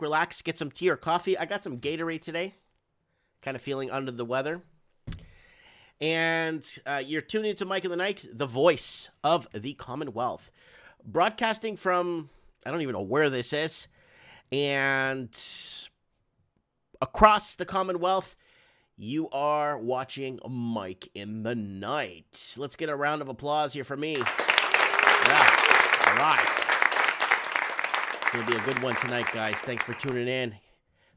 relax, get some tea or coffee. I got some Gatorade today. Kind of feeling under the weather. And you're tuning into Mike in the Night, the voice of the Commonwealth. Broadcasting from, I don't even know where this is. And across the Commonwealth, you are watching Mike in the Night. Let's get a round of applause here for me. Yeah, all right. It's going to be a good one tonight, guys. Thanks for tuning in.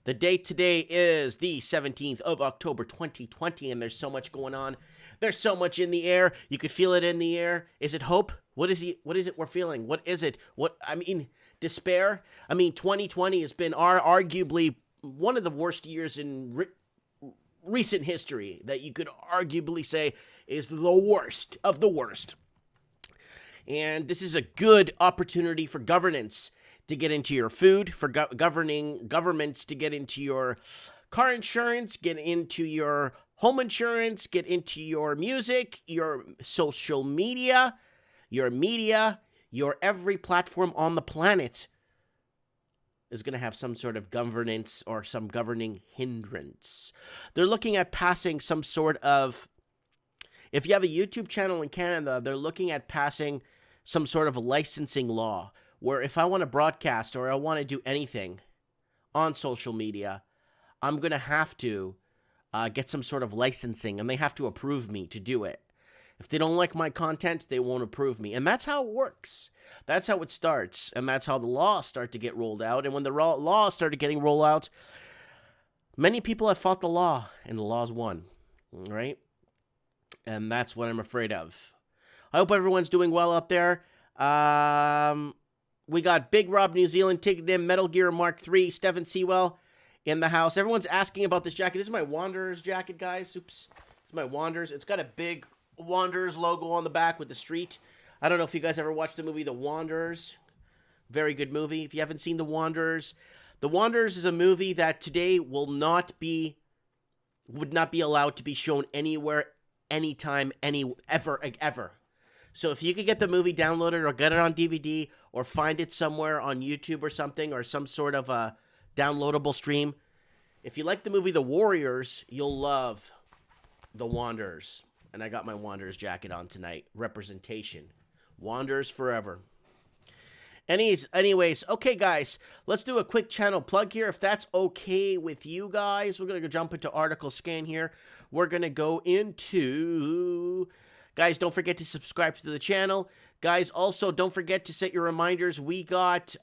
The date today is the 17th of October, 2020, and there's so much going on. There's so much in the air. You could feel it in the air. Is it hope? What is it we're feeling? What is it? Despair? 2020 has been arguably one of the worst years in recent history that you could arguably say is the worst of the worst. And this is a good opportunity for governance to get into your food, for governing governments to get into your car insurance, get into your home insurance, get into your music, your social media, your every platform on the planet is going to have some sort of governance or some governing hindrance. They're looking at passing some sort of, if you have a YouTube channel in Canada, they're looking at passing some sort of licensing law where if I want to broadcast or I want to do anything on social media, I'm going to have to get some sort of licensing, and they have to approve me to do it. If they don't like my content, they won't approve me. And that's how it works. That's how it starts, and that's how the laws start to get rolled out. And when the laws started getting rolled out, many people have fought the law, and the laws won, right? And that's what I'm afraid of. I hope everyone's doing well out there. We got Big Rob New Zealand, Tig Dim, Metal Gear Mark III, Stephen Sewell in the house. Everyone's asking about this jacket. This is my Wanderers jacket, guys. Oops. It's my Wanderers. It's got a big Wanderers logo on the back with the street. I don't know if you guys ever watched the movie The Wanderers. Very good movie. If you haven't seen The Wanderers is a movie that today would not be allowed to be shown anywhere, anytime, ever. So if you could get the movie downloaded or get it on DVD or find it somewhere on YouTube or something or some sort of a downloadable stream, if you like the movie The Warriors, you'll love The Wanderers. And I got my Wanderers jacket on tonight. Representation. Wanderers forever. Anyways, okay, guys, let's do a quick channel plug here. If that's okay with you guys, we're going to go jump into article scan here. We're going to go into... Guys, don't forget to subscribe to the channel. Guys, also, don't forget to set your reminders. We got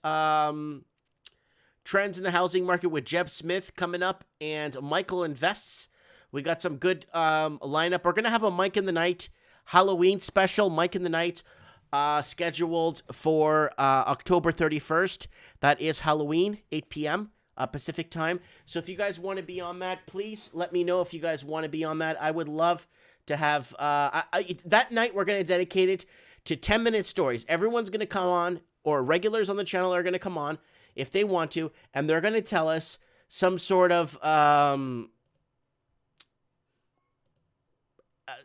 Trends in the Housing Market with Jeb Smith coming up and Michael Invests. We got some good lineup. We're going to have a Mike in the Night Halloween special, Mike in the Night, scheduled for October 31st. That is Halloween, 8 p.m. Pacific time. So if you guys want to be on that, please let me know if you guys want to be on that. I would love to have, that night we're going to dedicate it to 10-minute stories. Everyone's going to come on, or regulars on the channel are going to come on if they want to, and they're going to tell us some sort of,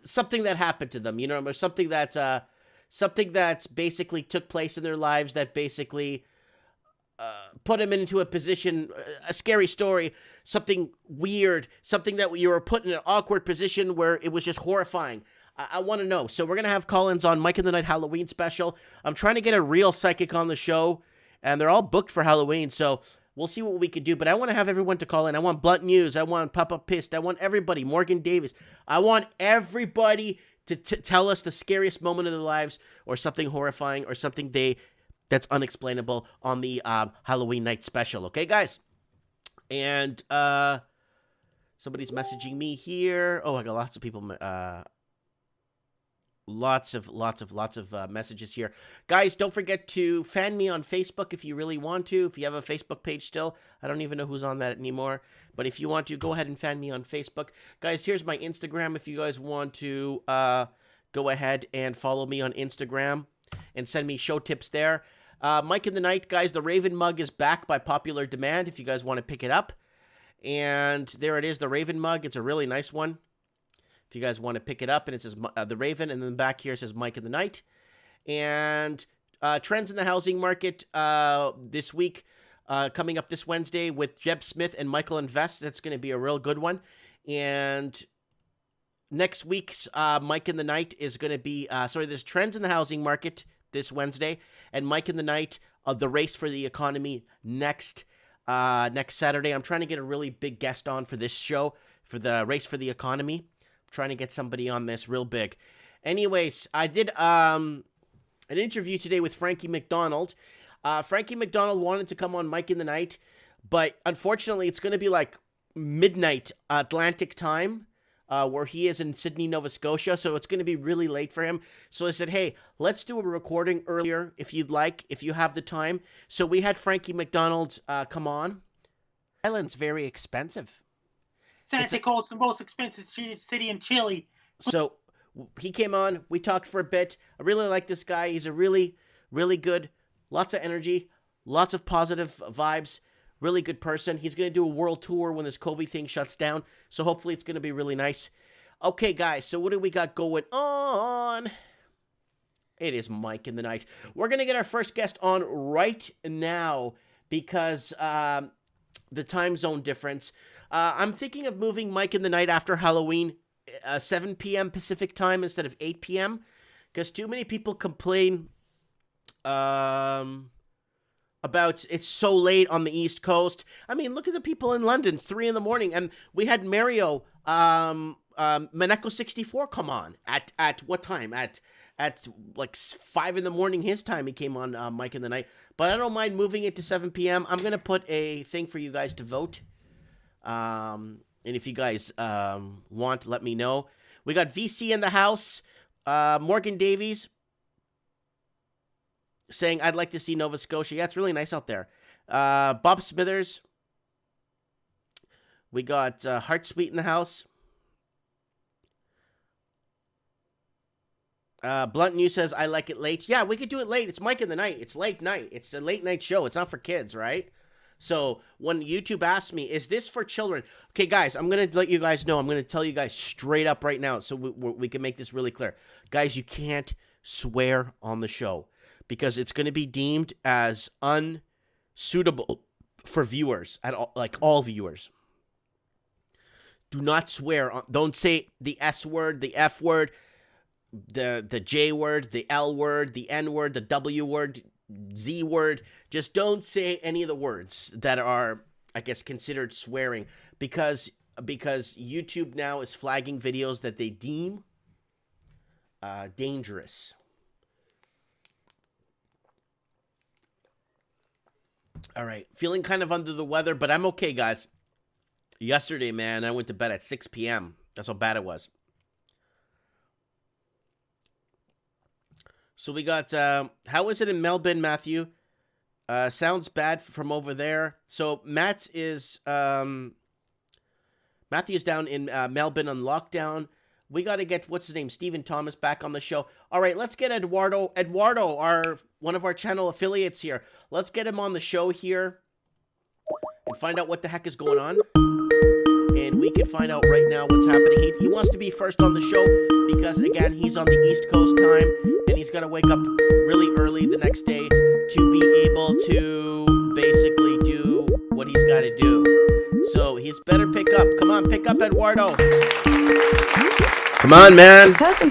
something that happened to them, or something that basically took place in their lives that basically put them into a position, a scary story, something weird, something that you were put in an awkward position where it was just horrifying. I want to know. So we're going to have call-ins on Mike in the Night Halloween special. I'm trying to get a real psychic on the show, and they're all booked for Halloween, so we'll see what we can do. But I want to have everyone to call in. I want Blunt News. I want Papa Pissed. I want everybody. Morgan Davis. I want everybody to tell us the scariest moment of their lives or something horrifying or something that's unexplainable on the Halloween night special. Okay, guys? And somebody's messaging me here. Oh, I got lots of people. Lots of messages here. Guys, don't forget to fan me on Facebook if you really want to. If you have a Facebook page still. I don't even know who's on that anymore. But if you want to, go ahead and fan me on Facebook. Guys, here's my Instagram if you guys want to go ahead and follow me on Instagram and send me show tips there. Mike in the Night, guys, the Raven mug is back by popular demand if you guys want to pick it up. And there it is, the Raven mug. It's a really nice one. If you guys want to pick it up, and it says the Raven, and then back here it says Mike in the Night. And trends in the housing market this week. coming up this Wednesday with Jeb Smith and Michael Invest. That's going to be a real good one. And next week's Mike in the Night is going to be, there's trends in the housing market this Wednesday, and Mike in the Night of the race for the economy next Saturday. I'm trying to get a really big guest on for this show, for the race for the economy. I'm trying to get somebody on this real big. Anyways, I did an interview today with Frankie McDonald. Frankie McDonald wanted to come on Mike in the Night, but unfortunately it's going to be like midnight Atlantic time, where he is in Sydney, Nova Scotia, so it's going to be really late for him. So I said, hey, let's do a recording earlier if you'd like, if you have the time. So we had Frankie McDonald come on. Island's very expensive. Santiago's the most expensive city in Chile. So he came on, we talked for a bit. I really like this guy. He's a really, really good, lots of energy, lots of positive vibes, really good person. He's going to do a world tour when this COVID thing shuts down, so hopefully it's going to be really nice. Okay, guys, so what do we got going on? It is Mike in the Night. We're going to get our first guest on right now because the time zone difference. I'm thinking of moving Mike in the Night after Halloween, 7 p.m. Pacific time instead of 8 p.m. because too many people complain about it's so late on the East Coast. I mean, look at the people in London. It's 3 in the morning, and we had Mario Maneko 64 come on at what time? At like 5 in the morning his time. He came on Mike in the Night, but I don't mind moving it to 7 p.m. I'm gonna put a thing for you guys to vote. And if you guys want, let me know. We got VC in the house. Morgan Davies saying, I'd like to see Nova Scotia. Yeah, it's really nice out there. Bob Smithers. We got Heart Sweet in the house. Blunt News says, I like it late. Yeah, we could do it late. It's Mike in the Night. It's late night. It's a late night show. It's not for kids, right? So when YouTube asks me, is this for children? Okay, guys, I'm going to let you guys know. I'm going to tell you guys straight up right now so we can make this really clear. Guys, you can't swear on the show because it's going to be deemed as unsuitable for viewers, at all, like all viewers. Do not swear. Don't say the S word, the F word, the J word, the L word, the N word, the W word, Z word. Just don't say any of the words that are, I guess, considered swearing because YouTube now is flagging videos that they deem dangerous. All right, feeling kind of under the weather, but I'm okay, guys. Yesterday, man, I went to bed at 6 p.m. That's how bad it was. So we got, how is it in Melbourne, Matthew? Sounds bad from over there. So Matthew's down in Melbourne on lockdown. We got to get, what's his name, Stephen Thomas back on the show. All right, let's get Eduardo, one of our channel affiliates here. Let's get him on the show here and find out what the heck is going on. And we can find out right now what's happening. He wants to be first on the show because, again, he's on the East Coast time. And he's got to wake up really early the next day to be able to basically do what he's got to do. So he's better pick up. Come on, pick up, Eduardo. Come on, man. You gotta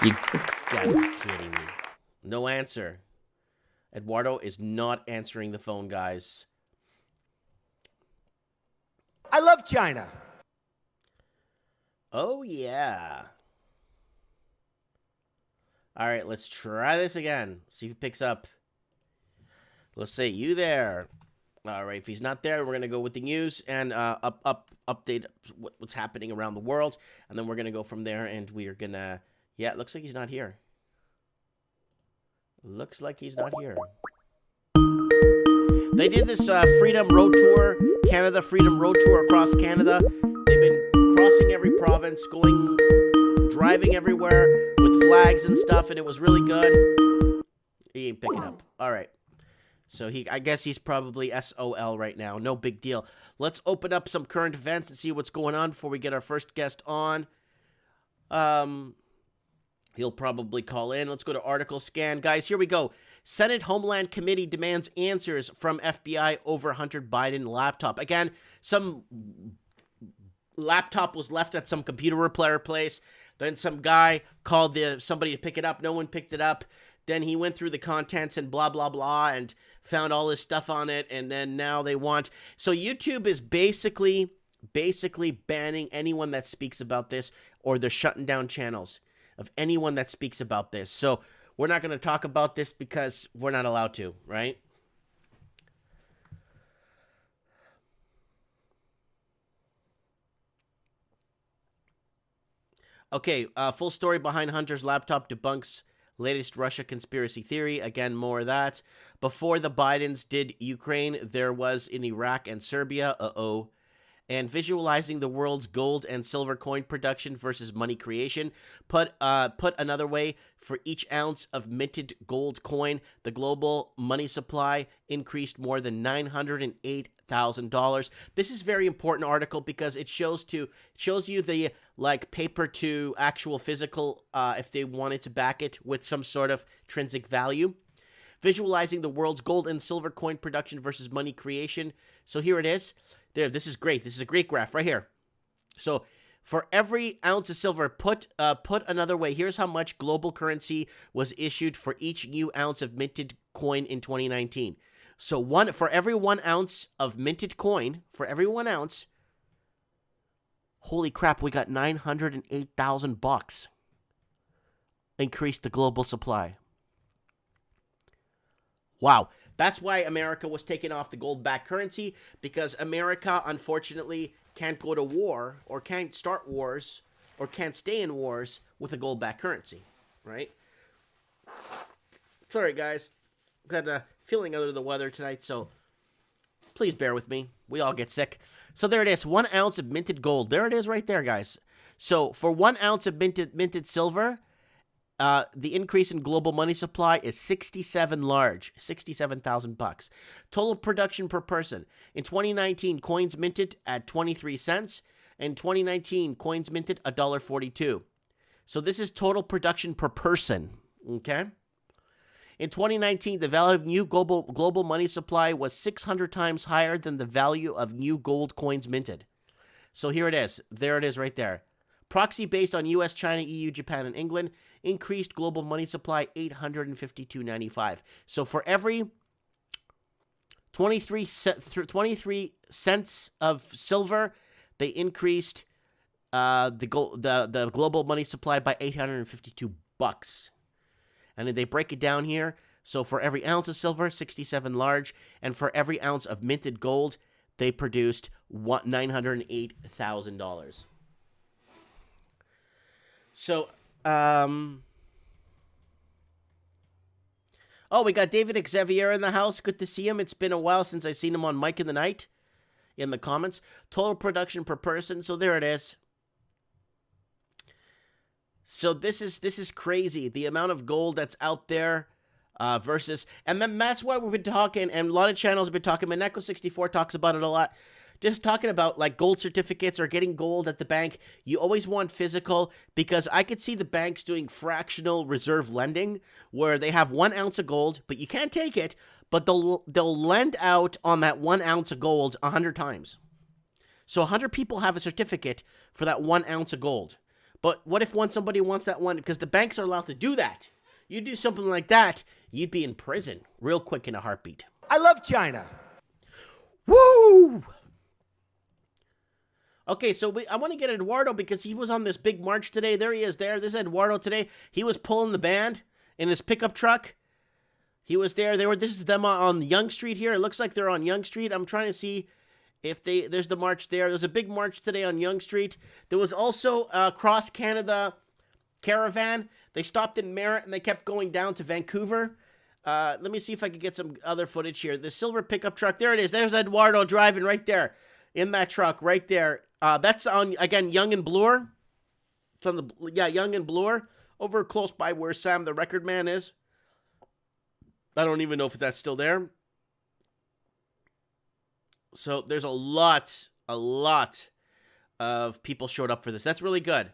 be kidding me. No answer. Eduardo is not answering the phone, guys. I love China. Oh, yeah. All right, let's try this again. See if he picks up. Let's say, you there. All right, if he's not there, we're going to go with the news and update what's happening around the world. And then we're going to go from there, and we are going to... Yeah, it looks like he's not here. Looks like he's not here. They did this Freedom Road Tour, Canada Freedom Road Tour across Canada. They've been crossing every province, driving everywhere with flags and stuff, and it was really good. He ain't picking up. All right. So I guess he's probably SOL right now. No big deal. Let's open up some current events and see what's going on before we get our first guest on. He'll probably call in. Let's go to article scan. Guys, here we go. Senate Homeland Committee demands answers from FBI over Hunter Biden laptop. Again, some laptop was left at some computer repair place. Then some guy called somebody to pick it up. No one picked it up. Then he went through the contents and blah, blah, blah, and found all this stuff on it. And then now they want... So YouTube is basically banning anyone that speaks about this, or they're shutting down channels of anyone that speaks about this. So we're not going to talk about this because we're not allowed to, right? Okay, full story behind Hunter's laptop debunks latest Russia conspiracy theory. Again, more of that. Before the Bidens did Ukraine, there was in Iraq and Serbia. And visualizing the world's gold and silver coin production versus money creation. Put another way, for each ounce of minted gold coin, the global money supply increased more than $908,000. This is a very important article because it shows you the paper to actual physical, if they wanted to back it with some sort of intrinsic value. Visualizing the world's gold and silver coin production versus money creation. So here it is. There, this is great. This is a great graph right here. So for every ounce of silver, put another way, here's how much global currency was issued for each new ounce of minted coin in 2019. So for every 1 ounce of minted coin, for every 1 ounce, holy crap, we got $908,000 increased the global supply. Wow. That's why America was taken off the gold-backed currency, because America, unfortunately, can't go to war or can't start wars or can't stay in wars with a gold-backed currency, right? Sorry, guys. Got a feeling under the weather tonight, so please bear with me. We all get sick. So there it is, 1 ounce of minted gold. There it is right there, guys. So for 1 ounce of minted silver... the increase in global money supply is 67,000 bucks. Total production per person. In 2019, coins minted at 23 cents. In 2019, coins minted $1.42. So this is total production per person, okay? In 2019, the value of new global money supply was 600 times higher than the value of new gold coins minted. So here it is. There it is right there. Proxy based on US, China, EU, Japan, and England increased global money supply $852.95. So for every 23 cents of silver, they increased the global money supply by $852. And then they break it down here. So for every ounce of silver, 67 large, and for every ounce of minted gold, they produced $908,000. So, oh, we got David Xavier in the house. Good to see him. It's been a while since I've seen him on Mike in the Night in the comments. Total production per person. So there it is. So this is crazy. The amount of gold that's out there versus, and then that's why we've been talking, and a lot of channels have been talking. Maneko64 talks about it a lot. Just talking about like gold certificates or getting gold at the bank. You always want physical, because I could see the banks doing fractional reserve lending where they have 1 ounce of gold, but you can't take it, but they'll lend out on that 1 ounce of gold 100 times. So 100 people have a certificate for that 1 ounce of gold. But what if somebody wants that one? Because the banks are allowed to do that. You do something like that, you'd be in prison real quick in a heartbeat. I love China. Woo! Okay, so I want to get Eduardo because he was on this big march today. There he is there. This is Eduardo today. He was pulling the band in his pickup truck. He was there. This is them on Yonge Street here. It looks like they're on Yonge Street. I'm trying to see if there's the march there. There's a big march today on Yonge Street. There was also a Cross Canada caravan. They stopped in Merritt and they kept going down to Vancouver. Let me see if I can get some other footage here. The silver pickup truck. There it is. There's Eduardo driving right there in that truck right there. That's on, again, Yonge and Bloor. It's on the, Yonge and Bloor, over close by where Sam the Record Man is. I don't even know if that's still there. So there's a lot of people showed up for this. That's really good.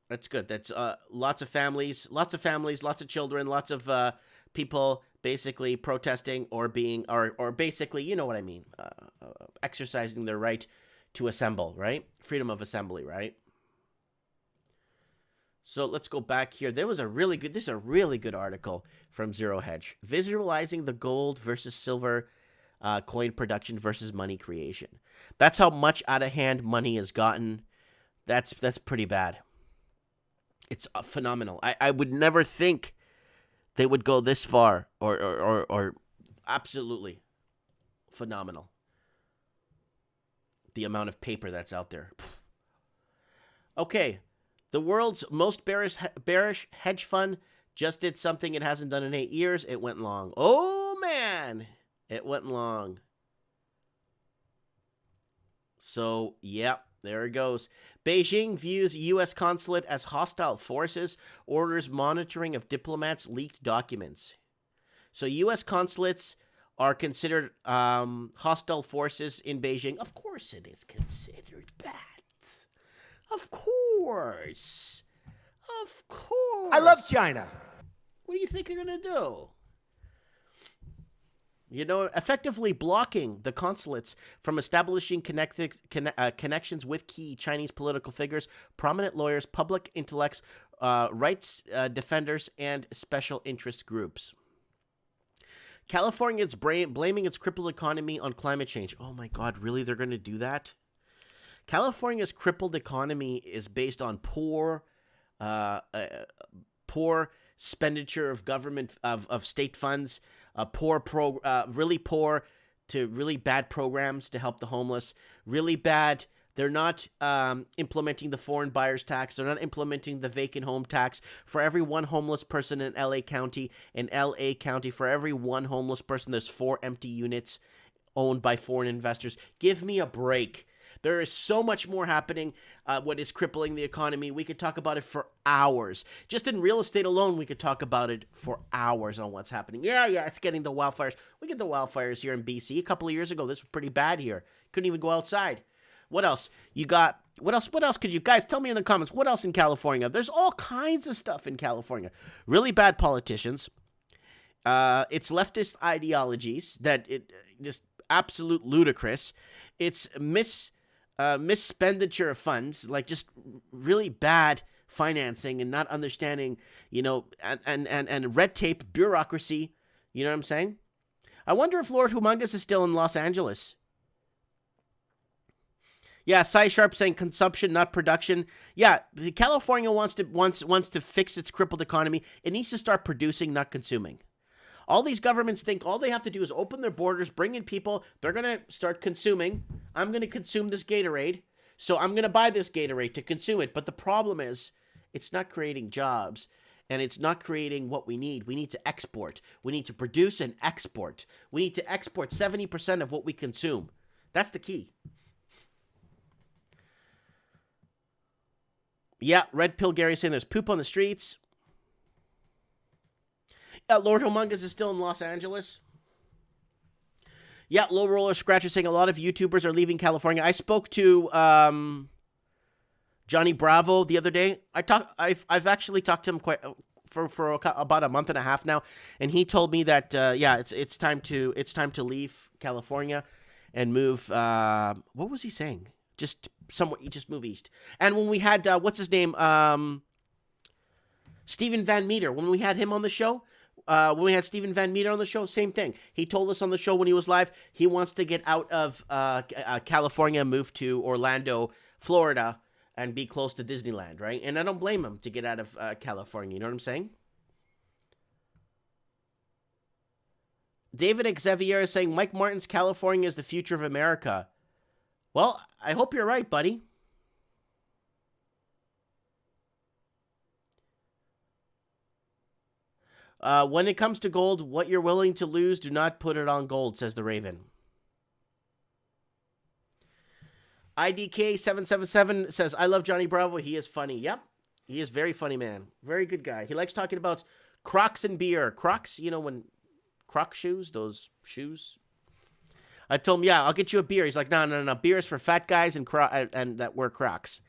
That's good. That's lots of families, lots of children, lots of people basically protesting or being, or basically, you know what I mean, exercising their right to assemble, right? Freedom of assembly, right? So let's go back here. This is a really good article from Zero Hedge, visualizing the gold versus silver coin production versus money creation. That's how much out of hand money has gotten. That's pretty bad. It's phenomenal. I would never think they would go this far, or absolutely phenomenal. The amount of paper that's out there. Okay, the world's most bearish hedge fund just did something it hasn't done in 8 years. It went long. Oh, man. It went long. So, yep, there it goes. Beijing views U.S. consulate as hostile forces, orders monitoring of diplomats' leaked documents. So U.S. consulates are considered hostile forces in Beijing. Of course it is considered that. Of course. Of course. I love China. What do you think they're going to do? You know, effectively blocking the consulates from establishing connections with key Chinese political figures, prominent lawyers, public intellects, rights defenders, and special interest groups. California is blaming its crippled economy on climate change. Oh my God, really? They're going to do that? California's crippled economy is based on poor expenditure of government of state funds. Really poor to really bad programs to help the homeless. Really bad. They're not implementing the foreign buyers tax. They're not implementing the vacant home tax. For every one homeless person in LA County, for every one homeless person, there's 4 empty units owned by foreign investors. Give me a break. There is so much more happening, what is crippling the economy. We could talk about it for hours. Just in real estate alone, we could talk about it for hours on what's happening. Yeah, it's getting the wildfires. We get the wildfires here in BC. A couple of years ago, this was pretty bad here. Couldn't even go outside. What else? You got, what else could you guys tell me in the comments? What else in California? There's all kinds of stuff in California. Really bad politicians. It's leftist ideologies that it just absolute ludicrous. It's mispenditure of funds, like just really bad financing and not understanding, you know, and red tape, bureaucracy. You know what I'm saying? I wonder if Lord Humongous is still in Los Angeles. Yeah, Cy Sharp saying consumption, not production. Yeah, California wants to fix its crippled economy. It needs to start producing, not consuming. All these governments think all they have to do is open their borders, bring in people. They're going to start consuming. I'm going to consume this Gatorade, so I'm going to buy this Gatorade to consume it. But the problem is it's not creating jobs, and it's not creating what we need. We need to export. We need to produce and export. We need to export 70% of what we consume. That's the key. Yeah, Red Pill Gary saying there's poop on the streets. Yeah, Lord Humongous is still in Los Angeles. Yeah, Low Roller Scratcher saying a lot of YouTubers are leaving California. I spoke to Johnny Bravo the other day. I've actually talked to him quite for about a month and a half now, and he told me that it's time to leave California and move. What was he saying? Just move east. And when we had what's his name, Stephen Van Meter, when we had him on the show. When we had Stephen Van Meter on the show, same thing. He told us on the show when he was live, he wants to get out of California, move to Orlando, Florida, and be close to Disneyland, right? And I don't blame him to get out of California. You know what I'm saying? David Xavier is saying, Mike Martin's California is the future of America. Well, I hope you're right, buddy. When it comes to gold, what you're willing to lose, do not put it on gold, says the Raven. IDK777 says, I love Johnny Bravo. He is funny. Yep. He is very funny, man. Very good guy. He likes talking about Crocs and beer. Crocs, you know, when Croc shoes, those shoes. I told him, yeah, I'll get you a beer. He's like, no. Beer is for fat guys and that wear Crocs.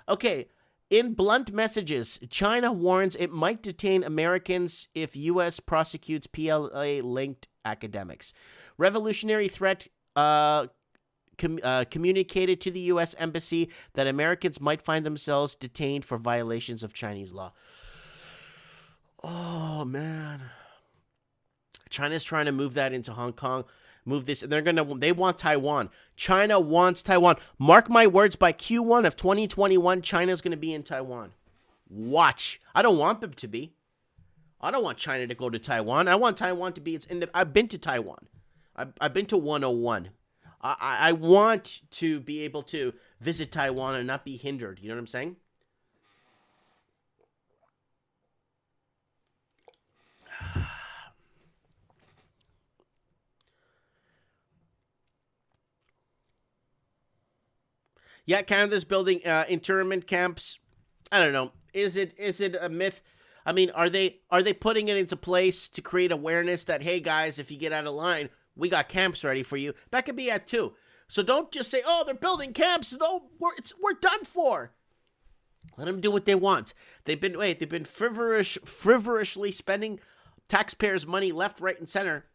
Okay. In blunt messages, China warns it might detain Americans if U.S. prosecutes PLA-linked academics. Revolutionary threat communicated to the U.S. Embassy that Americans might find themselves detained for violations of Chinese law. Oh, man. China's trying to move that into Hong Kong. Move this. They want Taiwan. China wants Taiwan. Mark my words, by Q1 of 2021, China's going to be in Taiwan. Watch. I don't want them to be. I don't want China to go to Taiwan. I want Taiwan to be I've been to Taiwan. I've been to 101. I want to be able to visit Taiwan and not be hindered. You know what I'm saying? Yeah, Canada's building internment camps. I don't know. Is it a myth? I mean, are they putting it into place to create awareness that, hey guys, if you get out of line, we got camps ready for you. That could be at 2. So don't just say, oh, they're building camps. No, we're done for. Let them do what they want. They've been frivolously spending taxpayers' money left, right, and center.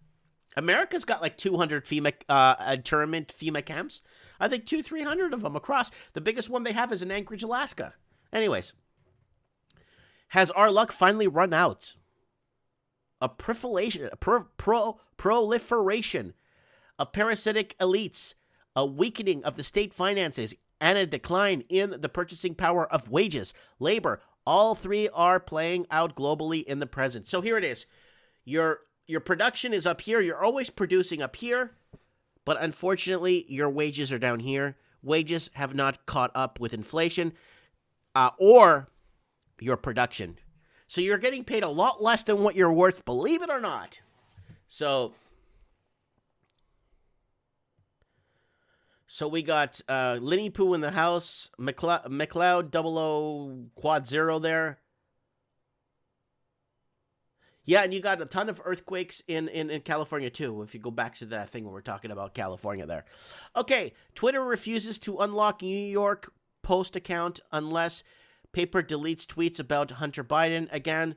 America's got like 200 internment FEMA camps. I think 200-300 of them across. The biggest one they have is in Anchorage, Alaska. Anyways, has our luck finally run out? A proliferation of parasitic elites, a weakening of the state finances, and a decline in the purchasing power of wages, labor. All three are playing out globally in the present. So here it is. Your production is up here. You're always producing up here. But unfortunately, your wages are down here. Wages have not caught up with inflation or your production. So you're getting paid a lot less than what you're worth, believe it or not. So we got Linny Poo in the house, McLeod 00 there. Yeah, and you got a ton of earthquakes in California, too, if you go back to that thing where we're talking about California there. Okay, Twitter refuses to unlock New York Post account unless paper deletes tweets about Hunter Biden. Again,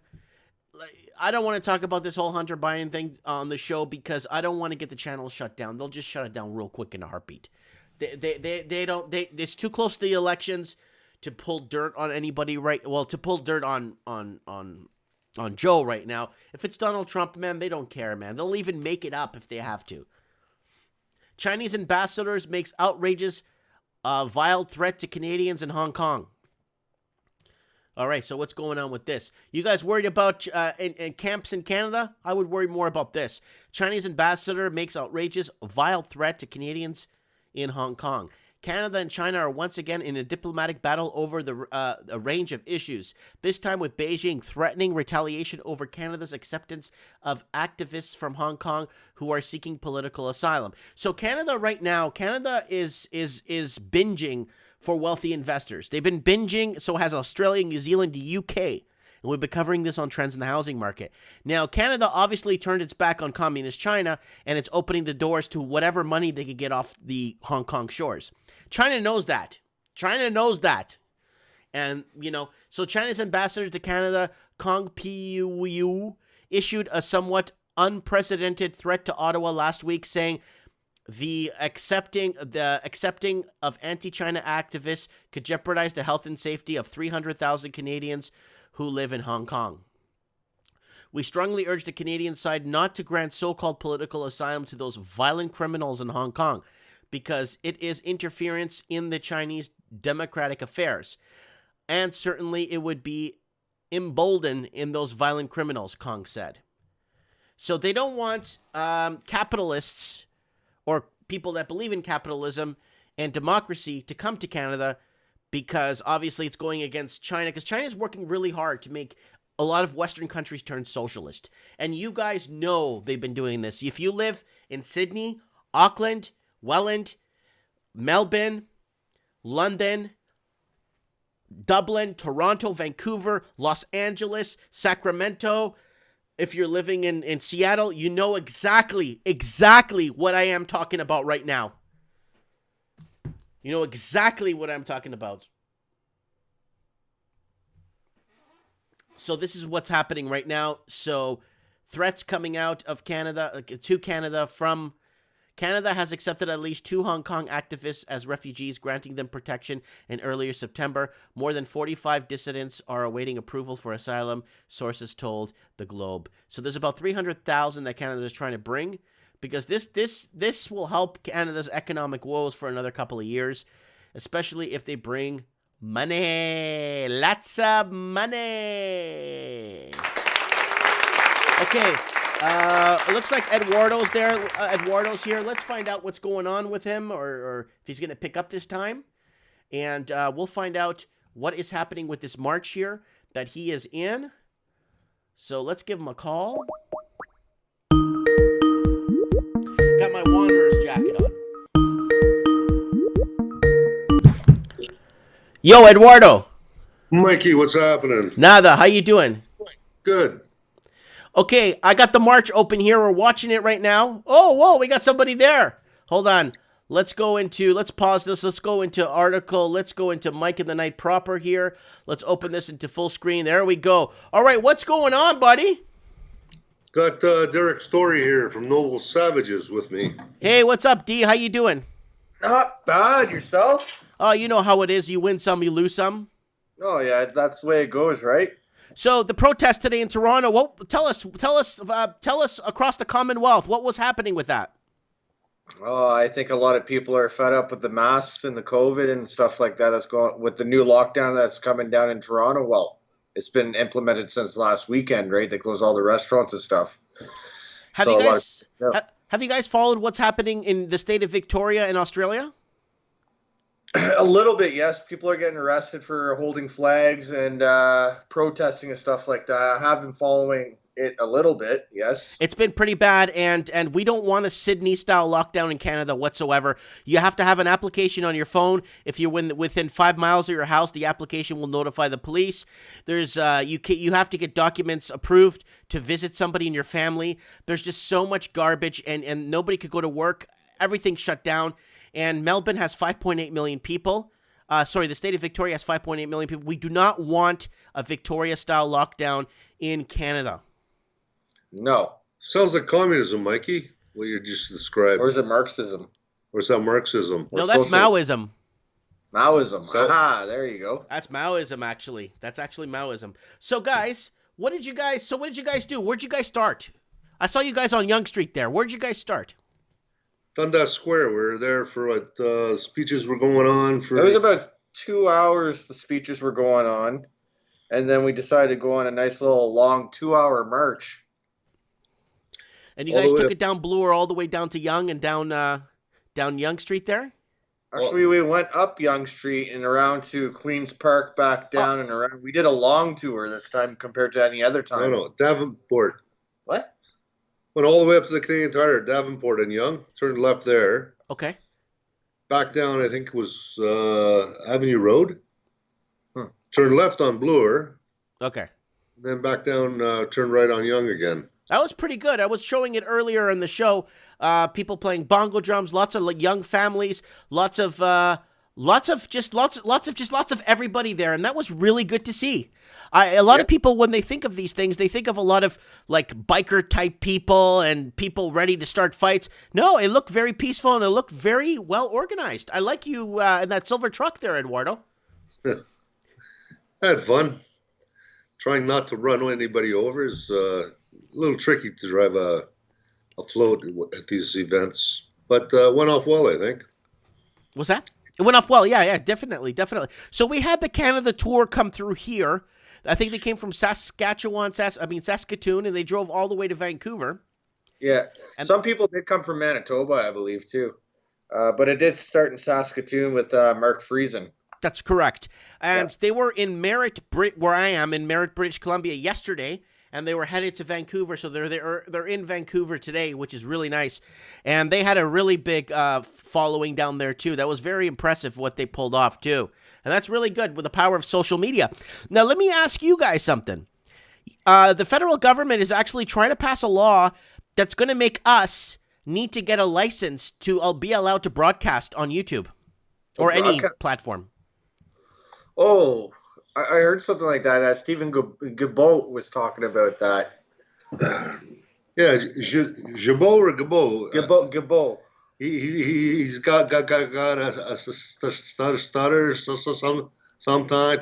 I don't want to talk about this whole Hunter Biden thing on the show because I don't want to get the channel shut down. They'll just shut it down real quick in a heartbeat. It's too close to the elections to pull dirt on anybody to pull dirt on Joe right now. If it's Donald Trump, man, they don't care, man. They'll even make it up if they have to. Chinese ambassadors makes outrageous, vile threat to Canadians in Hong Kong. All right, so what's going on with this? You guys worried about in camps in Canada? I would worry more about this. Chinese ambassador makes outrageous, vile threat to Canadians in Hong Kong. Canada and China are once again in a diplomatic battle over a range of issues, this time with Beijing threatening retaliation over Canada's acceptance of activists from Hong Kong who are seeking political asylum. So Canada right now, is binging for wealthy investors. They've been binging, so has Australia, New Zealand, the UK. And we've been covering this on Trends in the Housing Market. Now, Canada obviously turned its back on communist China, and it's opening the doors to whatever money they could get off the Hong Kong shores. China knows that. And, so China's ambassador to Canada, Kong Piu, issued a somewhat unprecedented threat to Ottawa last week, saying the accepting of anti-China activists could jeopardize the health and safety of 300,000 Canadians who live in Hong Kong. We strongly urge the Canadian side not to grant so-called political asylum to those violent criminals in Hong Kong, because it is interference in the Chinese democratic affairs. And certainly it would be emboldened in those violent criminals, Kong said. So they don't want capitalists or people that believe in capitalism and democracy to come to Canada, because obviously it's going against China, because China is working really hard to make a lot of Western countries turn socialist. And you guys know they've been doing this. If you live in Sydney, Auckland, Welland, Melbourne, London, Dublin, Toronto, Vancouver, Los Angeles, Sacramento, if you're living in Seattle, you know exactly what I am talking about right now. You know exactly what I'm talking about. So this is what's happening right now. So threats coming out of Canada, to Canada from Canada has accepted at least 2 Hong Kong activists as refugees, granting them protection in earlier September. More than 45 dissidents are awaiting approval for asylum, sources told the Globe. So there's about 300,000 that Canada is trying to bring, because this will help Canada's economic woes for another couple of years, especially if they bring money. Lots of money. Okay. It looks like Eduardo's there. Eduardo's here. Let's find out what's going on with him, or if he's going to pick up this time. And we'll find out what is happening with this march here that he is in. So let's give him a call. Got my Wanderer's jacket on. Yo, Eduardo. Mikey, what's happening? Nada. How you doing? Good. Okay, I got the march open here. We're watching it right now. Oh, whoa, we got somebody there. Hold on. Let's pause this. Let's go into article. Let's go into Mike in the Night proper here. Let's open this into full screen. There we go. All right, what's going on, buddy? Got Derek Story here from Noble Savages with me. Hey, what's up, D? How you doing? Not bad. Yourself? Oh, you know how it is. You win some, you lose some. Oh, yeah, that's the way it goes, right? So the protest today in Toronto, tell us across the Commonwealth, what was happening with that? Oh, I think a lot of people are fed up with the masks and the COVID and stuff like that. That's going with the new lockdown that's coming down in Toronto. Well, it's been implemented since last weekend, right? They closed all the restaurants and stuff. Have you guys followed what's happening in the state of Victoria in Australia? A little bit, yes. People are getting arrested for holding flags and protesting and stuff like that. I have been following it a little bit, yes. It's been pretty bad, and we don't want a Sydney-style lockdown in Canada whatsoever. You have to have an application on your phone. If you're within 5 miles of your house, the application will notify the police. There's you have to get documents approved to visit somebody in your family. There's just so much garbage, and nobody could go to work. Everything's shut down. And Melbourne has 5.8 million people. The state of Victoria has 5.8 million people. We do not want a Victoria-style lockdown in Canada. No. Sounds like communism, Mikey, what you just described. Or is it Marxism? Or is that Marxism? No, that's Maoism. Maoism. Aha, there you go. That's Maoism, actually. That's actually Maoism. So, guys, what did you guys do? Where'd you guys start? I saw you guys on Yonge Street there. Where'd you guys start? Dundas Square. We were there for what speeches were going on. It was about 2 hours the speeches were going on. And then we decided to go on a nice little long 2-hour march. And you guys took it down Bloor all the way down to Yonge and down Yonge Street there? Actually, we went up Yonge Street and around to Queen's Park, back down and around. We did a long tour this time compared to any other time. No, Davenport. What? Went all the way up to the Canadian Tire, Davenport and Yonge. Turned left there. Okay. Back down, I think it was Avenue Road. Turned left on Bloor. Okay. Then back down, turned right on Yonge again. That was pretty good. I was showing it earlier in the show. People playing bongo drums, lots of young families, lots of everybody there, and that was really good to see. A lot of people, when they think of these things, they think of a lot of like biker type people and people ready to start fights. No, it looked very peaceful and it looked very well organized. I like you in that silver truck there, Eduardo. I had fun. Trying not to run anybody over is a little tricky to drive a float at these events, but went off well, I think. What's that? It went off well. Yeah, definitely. So we had the Canada tour come through here. I think they came from Saskatoon, and they drove all the way to Vancouver. Yeah, and some people did come from Manitoba, I believe, too. But it did start in Saskatoon with Mark Friesen. That's correct. And they were in Merritt, where I am, in Merritt, British Columbia yesterday, and they were headed to Vancouver. So they're in Vancouver today, which is really nice. And they had a really big following down there, too. That was very impressive what they pulled off, too. And that's really good with the power of social media. Now, let me ask you guys something. The federal government is actually trying to pass a law that's going to make us need to get a license to be allowed to broadcast on YouTube or any platform. Oh, I heard something like that. Stephen Gabot was talking about that. Yeah, Jabot or Gabot? Gabot. He's got a stutter sometimes.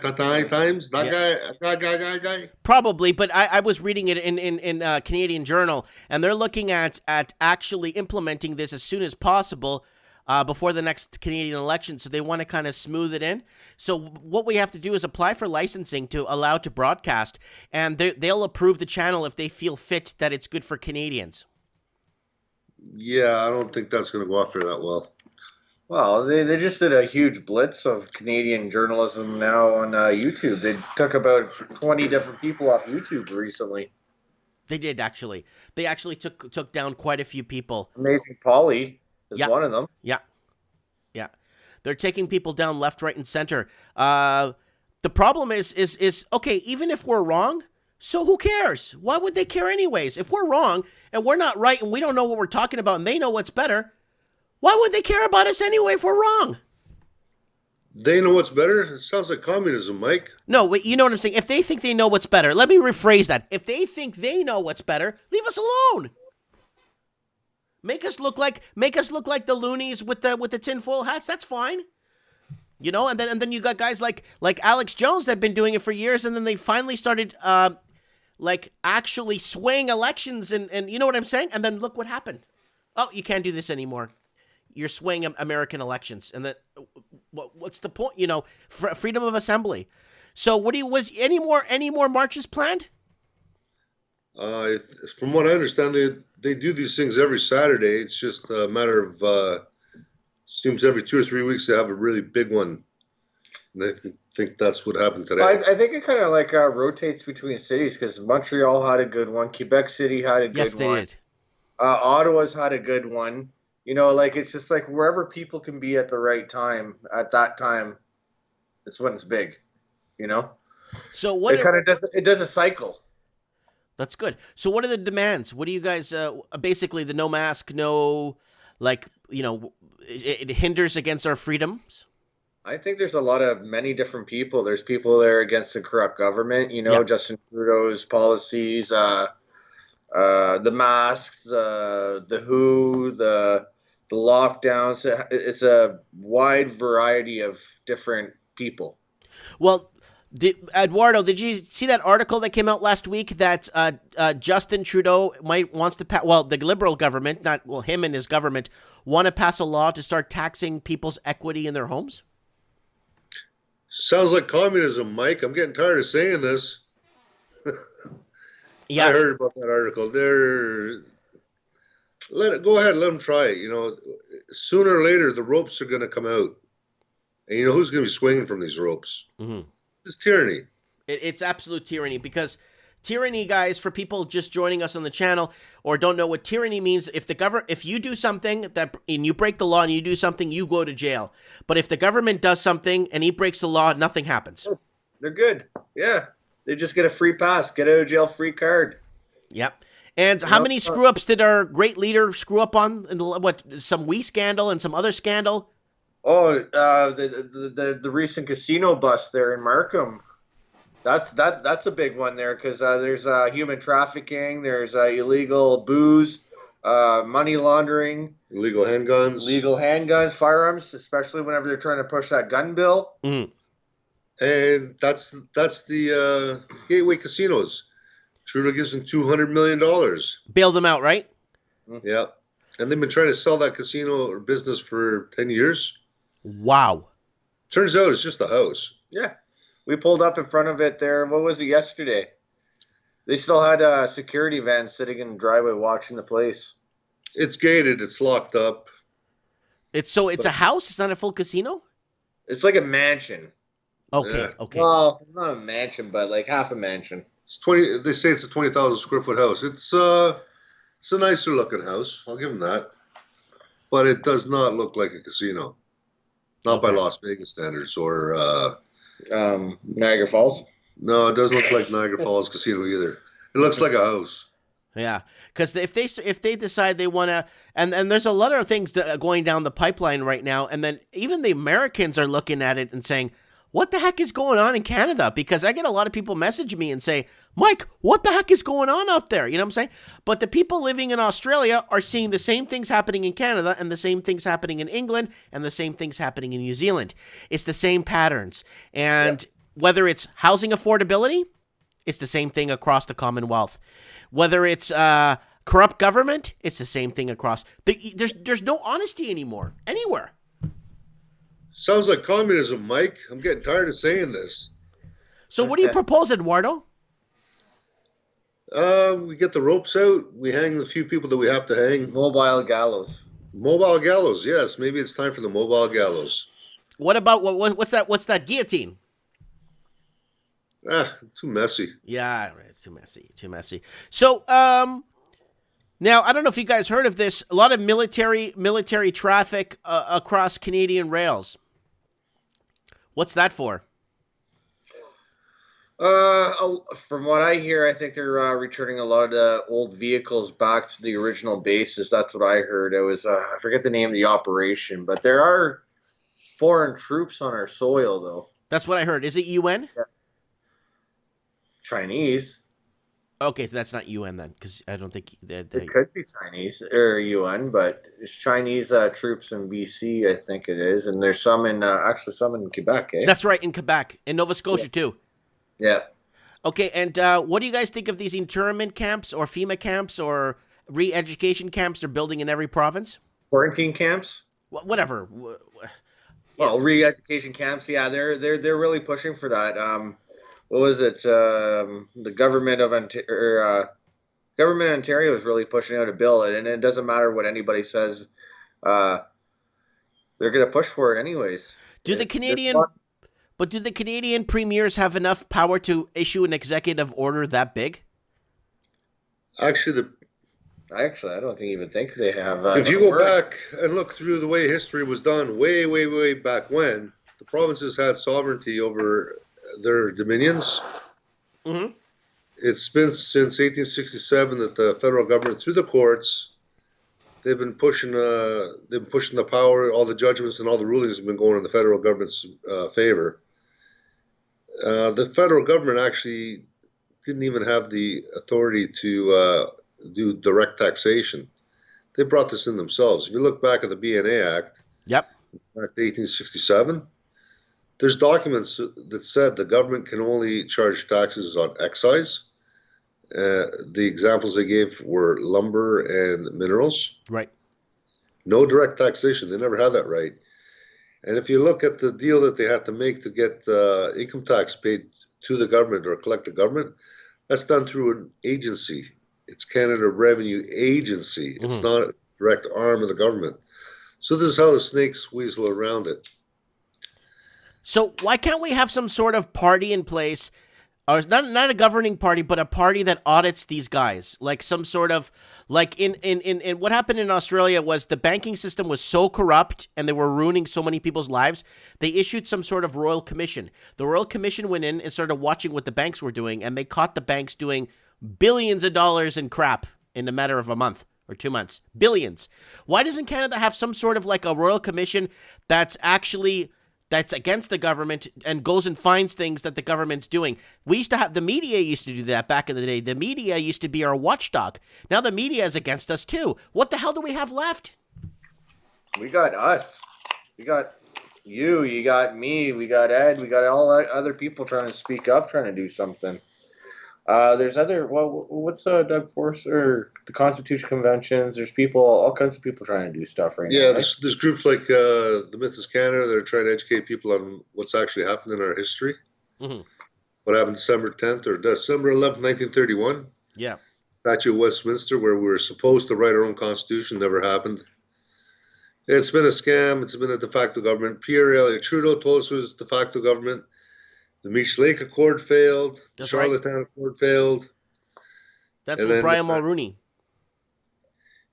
That guy. Probably, but I was reading it in Canadian Journal, and they're looking at actually implementing this as soon as possible before the next Canadian election. So they want to kind of smooth it in. So what we have to do is apply for licensing to allow to broadcast, and they'll approve the channel if they feel fit that it's good for Canadians. Yeah, I don't think that's going to go after that well. Well, they just did a huge blitz of Canadian journalism now on YouTube. They took about 20 different people off YouTube recently. They did, actually. They actually took down quite a few people. Amazing Polly is one of them. Yeah. They're taking people down left, right, and center. The problem is okay, even if we're wrong, so who cares? Why would they care anyways? If we're wrong and we're not right and we don't know what we're talking about and they know what's better, why would they care about us anyway if we're wrong? They know what's better? It sounds like communism, Mike. No, but you know what I'm saying? If they think they know what's better, let me rephrase that. If they think they know what's better, leave us alone. Make us look like the loonies with the tinfoil hats. That's fine. You know, and then you got guys like Alex Jones that have been doing it for years, and then they finally started actually swaying elections, and you know what I'm saying? And then look what happened. Oh, you can't do this anymore. You're swaying American elections, and that what's the point? You know, freedom of assembly. So, was any more marches planned? From what I understand, they do these things every Saturday. It's just a matter of seems every 2 or 3 weeks they have a really big one. And I think that's what happened today. I think it kind of like rotates between cities because Montreal had a good one, Quebec City had a good one. Yes, they did. Ottawa's had a good one. You know, like it's just like wherever people can be at the right time, at that time, it's when it's big. You know. So what? It kind of does a cycle. That's good. So what are the demands? What do you guys, basically the no mask, no, like, you know, it hinders against our freedoms? I think there's many different people. There's people that are against the corrupt government, you know, Justin Trudeau's policies, the masks, the WHO, the lockdowns. It's a wide variety of different people. Well, Eduardo, did you see that article that came out last week that Justin Trudeau wants to pass? Well, the Liberal government, him and his government, want to pass a law to start taxing people's equity in their homes? Sounds like communism, Mike. I'm getting tired of saying this. Yeah, I heard about that article. Go ahead, let them try it. You know, sooner or later the ropes are going to come out, and you know who's going to be swinging from these ropes? Mm-hmm. It's tyranny. It's absolute tyranny, because tyranny, guys, for people just joining us on the channel or don't know what tyranny means, if you do something and you break the law and you do something, you go to jail. But if the government does something and he breaks the law, nothing happens. They're good. Yeah. They just get a free pass, get out of jail free card. Yep. And how many screw-ups did our great leader screw up on? Some wee scandal and some other scandal? Oh, the recent casino bust there in Markham. That's a big one there because there's human trafficking, there's illegal booze, money laundering, illegal handguns, firearms, especially whenever they're trying to push that gun bill. Mm. And that's the gateway casinos. Trudeau gives them $200 million. Bail them out, right? Yeah, and they've been trying to sell that casino or business for 10 years. Wow. Turns out it's just a house. Yeah. We pulled up in front of it there. What was it yesterday? They still had a security van sitting in the driveway watching the place. It's gated. It's locked up. It's a house? It's not a full casino? It's like a mansion. Okay, Yeah. okay. Well, not a mansion, but like half a mansion. It's 20. They say it's a 20,000 square foot house. It's a nicer looking house. I'll give them that. But it does not look like a casino. Not by Las Vegas standards or Niagara Falls. No, it doesn't look like Niagara Falls Casino either. It looks like a house. Yeah, because if they decide they want to, and there's a lot of things going down the pipeline right now, and then even the Americans are looking at it and saying, what the heck is going on in Canada? Because I get a lot of people message me and say, Mike, what the heck is going on out there? You know what I'm saying? But the people living in Australia are seeing the same things happening in Canada and the same things happening in England and the same things happening in New Zealand. It's the same patterns. And whether it's housing affordability, it's the same thing across the Commonwealth. Whether it's corrupt government, it's the same thing across. There's no honesty anymore, anywhere. Sounds like communism, Mike. I'm getting tired of saying this. So what do you propose, Eduardo? We get the ropes out. We hang the few people that we have to hang. Mobile gallows. Mobile gallows, yes. Maybe it's time for the mobile gallows. What about what's that? What's that guillotine? Too messy. Yeah, it's too messy. Too messy. So, now I don't know if you guys heard of this. A lot of military traffic across Canadian rails. What's that for? From what I hear, I think they're returning a lot of the old vehicles back to the original bases. That's what I heard. It was I forget the name of the operation, but there are foreign troops on our soil, though. That's what I heard. Is it UN? Yeah. Chinese. Okay, so that's not UN then, because I don't think it could be Chinese or UN, but it's Chinese troops in BC, I think it is, and there's some in actually some in Quebec. That's right, in Quebec, in Nova Scotia too. Yeah. Okay, and what do you guys think of these internment camps or FEMA camps or re-education camps they're building in every province? Quarantine camps? Whatever. Well, re-education camps, yeah, they're really pushing for that. What was it? The government of Ontario is really pushing out a bill, and it doesn't matter what anybody says. They're going to push for it anyways. Do the Canadian premiers have enough power to issue an executive order that big? Actually, I don't even think they have. If you go back and look through the way history was done way, way, way back when, the provinces had sovereignty over their dominions. Mm-hmm. It's been since 1867 that the federal government, through the courts, they've been pushing the power. All the judgments and all the rulings have been going in the federal government's favor. The federal government actually didn't even have the authority to do direct taxation. They brought this in themselves. If you look back at the BNA Act, back to 1867, there's documents that said the government can only charge taxes on excise. The examples they gave were lumber and minerals. Right. No direct taxation. They never had that right. And if you look at the deal that they had to make to get income tax paid to the government or collect the government, that's done through an agency. It's Canada Revenue Agency. Mm-hmm. It's not a direct arm of the government. So this is how the snakes weasel around it. So why can't we have some sort of party in place, or not a governing party, but a party that audits these guys? Like some sort of, like in what happened in Australia was the banking system was so corrupt and they were ruining so many people's lives, they issued some sort of royal commission. The royal commission went in and started watching what the banks were doing, and they caught the banks doing billions of dollars in crap in a matter of a month or 2 months. Billions. Why doesn't Canada have some sort of like a royal commission that's against the government and goes and finds things that the government's doing? We used to have, the media used to do that back in the day. The media used to be our watchdog. Now the media is against us too. What the hell do we have left? We got us. We got you. You got me. We got Ed. We got all other people trying to speak up, trying to do something. There's other, what's Doug Forster, the Constitution Conventions. There's people, all kinds of people trying to do stuff right now. Yeah, there's groups like the Mythos Canada that are trying to educate people on what's actually happened in our history. Mm-hmm. What happened December 10th or December 11th, 1931. Yeah. Statue of Westminster, where we were supposed to write our own constitution, never happened. It's been a scam. It's been a de facto government. Pierre Elliott Trudeau told us it was de facto government. The Meech Lake Accord failed. The Charlottetown Accord failed. That's with Brian Mulroney.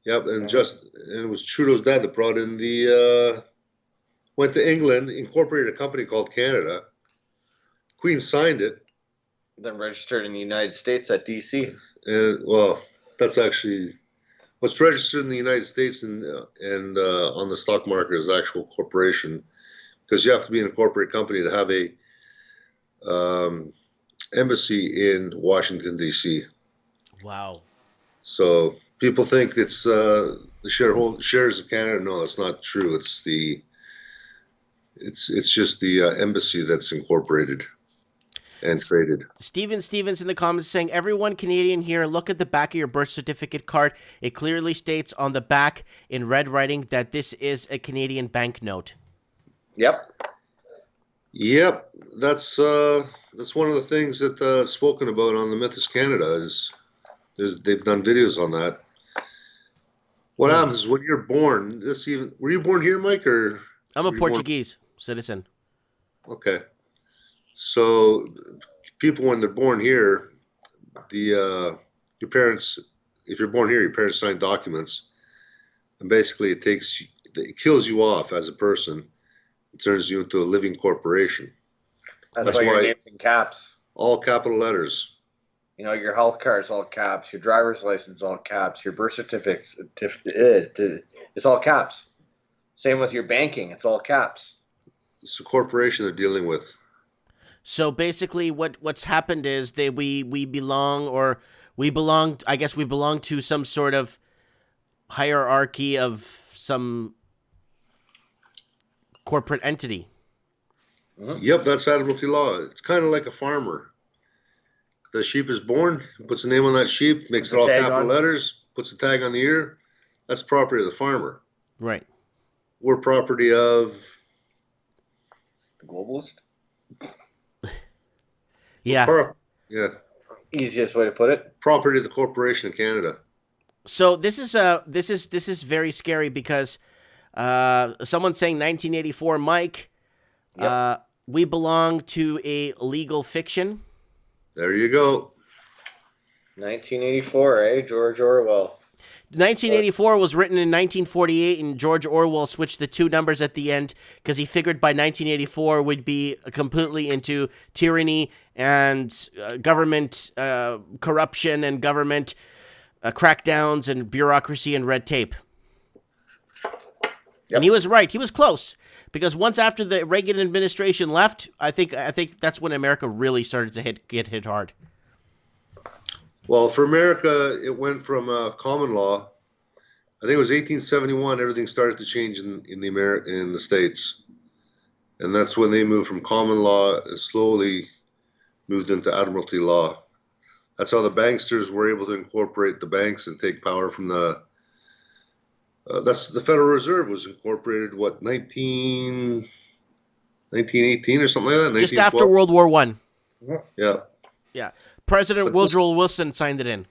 Yep, and it was Trudeau's dad that brought in went to England, incorporated a company called Canada. Queen signed it. Then registered in the United States at DC. And that's actually what's registered in the United States and on the stock market is the actual corporation, because you have to be an incorporated company to have a embassy in Washington, D.C. Wow. So people think it's the shares of Canada. No, it's not true. It's just the embassy that's incorporated and traded. Steven Stevens in the comments saying, everyone Canadian here, look at the back of your birth certificate card. It clearly states on the back in red writing that this is a Canadian banknote. Yep. That's one of the things that spoken about on the Mythos Canada is they've done videos on that. What happens is when you're born, were you born here, Mike, or? I'm a Portuguese citizen. Okay. So people, when they're born here, your parents, if you're born here, your parents sign documents, and basically it kills you off as a person. It turns you into a living corporation. That's why your name's in caps. All capital letters. You know, your health card's all caps, your driver's license all caps, your birth certificate's it's all caps. Same with your banking, it's all caps. It's a corporation they're dealing with. So basically what's happened is we belong to some sort of hierarchy of some corporate entity. Yep, that's Admiralty law. It's kind of like a farmer. The sheep is born, puts a name on that sheep, makes it all capital letters, puts a tag on the ear. That's property of the farmer. Right. We're property of the globalist. Yeah. Yeah. Easiest way to put it. Property of the corporation in Canada. So this is very scary because someone's saying 1984, Mike. Yep. We belong to a legal fiction. There you go. 1984, George Orwell. 1984 was written in 1948, and George Orwell switched the two numbers at the end because he figured by 1984 would be completely into tyranny and government corruption and government crackdowns and bureaucracy and red tape. Yep. And he was right. He was close because once after the Reagan administration left, I think that's when America really started to get hit hard. Well, for America, it went from common law. I think it was 1871. Everything started to change in the States, and that's when they moved from common law and slowly moved into Admiralty law. That's how the banksters were able to incorporate the banks and take power from the. That's the Federal Reserve was incorporated 1918 or something like that. Just after World War I. Yeah. Yeah. President Woodrow Wilson signed it in.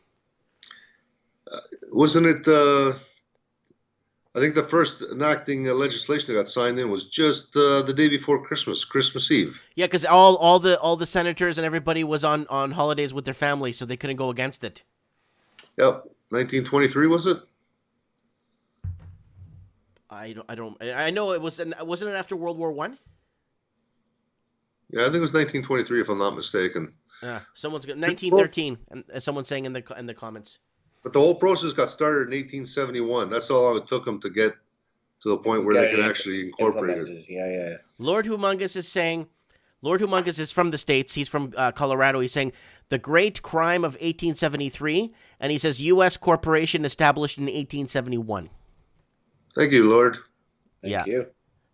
Wasn't it? I think the first enacting legislation that got signed in was just the day before Christmas Eve. Yeah, because all the senators and everybody was on holidays with their families, so they couldn't go against it. Yep, 1923 was it? I know it wasn't it after World War I? Yeah, I think it was 1923 if I'm not mistaken. Yeah, someone's got 1913, and someone's saying in the comments. But the whole process got started in 1871. That's how long it took them to get to the point where they can actually incorporate it. Yeah. Lord Humongous is saying, Lord Humongous is from the States. He's from Colorado. He's saying the great crime of 1873, and he says U.S. corporation established in 1871. Thank you, Lord. Thank you.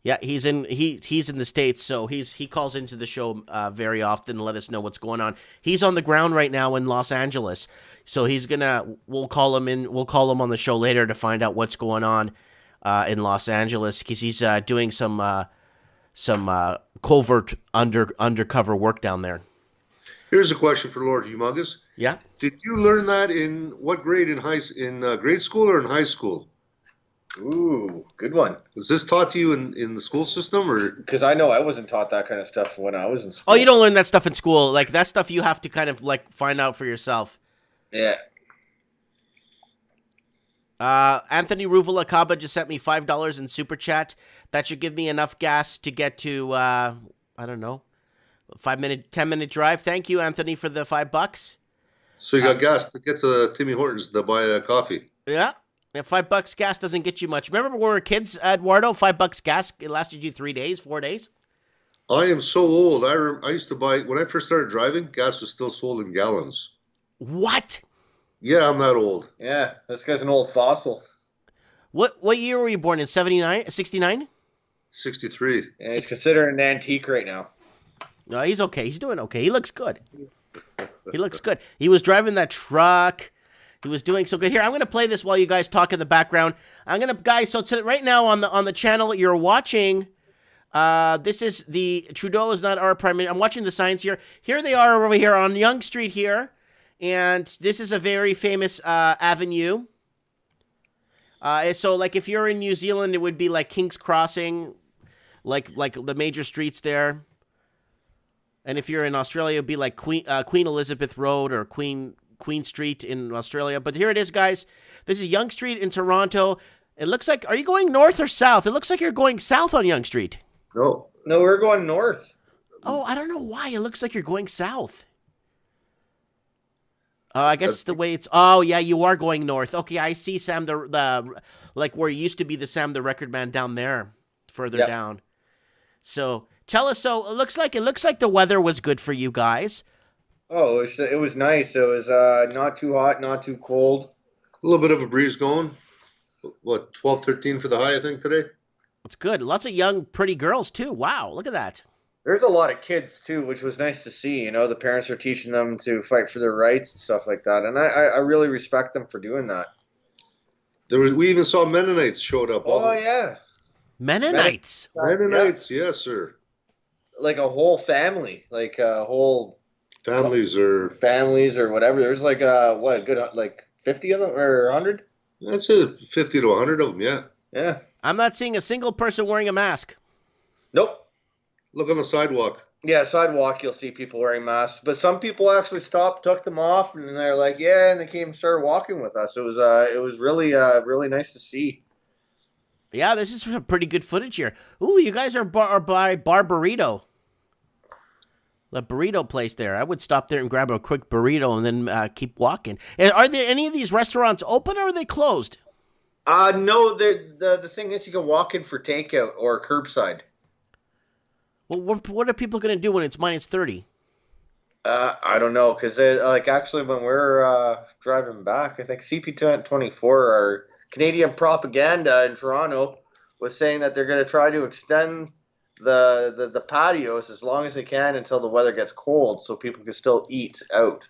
Yeah, he's in the States, so he calls into the show very often to let us know what's going on. He's on the ground right now in Los Angeles, so we'll call him on the show later to find out what's going on in Los Angeles because he's doing some covert undercover work down there. Here's a question for Lord Humongous. Yeah. Did you learn that in what grade in grade school or in high school? Ooh, good one. Was this taught to you in the school system, or? Because I know I wasn't taught that kind of stuff when I was in school. Oh, you don't learn that stuff in school. Like that stuff you have to kind of like find out for yourself. Yeah. Anthony Ruvula Kaba just sent me $5 in super chat. That should give me enough gas to get to I don't know, 10-minute drive. Thank you, Anthony, for the $5. So you got gas to get to Timmy Hortons to buy a coffee. Yeah. $5 gas doesn't get you much. Remember when we were kids, Eduardo? $5 gas, it lasted you 3 days, 4 days? I am so old. I used to buy, when I first started driving, gas was still sold in gallons. What? Yeah, I'm that old. Yeah, this guy's an old fossil. What year were you born in? 79? 69? 63. Yeah, he's considered an antique right now. No, he's okay. He's doing okay. He looks good. He looks good. He was driving that truck. He was doing so good. Here, I'm going to play this while you guys talk in the background. Guys, so right now on the channel you're watching, this is the Trudeau is not our prime minister. I'm watching the signs here. Here they are over here on Yonge Street here. And this is a very famous avenue. So, like, if you're in New Zealand, it would be like King's Crossing, like the major streets there. And if you're in Australia, it'd be like Queen Elizabeth Road or Queen Street in Australia. But here it is, guys. This is Yonge Street in Toronto. It looks like, are you going north or south? It looks like you're going south on Yonge Street. No. No, we're going north. Oh, I don't know why. It looks like you're going south. I guess it's the way it's. Oh yeah, you are going north. Okay, I see Sam the like where it used to be the Sam the Record Man down there, further down. So tell us. So it looks like the weather was good for you guys. Oh, it was nice. It was not too hot, not too cold. A little bit of a breeze going. What, 12, 13 for the high, I think, today? It's good. Lots of young, pretty girls too. Wow, look at that. There's a lot of kids too, which was nice to see. You know, the parents are teaching them to fight for their rights and stuff like that, and I really respect them for doing that. We even saw Mennonites showed up. Oh yeah, Mennonites. Mennonites, yes, sir. Like a whole family, like a whole families or whatever. There's like what, a good like 50 of them or 100? That's it, 50 to 100 of them. Yeah. Yeah. I'm not seeing a single person wearing a mask. Nope. Look on the sidewalk. Yeah, sidewalk, you'll see people wearing masks. But some people actually stopped, took them off, and they're like, yeah, and they came and started walking with us. It was really nice to see. Yeah, this is some pretty good footage here. Ooh, you guys are by Bar Burrito. The burrito place there. I would stop there and grab a quick burrito and then keep walking. And are there any of these restaurants open or are they closed? No, the thing is you can walk in for takeout or curbside. Well, what are people going to do when it's minus 30? I don't know, because like actually when we're driving back, I think CP24, our Canadian propaganda in Toronto, was saying that they're going to try to extend the patios as long as they can until the weather gets cold, so people can still eat out.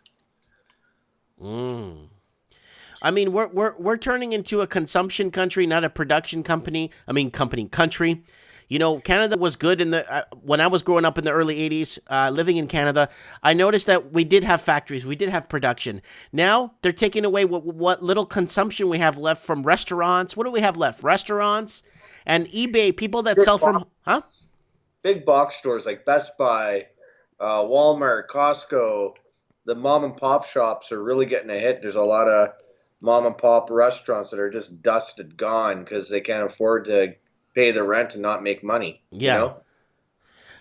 I mean, we're turning into a consumption country, not a production company. I mean, country. You know, Canada was good in the when I was growing up in the early 80s, living in Canada, I noticed that we did have factories, we did have production. Now, they're taking away what little consumption we have left from restaurants. What do we have left? Restaurants and eBay, people that sell from, huh? Big box stores like Best Buy, Walmart, Costco, the mom and pop shops are really getting a hit. There's a lot of mom and pop restaurants that are just dusted, gone, because they can't afford to pay the rent and not make money. Yeah. You know?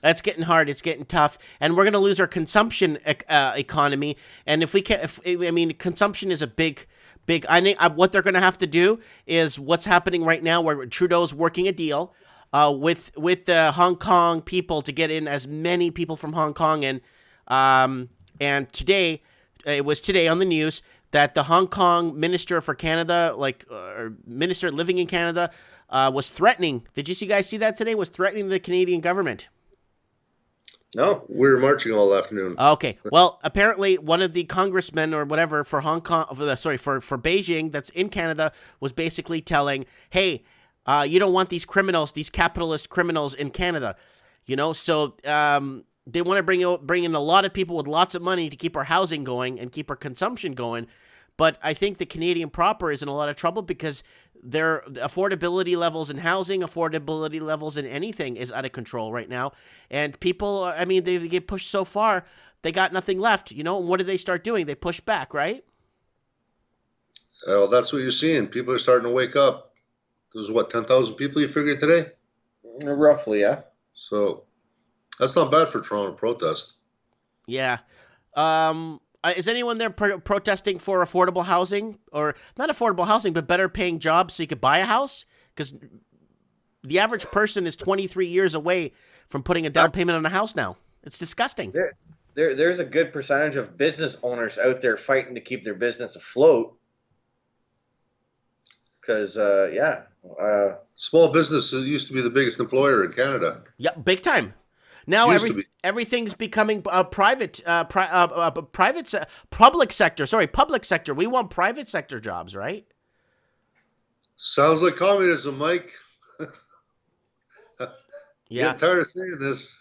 That's getting hard. It's getting tough. And we're going to lose our consumption economy. And if we can, I mean, consumption is a big, I think what they're going to have to do is what's happening right now where Trudeau's working a deal with the Hong Kong people to get in as many people from Hong Kong. And today, it was today on the news that the Hong Kong Minister for Canada, minister living in Canada, was threatening. Did you guys see that today? Was threatening the Canadian government. No. We were marching all afternoon. Okay. Well, apparently one of the congressmen or whatever for Hong Kong, for Beijing that's in Canada was basically telling, hey, you don't want these criminals, these capitalist criminals in Canada. You know, so they want to bring in a lot of people with lots of money to keep our housing going and keep our consumption going. But I think the Canadian proper is in a lot of trouble because their affordability levels in housing, affordability levels in anything is out of control right now. And people, I mean, they get pushed so far, they got nothing left, you know? And what do they start doing? They push back, right? Well, that's what you're seeing. People are starting to wake up. There's what, 10,000 people you figured today? Roughly, yeah. So that's not bad for Toronto protest. Yeah. Is anyone there protesting for affordable housing, or not affordable housing, but better paying jobs so you could buy a house? Because the average person is 23 years away from putting a down payment on a house now. It's disgusting. There's a good percentage of business owners out there fighting to keep their business afloat. Because, small business used to be the biggest employer in Canada. Yeah, big time. Now everything's becoming public sector. Sorry, public sector. We want private sector jobs, right? Sounds like communism, Mike. Yeah. Getting tired of saying this.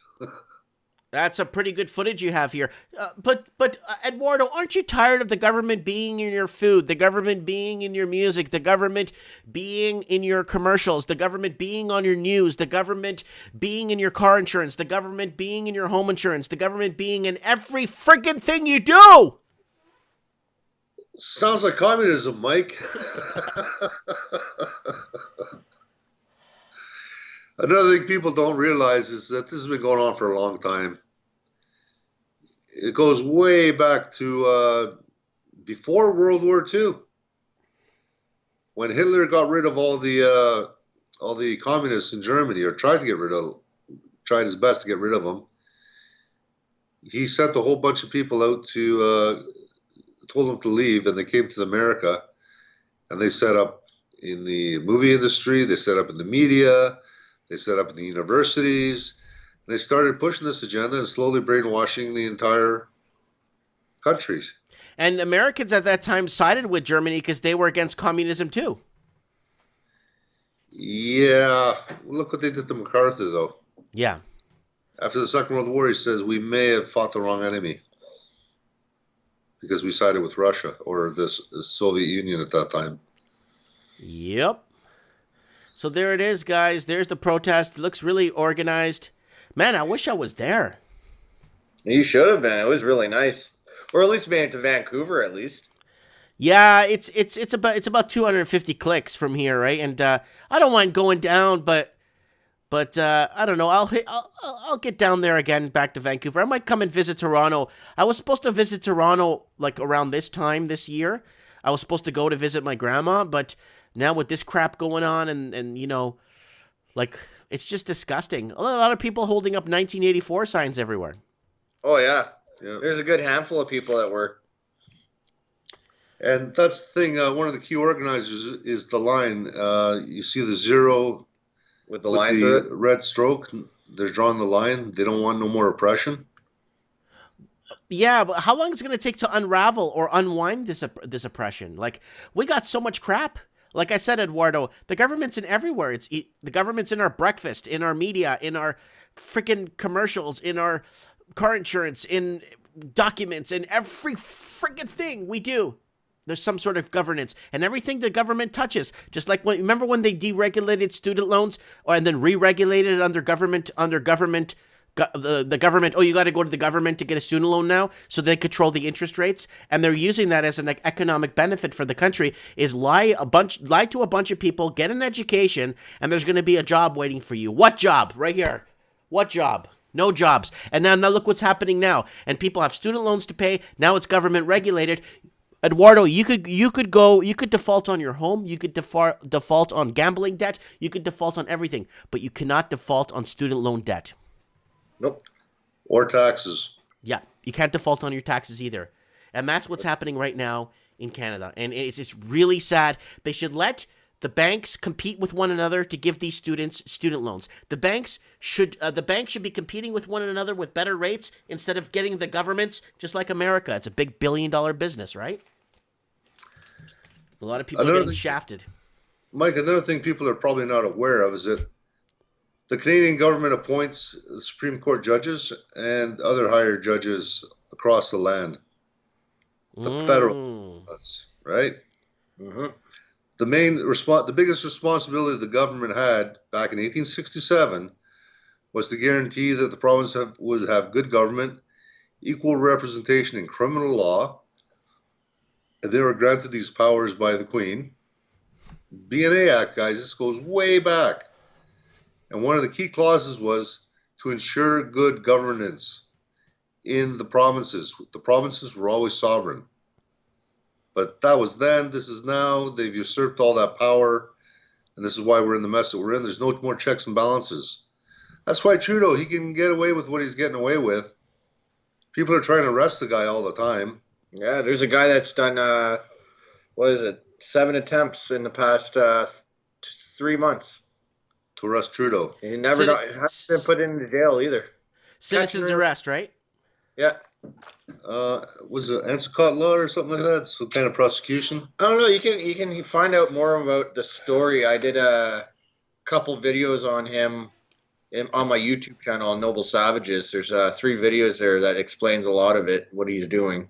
That's a pretty good footage you have here. But Eduardo, aren't you tired of the government being in your food, the government being in your music, the government being in your commercials, the government being on your news, the government being in your car insurance, the government being in your home insurance, the government being in every friggin' thing you do? Sounds like communism, Mike. Another thing people don't realize is that this has been going on for a long time. It goes way back to before World War II, when Hitler got rid of all the communists in Germany, or tried his best to get rid of them. He sent a whole bunch of people out told them to leave, and they came to America, and they set up in the movie industry, they set up in the media, they set up in the universities. They started pushing this agenda and slowly brainwashing the entire countries. And Americans at that time sided with Germany because they were against communism too. Yeah. Look what they did to MacArthur, though. Yeah. After the Second World War, he says, we may have fought the wrong enemy because we sided with Russia or the Soviet Union at that time. Yep. So there it is, guys. There's the protest. It looks really organized. Man, I wish I was there. You should have been. It was really nice. Or at least made it to Vancouver, at least. Yeah, it's about 250 clicks from here, right? And I don't mind going down, but I don't know. I'll get down there again, back to Vancouver. I might come and visit Toronto. I was supposed to visit Toronto like around this time this year. I was supposed to go to visit my grandma, but now with this crap going on and you know, like, it's just disgusting. A lot of people holding up 1984 signs everywhere. Oh, yeah. There's a good handful of people that were. And that's the thing. One of the key organizers is the line. You see the zero with the line through it? Red stroke. They're drawing the line. They don't want no more oppression. Yeah, but how long is it going to take to unravel or unwind this oppression? Like, we got so much crap. Like I said, Eduardo, the government's in everywhere. The government's in our breakfast, in our media, in our freaking commercials, in our car insurance, in documents, in every freaking thing we do. There's some sort of governance, and everything the government touches. Just like remember when they deregulated student loans, and then re-regulated it under government. The government, you got to go to the government to get a student loan now, so they control the interest rates, and they're using that as an economic benefit for the country. Is lie to a bunch of people, get an education, and there's going to be a job waiting for you. What job? Right here. What job? No jobs. And now look what's happening now. And people have student loans to pay. Now it's government regulated. Eduardo, you could default on your home, you could default on gambling debt, you could default on everything, but you cannot default on student loan debt. Nope. Or taxes. Yeah, you can't default on your taxes either. And that's what's happening right now in Canada. And it's just really sad. They should let the banks compete with one another to give these students student loans. The banks should be competing with one another with better rates instead of getting the governments, just like America. It's a big billion-dollar business, right? A lot of people are getting shafted. Mike, another thing people are probably not aware of is that the Canadian government appoints Supreme Court judges and other higher judges across the land. The federal, right? Mm-hmm. The biggest responsibility the government had back in 1867 was to guarantee that the province would have good government, equal representation in criminal law, and they were granted these powers by the Queen. B&A Act, guys, this goes way back. And one of the key clauses was to ensure good governance in the provinces. The provinces were always sovereign. But that was then, this is now. They've usurped all that power. And this is why we're in the mess that we're in. There's no more checks and balances. That's why Trudeau, he can get away with what he's getting away with. People are trying to arrest the guy all the time. Yeah, there's a guy that's done, 7 attempts in the past 3 months. To arrest Trudeau. He hasn't been put into jail either. Citizens arrest, right? Yeah. Was it Anscott law or something like that? Some kind of prosecution? I don't know. You can find out more about the story. I did a couple videos on him on my YouTube channel on Noble Savages. There's 3 videos there that explains a lot of it, what he's doing.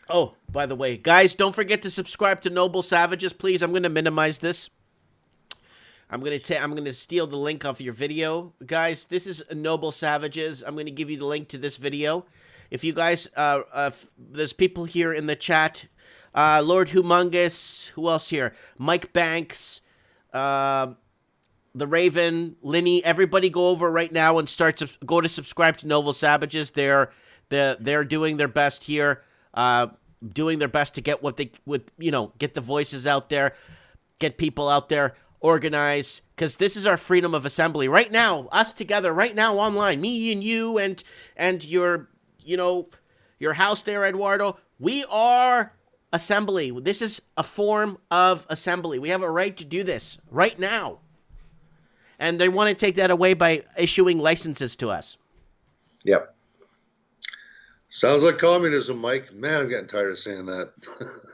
Oh, by the way, guys, don't forget to subscribe to Noble Savages, please. I'm going to minimize this. I'm going to steal the link off your video. Guys, this is Noble Savages. I'm going to give you the link to this video. If you guys, there's people here in the chat. Lord Humongous. Who else here? Mike Banks. The Raven. Linny. Everybody go over right now and go to subscribe to Noble Savages. They're doing their best here. Doing their best to get get the voices out there. Get people out there. Organize, because this is our freedom of assembly right now, us together right now online, me and you and your house there, Eduardo. We are assembly. This is a form of assembly. We have a right to do this right now, and they want to take that away by issuing licenses to us. Yep. Sounds like communism, Mike. Man, I'm getting tired of saying that.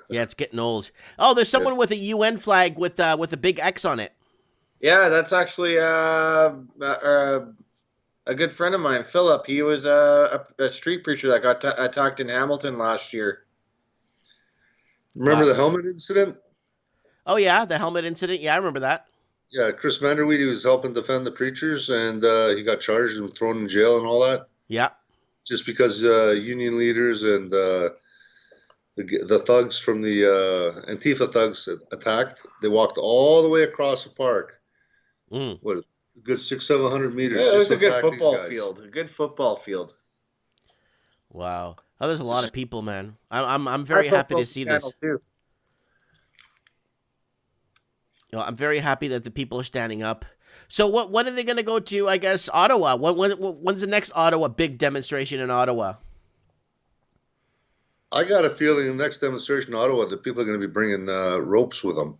Yeah, it's getting old. Oh, there's someone with a UN flag with a big X on it. Yeah, that's actually a good friend of mine, Philip. He was a street preacher that got attacked in Hamilton last year. Remember the helmet incident? Oh, yeah, the helmet incident. Yeah, I remember that. Yeah, Chris Vanderweed, he was helping defend the preachers, and he got charged and thrown in jail and all that. Yeah. Just because union leaders and the thugs from the Antifa thugs attacked. They walked all the way across the park. What, a good 600-700 meters. Yeah, it was a good football field. A good football field. Wow. Oh, there's a lot of people, man. I'm very happy to see this. Too. I'm very happy that the people are standing up. So when are they going to go to, I guess, Ottawa? When's the next Ottawa big demonstration in Ottawa? I got a feeling the next demonstration in Ottawa that people are going to be bringing ropes with them.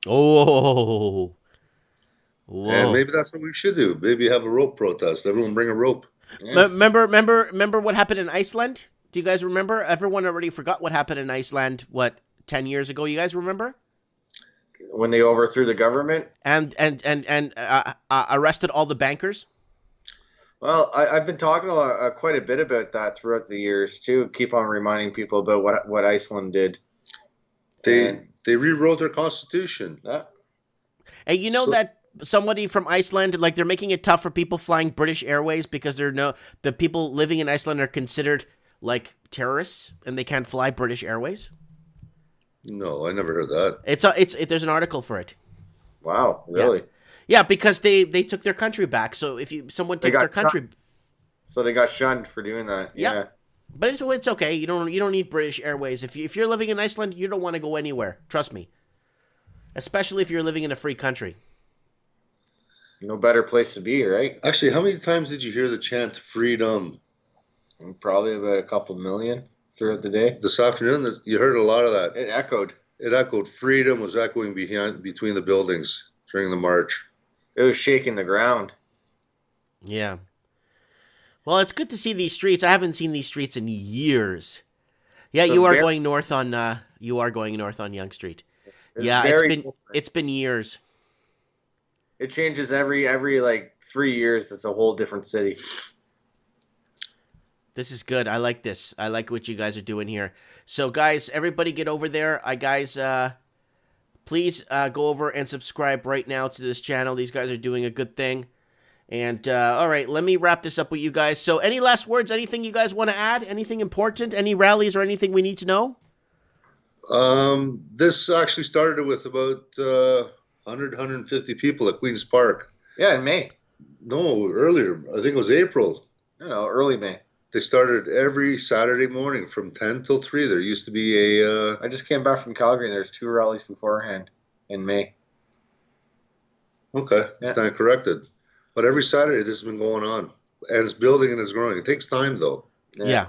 Oh. Whoa. And maybe that's what we should do. Maybe have a rope protest. Everyone bring a rope. Yeah. Remember what happened in Iceland? Do you guys remember? Everyone already forgot what happened in Iceland, 10 years ago? You guys remember? When they overthrew the government? And arrested all the bankers? Well, I've been talking quite a bit about that throughout the years, too. Keep on reminding people about what Iceland did. They rewrote their constitution. Yeah. And you know that somebody from Iceland, like, they're making it tough for people flying British Airways because the people living in Iceland are considered like terrorists and they can't fly British Airways? No, I never heard that. There's an article for it. Wow, really? Yeah, because they took their country back. So if someone takes their country, so they got shunned for doing that. Yeah. But it's okay. You don't need British Airways. If you're living in Iceland, you don't want to go anywhere. Trust me. Especially if you're living in a free country. No better place to be, right? Actually, how many times did you hear the chant freedom? Probably about a couple million throughout the day. This afternoon, you heard a lot of that. It echoed. Freedom was echoing between the buildings during the march. It was shaking the ground. Yeah. Well, it's good to see these streets. I haven't seen these streets in years. Yeah, you are going north on Yonge Street. It's been years. It changes every like 3 years. It's a whole different city. This is good. I like this. I like what you guys are doing here. So, guys, everybody get over there. Please go over and subscribe right now to this channel. These guys are doing a good thing. And, all right, let me wrap this up with you guys. So, any last words? Anything you guys want to add? Anything important? Any rallies or anything we need to know? This actually started with about 100, 150 people at Queen's Park. Yeah, in May. No, earlier. I think it was April. No, early May. They started every Saturday morning from 10 till 3. There used to be a... I just came back from Calgary and there's 2 rallies beforehand in May. Okay, Yeah. stand corrected. But every Saturday this has been going on, and it's building and it's growing. It takes time though. Yeah.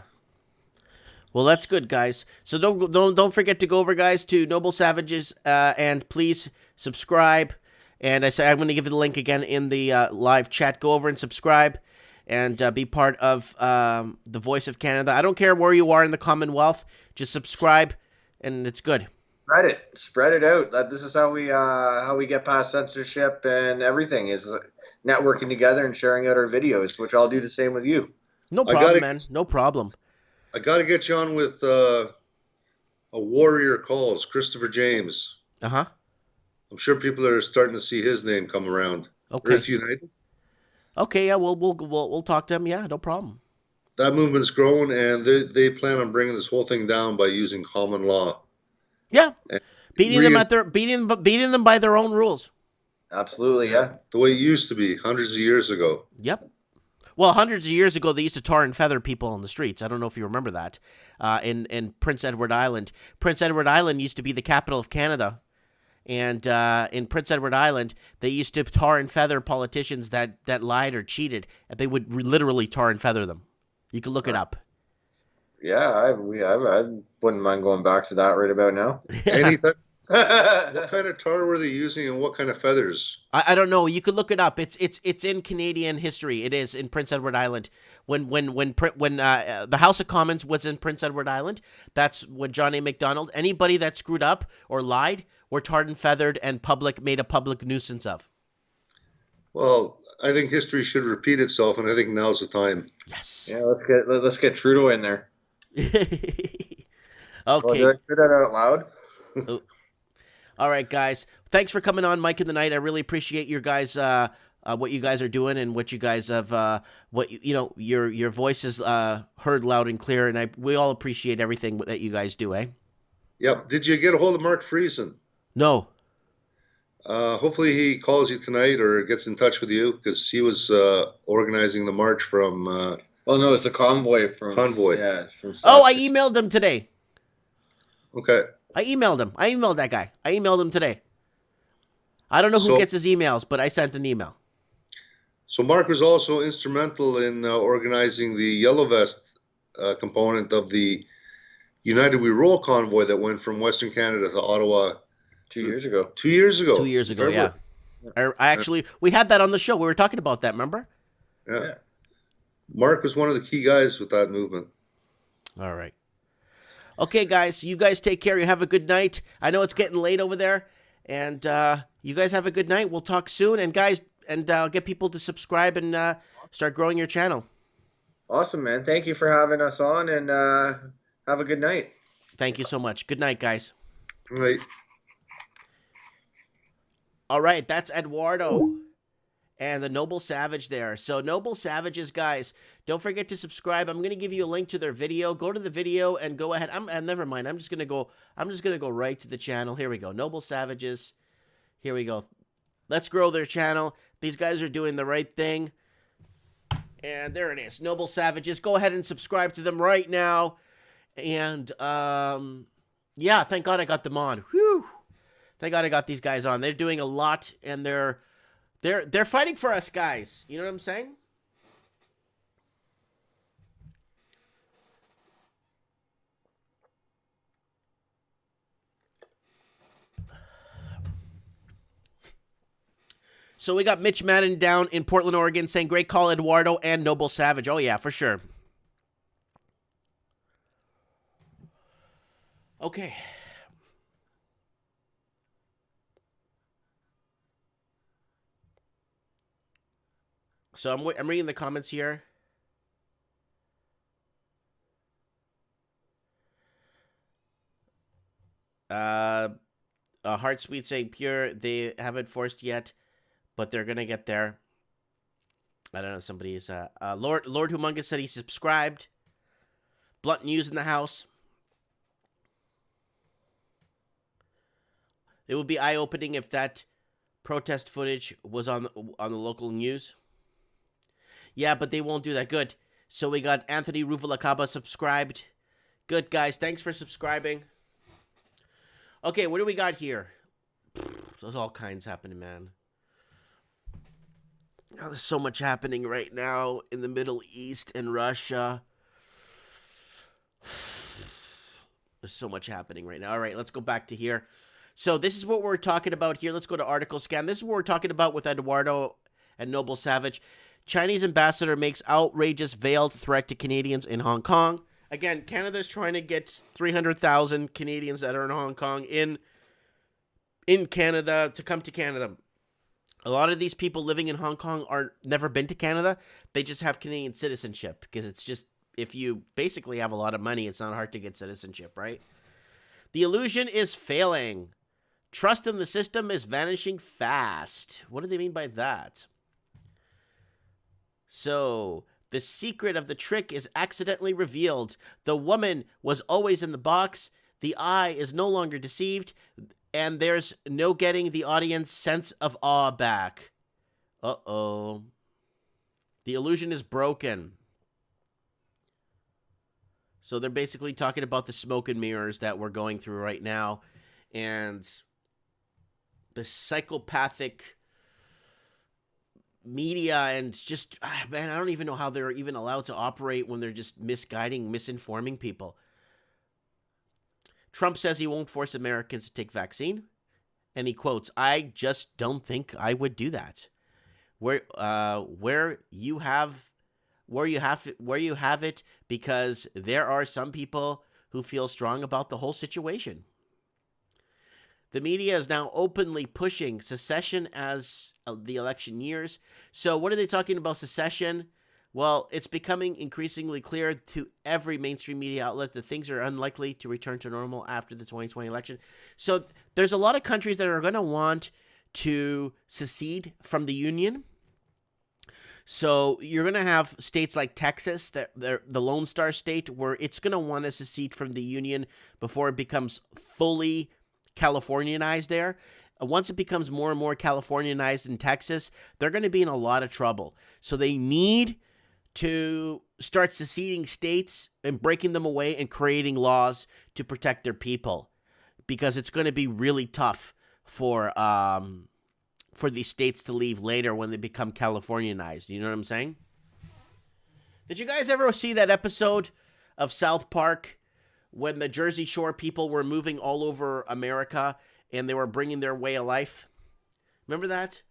Well, that's good, guys. So don't forget to go over, guys, to Noble Savages, and please subscribe. And I'm going to give you the link again in the live chat. Go over and subscribe, and be part of the Voice of Canada. I don't care where you are in the Commonwealth. Just subscribe, and it's good. Spread it out. This is how we get past censorship and everything, is networking together and sharing out our videos, which I'll do the same with you. No problem, man. No problem. I got to get you on with a warrior calls, Christopher James. Uh-huh. I'm sure people are starting to see his name come around. Okay. Earth United. Okay, yeah, we'll talk to him. Yeah, no problem. That movement's grown, and they plan on bringing this whole thing down by using common law. Yeah, beating them by their own rules. Absolutely, yeah. The way it used to be hundreds of years ago. Yep. Well, hundreds of years ago, they used to tar and feather people on the streets. I don't know if you remember that. In Prince Edward Island. Prince Edward Island used to be the capital of Canada. And in Prince Edward Island, they used to tar and feather politicians that lied or cheated. And they would literally tar and feather them. You can look it up. Yeah, I wouldn't mind going back to that right about now. Anything? What kind of tar were they using, and what kind of feathers? I don't know. You could look it up. It's in Canadian history. It is in Prince Edward Island. When the House of Commons was in Prince Edward Island, that's when John A. Macdonald. Anybody that screwed up or lied were tarred and feathered and made a public nuisance of. Well, I think history should repeat itself, and I think now's the time. Yes. Yeah, let's get Trudeau in there. Okay. Well, did I say that out loud? All right, guys. Thanks for coming on, Mike in the Night. I really appreciate your guys, what you guys are doing, and what you guys have, your voice is heard loud and clear, and we all appreciate everything that you guys do, eh? Yep. Did you get a hold of Mark Friesen? No. Hopefully he calls you tonight or gets in touch with you, because he was organizing the march from. Well, no, it's a convoy from. Convoy. Yeah. From I emailed him today. Okay. I emailed him. I emailed that guy. I emailed him today. I don't know who gets his emails, but I sent an email. So Mark was also instrumental in organizing the Yellow Vest component of the United We Roll convoy that went from Western Canada to Ottawa 2 years ago. 2 years ago. 2 years ago, yeah. We had that on the show. We were talking about that, remember? Yeah. Mark was one of the key guys with that movement. All right. Okay, guys, you guys take care. You have a good night. I know it's getting late over there, and you guys have a good night. We'll talk soon, and guys, get people to subscribe and start growing your channel. Awesome, man. Thank you for having us on, and have a good night. Thank you so much. Good night, guys. Right. All right, that's Eduardo and the Noble Savage there. So Noble Savages, guys, don't forget to subscribe. I'm going to give you a link to their video. Go to the video and go ahead. Never mind. I'm just going to go right to the channel. Here we go. Noble Savages. Here we go. Let's grow their channel. These guys are doing the right thing. And there it is. Noble Savages. Go ahead and subscribe to them right now. And yeah, thank God I got them on. Whew. Thank God I got these guys on. They're doing a lot, and they're fighting for us, guys. You know what I'm saying? So we got Mitch Madden down in Portland, Oregon, saying, great call, Eduardo and Noble Savage. Oh, yeah, for sure. Okay. So I'm reading the comments here. Heart Sweet saying pure. They haven't forced yet, but they're gonna get there. I don't know. Somebody's Lord Humongous said he subscribed. Blunt News in the house. It would be eye-opening if that protest footage was on the local news. Yeah, but they won't do that. Good. So we got Anthony Ruvalacaba subscribed. Good, guys. Thanks for subscribing. Okay, what do we got here? There's all kinds happening, man. Oh, there's so much happening right now in the Middle East and Russia. There's so much happening right now. All right, let's go back to here. So this is what we're talking about here. Let's go to article scan. This is what we're talking about with Eduardo and Noble Savage. Chinese ambassador makes outrageous veiled threat to Canadians in Hong Kong. Again, Canada's trying to get 300,000 Canadians that are in Hong Kong in Canada to come to Canada. A lot of these people living in Hong Kong are never been to Canada. They just have Canadian citizenship because it's just, if you basically have a lot of money, it's not hard to get citizenship, right? The illusion is failing. Trust in the system is vanishing fast. What do they mean by that? So, the secret of the trick is accidentally revealed. The woman was always in the box. The eye is no longer deceived. And there's no getting the audience sense of awe back. Uh-oh. The illusion is broken. So they're basically talking about the smoke and mirrors that we're going through right now. And the psychopathic media and just, man, I don't even know how they're even allowed to operate when they're just misguiding, misinforming people. Trump says he won't force Americans to take vaccine. And he quotes, "I just don't think I would do that." Where you have it, because there are some people who feel strong about the whole situation. The media is now openly pushing secession as the election nears. So what are they talking about secession? Well, it's becoming increasingly clear to every mainstream media outlet that things are unlikely to return to normal after the 2020 election. So there's a lot of countries that are going to want to secede from the Union. So you're going to have states like Texas, the Lone Star State, where it's going to want to secede from the Union before it becomes fully Californianized there. Once it becomes more and more Californianized in Texas, they're going to be in a lot of trouble. So they need to start seceding states and breaking them away and creating laws to protect their people, because it's going to be really tough for these states to leave later when they become Californianized. You know what I'm saying? Did you guys ever see that episode of South Park when the Jersey Shore people were moving all over America and they were bringing their way of life? Remember that?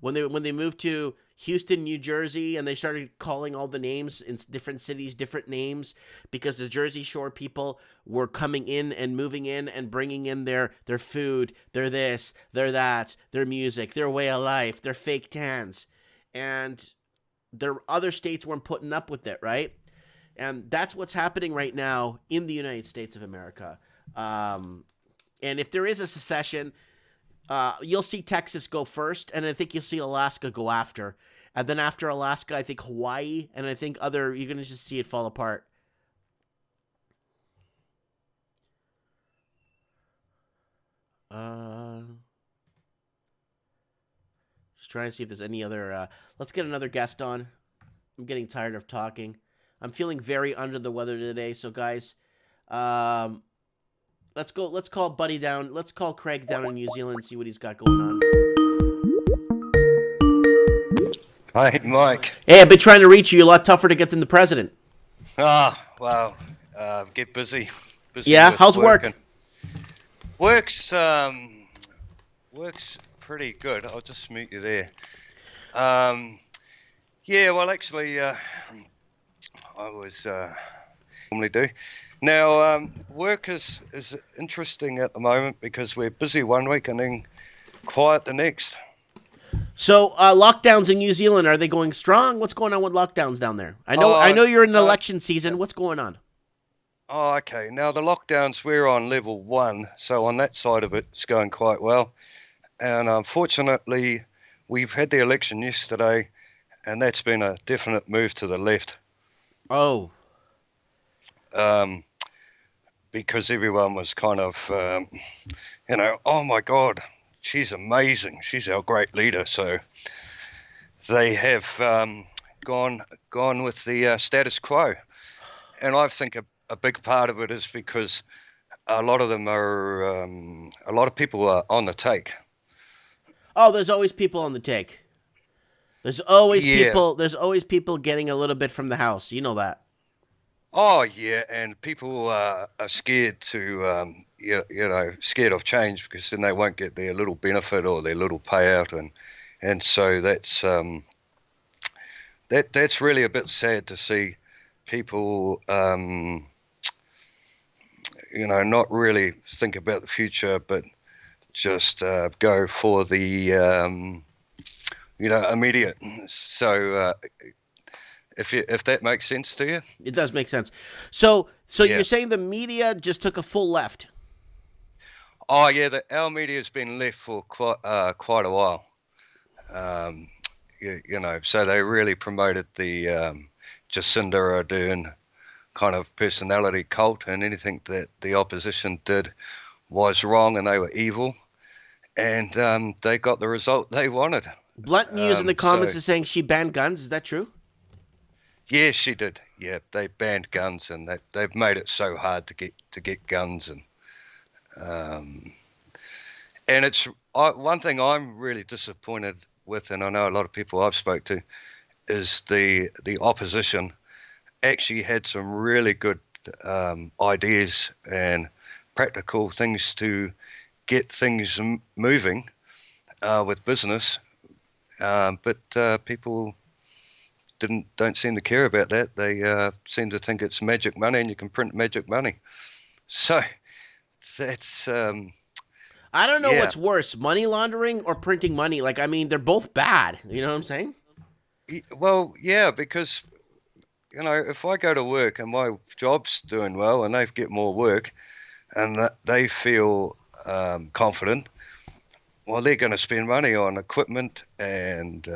When they moved to Houston, New Jersey, and they started calling all the names in different cities different names because the Jersey Shore people were coming in and moving in and bringing in their food, their this, their that, their music, their way of life, their fake tans. And their other states weren't putting up with it, right? And that's what's happening right now in the United States of America. And if there is a secession, you'll see Texas go first, and I think you'll see Alaska go after. And then after Alaska, I think Hawaii, and I think you're going to just see it fall apart. Just trying to see if there's any other... let's get another guest on. I'm getting tired of talking. I'm feeling very under the weather today, so guys... Let's call Buddy down. Let's call Craig down in New Zealand and see what he's got going on. Hi, Mike. Hey, I've been trying to reach you. You're a lot tougher to get than the president. Wow. Get busy. Yeah, how's work? Works pretty good. I'll just mute you there. Yeah, well, actually, I was normally do. Now, work is interesting at the moment because we're busy one week and then quiet the next. So, lockdowns in New Zealand, are they going strong? What's going on with lockdowns down there? I know you're in election season. What's going on? Oh, okay. Now, the lockdowns, we're on level 1, so on that side of it, it's going quite well. And unfortunately, we've had the election yesterday, and that's been a definite move to the left. Oh. Because everyone was kind of, oh my God, she's amazing. She's our great leader. So they have gone with the status quo. And I think a big part of it is because a lot of people are on the take. Oh, there's always people on the take. There's always Yeah. people. There's always people getting a little bit from the house. You know that. Oh yeah, and people are scared to, scared of change because then they won't get their little benefit or their little payout, and so that's really a bit sad to see people, not really think about the future, but just go for the, immediate. So if that makes sense to you. It does make sense. So Yeah. you're saying the media just took a full left? Oh yeah, our media's been left for quite a while. So they really promoted the Jacinda Ardern kind of personality cult, and anything that the opposition did was wrong and they were evil, and they got the result they wanted. Blunt News in the comments is saying she banned guns. Is that true? Yeah, she did. Yeah, they banned guns, and they've made it so hard to get guns, and it's one thing I'm really disappointed with, and I know a lot of people I've spoke to, is the opposition actually had some really good ideas and practical things to get things moving with business, but people don't seem to care about that. They seem to think it's magic money, and you can print magic money. So that's I don't know Yeah. what's worse, money laundering or printing money. Like, I mean, they're both bad. You know what I'm saying? well, yeah, because if I go to work and my job's doing well and they get more work and that they feel confident, well, they're going to spend money on equipment and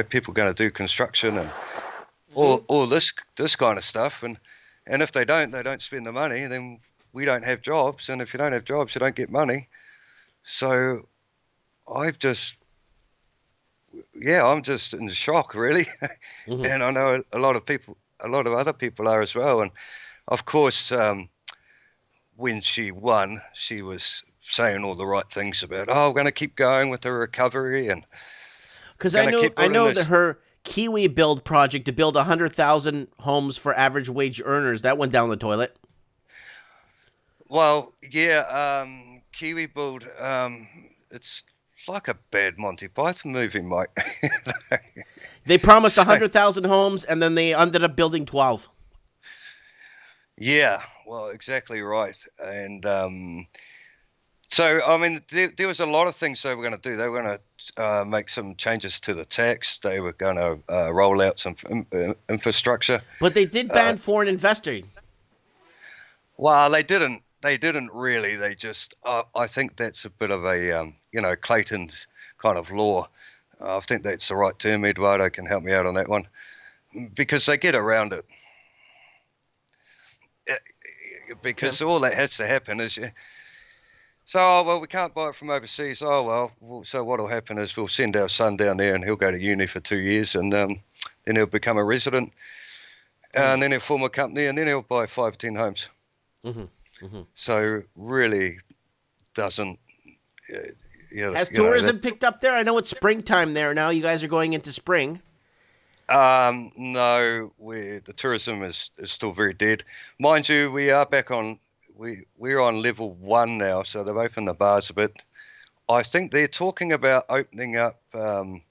people going to do construction and all this kind of stuff, and if they don't spend the money, then we don't have jobs, and if you don't have jobs, you don't get money. So I'm just in shock, really. And I know a lot of other people are as well. And of course, when she won, she was saying all the right things about, we're going to keep going with the recovery, and Because Gonna I keep know building that this- her Kiwi build project to build 100,000 homes for average wage earners, that went down the toilet. well, yeah, Kiwi Build, it's like a bad Monty Python movie, Mike. They promised So- 100,000 homes, and then they ended up building 12. Yeah, well, exactly right. And so, I mean, there was a lot of things they were going to do. They were going to make some changes to the tax. They were going to roll out some infrastructure. But they did ban foreign investing. Well, they didn't. They didn't really. They just. I think that's a bit of a, Clayton's kind of law. I think that's the right term. Eduardo can help me out on that one, because they get around it. Because all that has to happen is, we can't buy it from overseas. So what'll happen is we'll send our son down there, and he'll go to uni for 2 years, and then he'll become a resident, and then he'll form a company, and then he'll buy 5 or 10 homes. So really doesn't. Has tourism picked up there? I know it's springtime there now. You guys are going into spring. No, the tourism is still very dead. Mind you, we are back on. We're on level 1 now, so they've opened the bars a bit. I think they're talking about opening up, or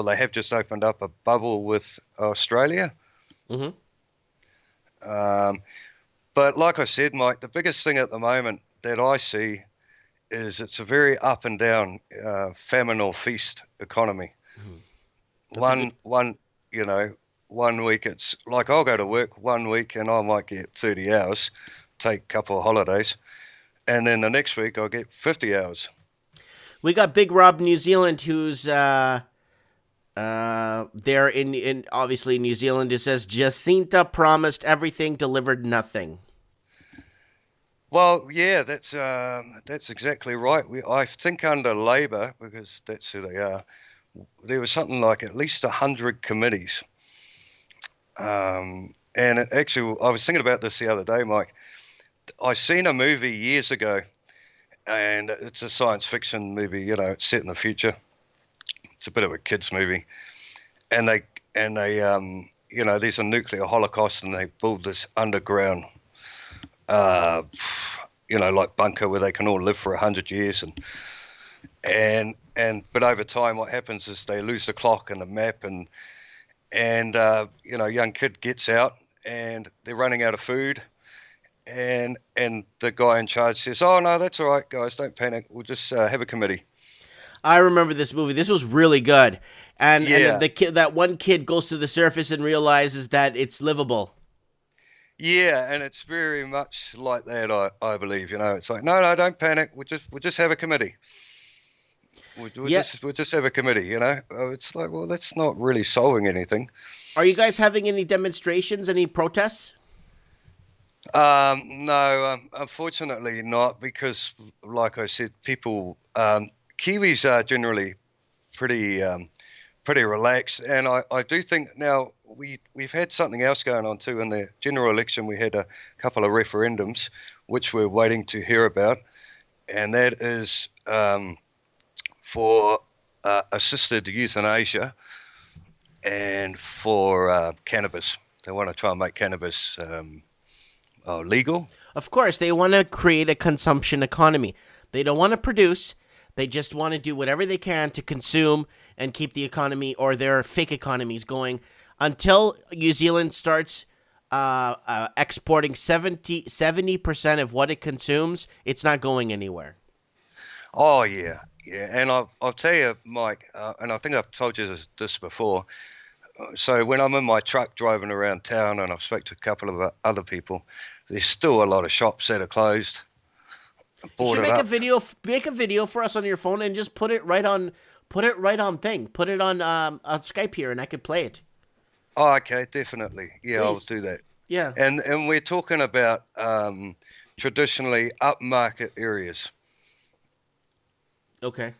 they have just opened up a bubble with Australia. But like I said, Mike, the biggest thing at the moment that I see is it's a very up and down, famine or feast economy. One week it's like I'll go to work 1 week and I might get 30 hours, take a couple of holidays, and then the next week I'll get 50 hours. We got Big Rob New Zealand, who's there in obviously New Zealand. It says Jacinta promised everything, delivered nothing. Well, yeah, that's exactly right. I think under Labor, because that's who they are, there was something like at least 100 committees. And actually, I was thinking about this the other day, Mike. I seen a movie years ago, and it's a science fiction movie. It's set in the future. It's a bit of a kids movie, and they there's a nuclear holocaust, and they build this underground, like bunker where they can all live for 100 years, but over time, what happens is they lose the clock and the map, and young kid gets out, and they're running out of food. And the guy in charge says, "Oh no, that's all right, guys. Don't panic. We'll just have a committee." I remember this movie. This was really good. And the kid, that one kid, goes to the surface and realizes that it's livable. Yeah, and it's very much like that. I believe. It's like, no, don't panic. We'll just have a committee. We'll just have a committee. It's like, well, that's not really solving anything. Are you guys having any demonstrations? Any protests? No, unfortunately not, because, like I said, people, Kiwis are generally pretty relaxed, and I do think now we've had something else going on too. In the general election, we had a couple of referendums, which we're waiting to hear about, and that is for assisted euthanasia and for cannabis. They want to try and make cannabis legal. Of course, they want to create a consumption economy. They don't want to produce. They just want to do whatever they can to consume and keep the economy, or their fake economies, going until New Zealand starts exporting 70% of what it consumes. It's not going anywhere. Oh, yeah. And I'll tell you, Mike, and I think I've told you this before. So when I'm in my truck driving around town, and I've spoke to a couple of other people, there's still a lot of shops that are closed. You should make a video for us on your phone and just put it right on thing. Put it on Skype here, and I could play it. Oh, okay, definitely. Yeah, Please. I'll do that. Yeah. And we're talking about traditionally upmarket areas. Okay.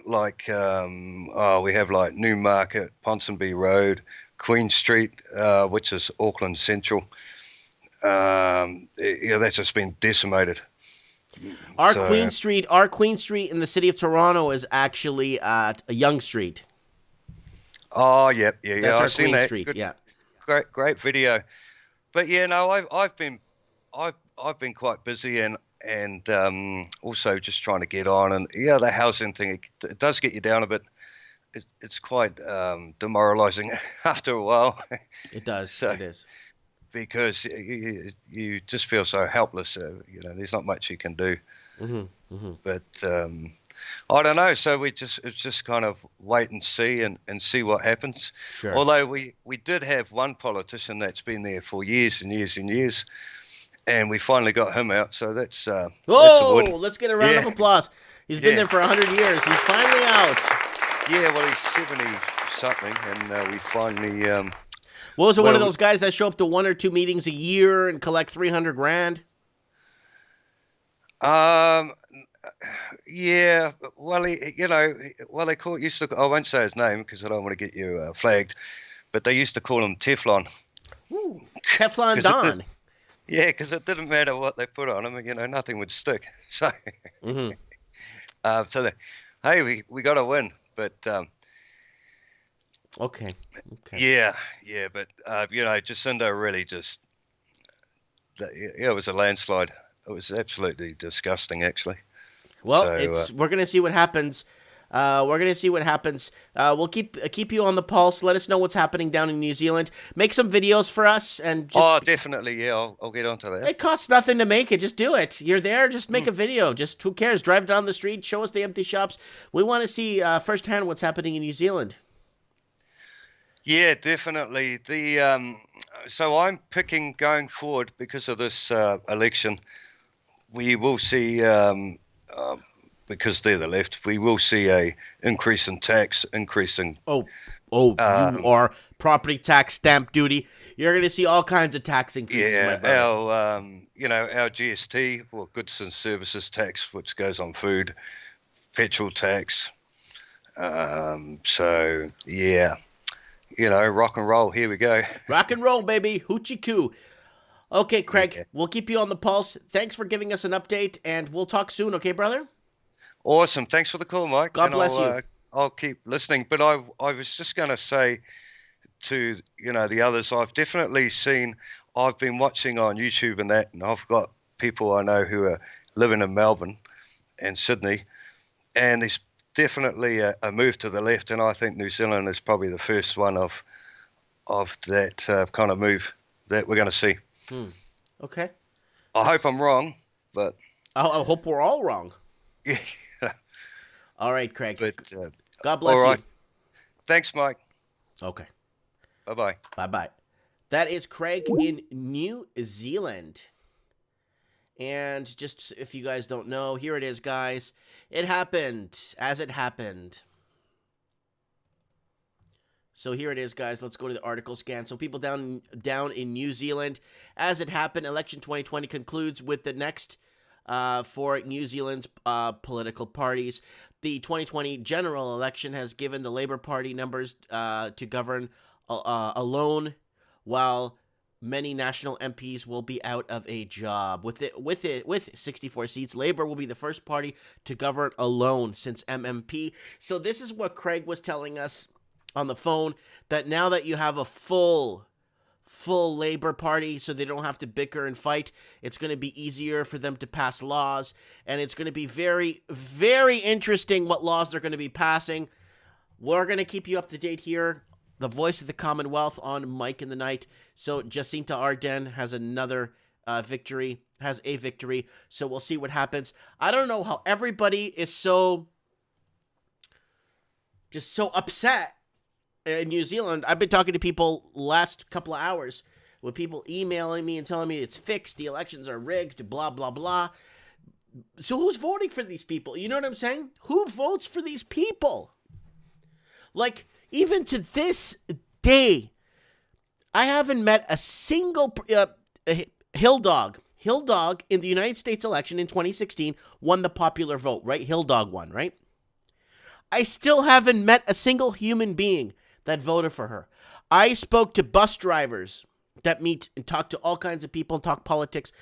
Like we have like Newmarket, Ponsonby Road, Queen Street, which is Auckland Central. That's just been decimated. Our Queen Street in the city of Toronto is actually at Yonge Street. Oh, yeah. That's our I've seen Queen that. Street. Good, yeah. Great video. But yeah, no, I've been quite busy and also just trying to get on, and the housing thing, it does get you down a bit. It's quite demoralizing after a while. It does. So, it is. Because you just feel so helpless. There's not much you can do. Mm-hmm, mm-hmm. But I don't know. So it's just kind of wait and see and see what happens. Sure. Although we did have one politician that's been there for years and years and years, and we finally got him out. So that's Whoa! that's a win. Let's get a round of applause. He's been there for 100 years. He's finally out. Yeah, well, he's 70 something, and we finally. What was it? One of those guys that show up to 1 or 2 meetings a year and collect 300 grand? Yeah. Well, they used to. I won't say his name because I don't want to get you flagged, but they used to call him Teflon. Ooh, Teflon Don. Yeah, because it didn't matter what they put on him, nothing would stick. So, hey, we got to win, but. Okay. Yeah, but Jacinda really just, it was a landslide. It was absolutely disgusting, actually. Well, we're gonna see what happens. We'll keep you on the pulse. Let us know what's happening down in New Zealand. Make some videos for us and just. Definitely, yeah. I'll get onto that. It costs nothing to make it. Just do it. You're there. Just make a video. Just who cares? Drive down the street. Show us the empty shops. We want to see firsthand what's happening in New Zealand. Yeah, definitely. So I'm picking going forward because of this election. We will see, because they're the left, we will see a increase in tax, increasing. You are property tax, stamp duty. You're going to see all kinds of tax increases. Yeah, our GST, well, goods and services tax, which goes on food, petrol tax. So yeah. Rock and roll. Here we go. Rock and roll, baby. Hoochie coo. Okay, Craig, We'll keep you on the pulse. Thanks for giving us an update, and we'll talk soon, okay, brother? Awesome. Thanks for the call, Mike. God bless you. I'll keep listening. But I was just going to say to the others, I've definitely seen. I've been watching on YouTube and that, and I've got people I know who are living in Melbourne and Sydney, and there's definitely a move to the left, and I think New Zealand is probably the first one of that kind of move that we're going to see. Okay. I hope I'm wrong, but I hope we're all wrong. yeah. All right, Craig. But God bless all right. you. Thanks, Mike. Okay. Bye-bye. Bye-bye. That is Craig in New Zealand. And just if you guys don't know, here it is, guys. It happened as it happened. So here it is, guys. Let's go to the article scan. So people down in New Zealand, as it happened, election 2020 concludes with the next for New Zealand's political parties. The 2020 general election has given the Labour Party numbers to govern alone, while many national MPs will be out of a job. With 64 seats, Labour will be the first party to govern alone since MMP. So this is what Craig was telling us on the phone, that now that you have a full Labour Party, so they don't have to bicker and fight, it's going to be easier for them to pass laws, and it's going to be very, very interesting what laws they're going to be passing. We're going to keep you up to date here. The voice of the Commonwealth on Mike in the Night. So Jacinta Ardern has another victory, so we'll see what happens. I don't know how everybody is so upset in New Zealand. I've been talking to people last couple of hours with people emailing me and telling me it's fixed, the elections are rigged, blah, blah, blah. So who's voting for these people? You know what I'm saying? Who votes for these people? Like, even to this day, I haven't met a single Hill Dog in the United States election in 2016 won the popular vote, right? Hill Dog won, right? I still haven't met a single human being that voted for her. I spoke to bus drivers that meet and talk to all kinds of people and talk politics,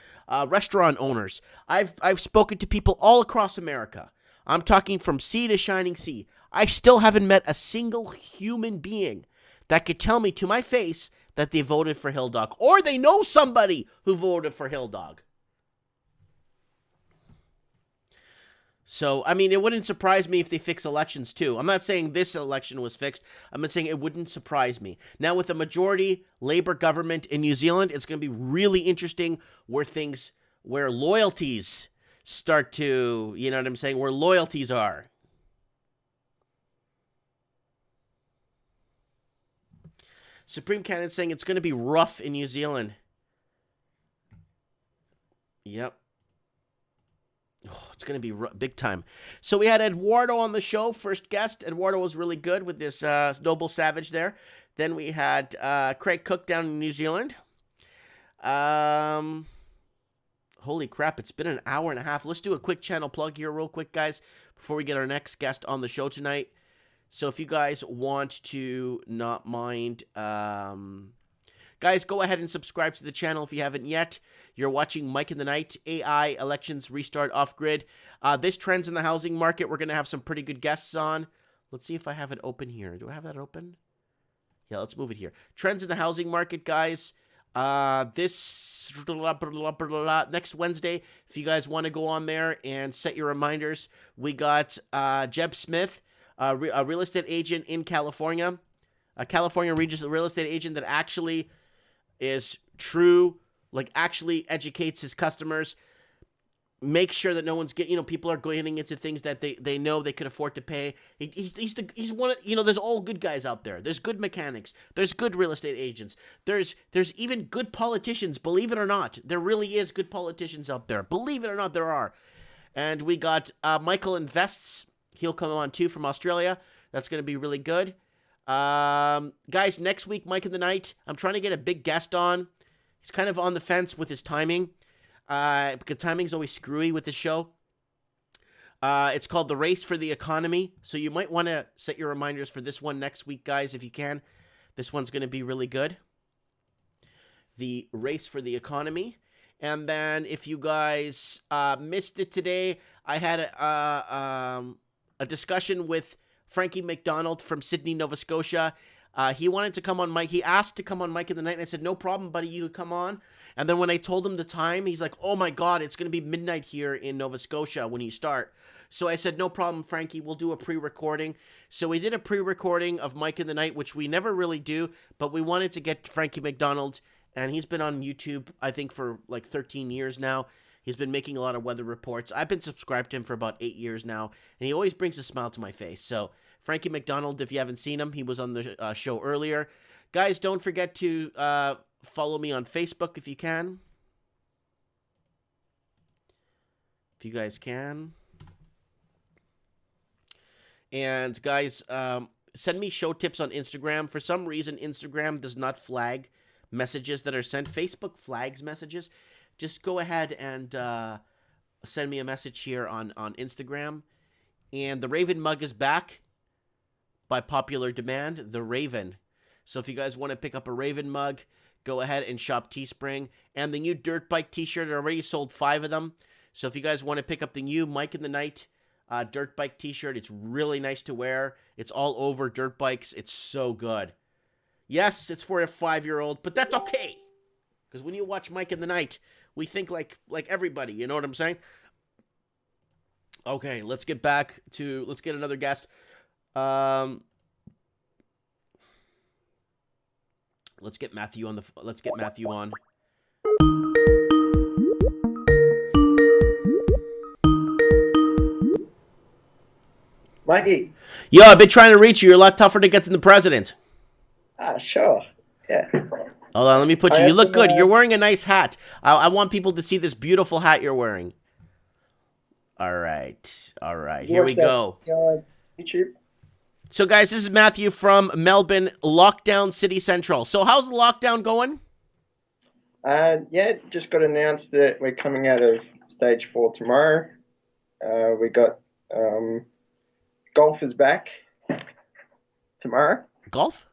restaurant owners. I've spoken to people all across America. I'm talking from sea to shining sea. I still haven't met a single human being that could tell me to my face that they voted for Hill Dog, or they know somebody who voted for Hill Dog. So, I mean, it wouldn't surprise me if they fix elections too. I'm not saying this election was fixed. I'm not saying it wouldn't surprise me. Now, with a majority Labour government in New Zealand, it's going to be really interesting where loyalties start to, you know what I'm saying, where loyalties are. Supreme candidate saying it's going to be rough in New Zealand. Yep. Oh, it's going to be big time. So we had Eduardo on the show, first guest. Eduardo was really good with this Noble Savage there. Then we had Craig Cook down in New Zealand. Holy crap, it's been an hour and a half. Let's do a quick channel plug here real quick, guys, before we get our next guest on the show tonight. So if you guys want to not mind, guys, go ahead and subscribe to the channel if you haven't yet. You're watching Mike in the Night, AI, Elections, Restart, Off-Grid. This trends in the housing market. We're going to have some pretty good guests on. Let's see if I have it open here. Do I have that open? Yeah, let's move it here. Trends in the housing market, guys. This next Wednesday, if you guys want to go on there and set your reminders, we got Jeb Smith, a real estate agent in California, a California real estate agent that actually is true, like actually educates his customers, make sure that no one's people are getting into things that they know they could afford to pay. He's one of, there's all good guys out there. There's good mechanics. There's good real estate agents. There's even good politicians. Believe it or not, there really is good politicians out there. Believe it or not, there are. And we got Michael Invests. He'll come on too from Australia. That's going to be really good. Guys, next week, Mike in the Night, I'm trying to get a big guest on. He's kind of on the fence with his timing, because timing's always screwy with the show. It's called The Race for the Economy, so you might want to set your reminders for this one next week, guys, if you can. This one's going to be really good. The Race for the Economy. And then if you guys missed it today, I had a discussion with Frankie McDonald from Sydney, Nova Scotia. He wanted to come on Mike. He asked to come on Mike in the Night, and I said, no problem, buddy, you could come on. And then when I told him the time, he's like, oh my God, it's going to be midnight here in Nova Scotia when you start. So I said, no problem, Frankie, we'll do a pre-recording. So we did a pre-recording of Mike in the Night, which we never really do, but we wanted to get Frankie McDonald, and he's been on YouTube, I think, for like 13 years now. He's been making a lot of weather reports. I've been subscribed to him for about 8 years now, and he always brings a smile to my face. So Frankie McDonald, if you haven't seen him, he was on the show earlier. Guys, don't forget to follow me on Facebook if you can. If you guys can. And guys, send me show tips on Instagram. For some reason, Instagram does not flag messages that are sent. Facebook flags messages. Just go ahead and send me a message here on Instagram. And the Raven mug is back by popular demand. The Raven. So if you guys want to pick up a Raven mug, go ahead and shop Teespring. And the new Dirt Bike t-shirt, I already sold 5 of them. So if you guys want to pick up the new Mike in the Night Dirt Bike t-shirt, it's really nice to wear. It's all over dirt bikes. It's so good. Yes, it's for a 5-year-old, but that's okay. Because when you watch Mike in the Night, we think like everybody. You know what I'm saying? Okay, let's get another guest. Let's get Matthew on. Mikey. Yo, I've been trying to reach you. You're a lot tougher to get than the president. Sure. Yeah. Hold on, let me put you. You look good. You're wearing a nice hat. I want people to see this beautiful hat you're wearing. All right. Here we go. YouTube. So, guys, this is Matthew from Melbourne, Lockdown City Central. So, how's the lockdown going? Yeah, just got announced that we're coming out of stage 4 tomorrow. We got golfers back tomorrow. Golf?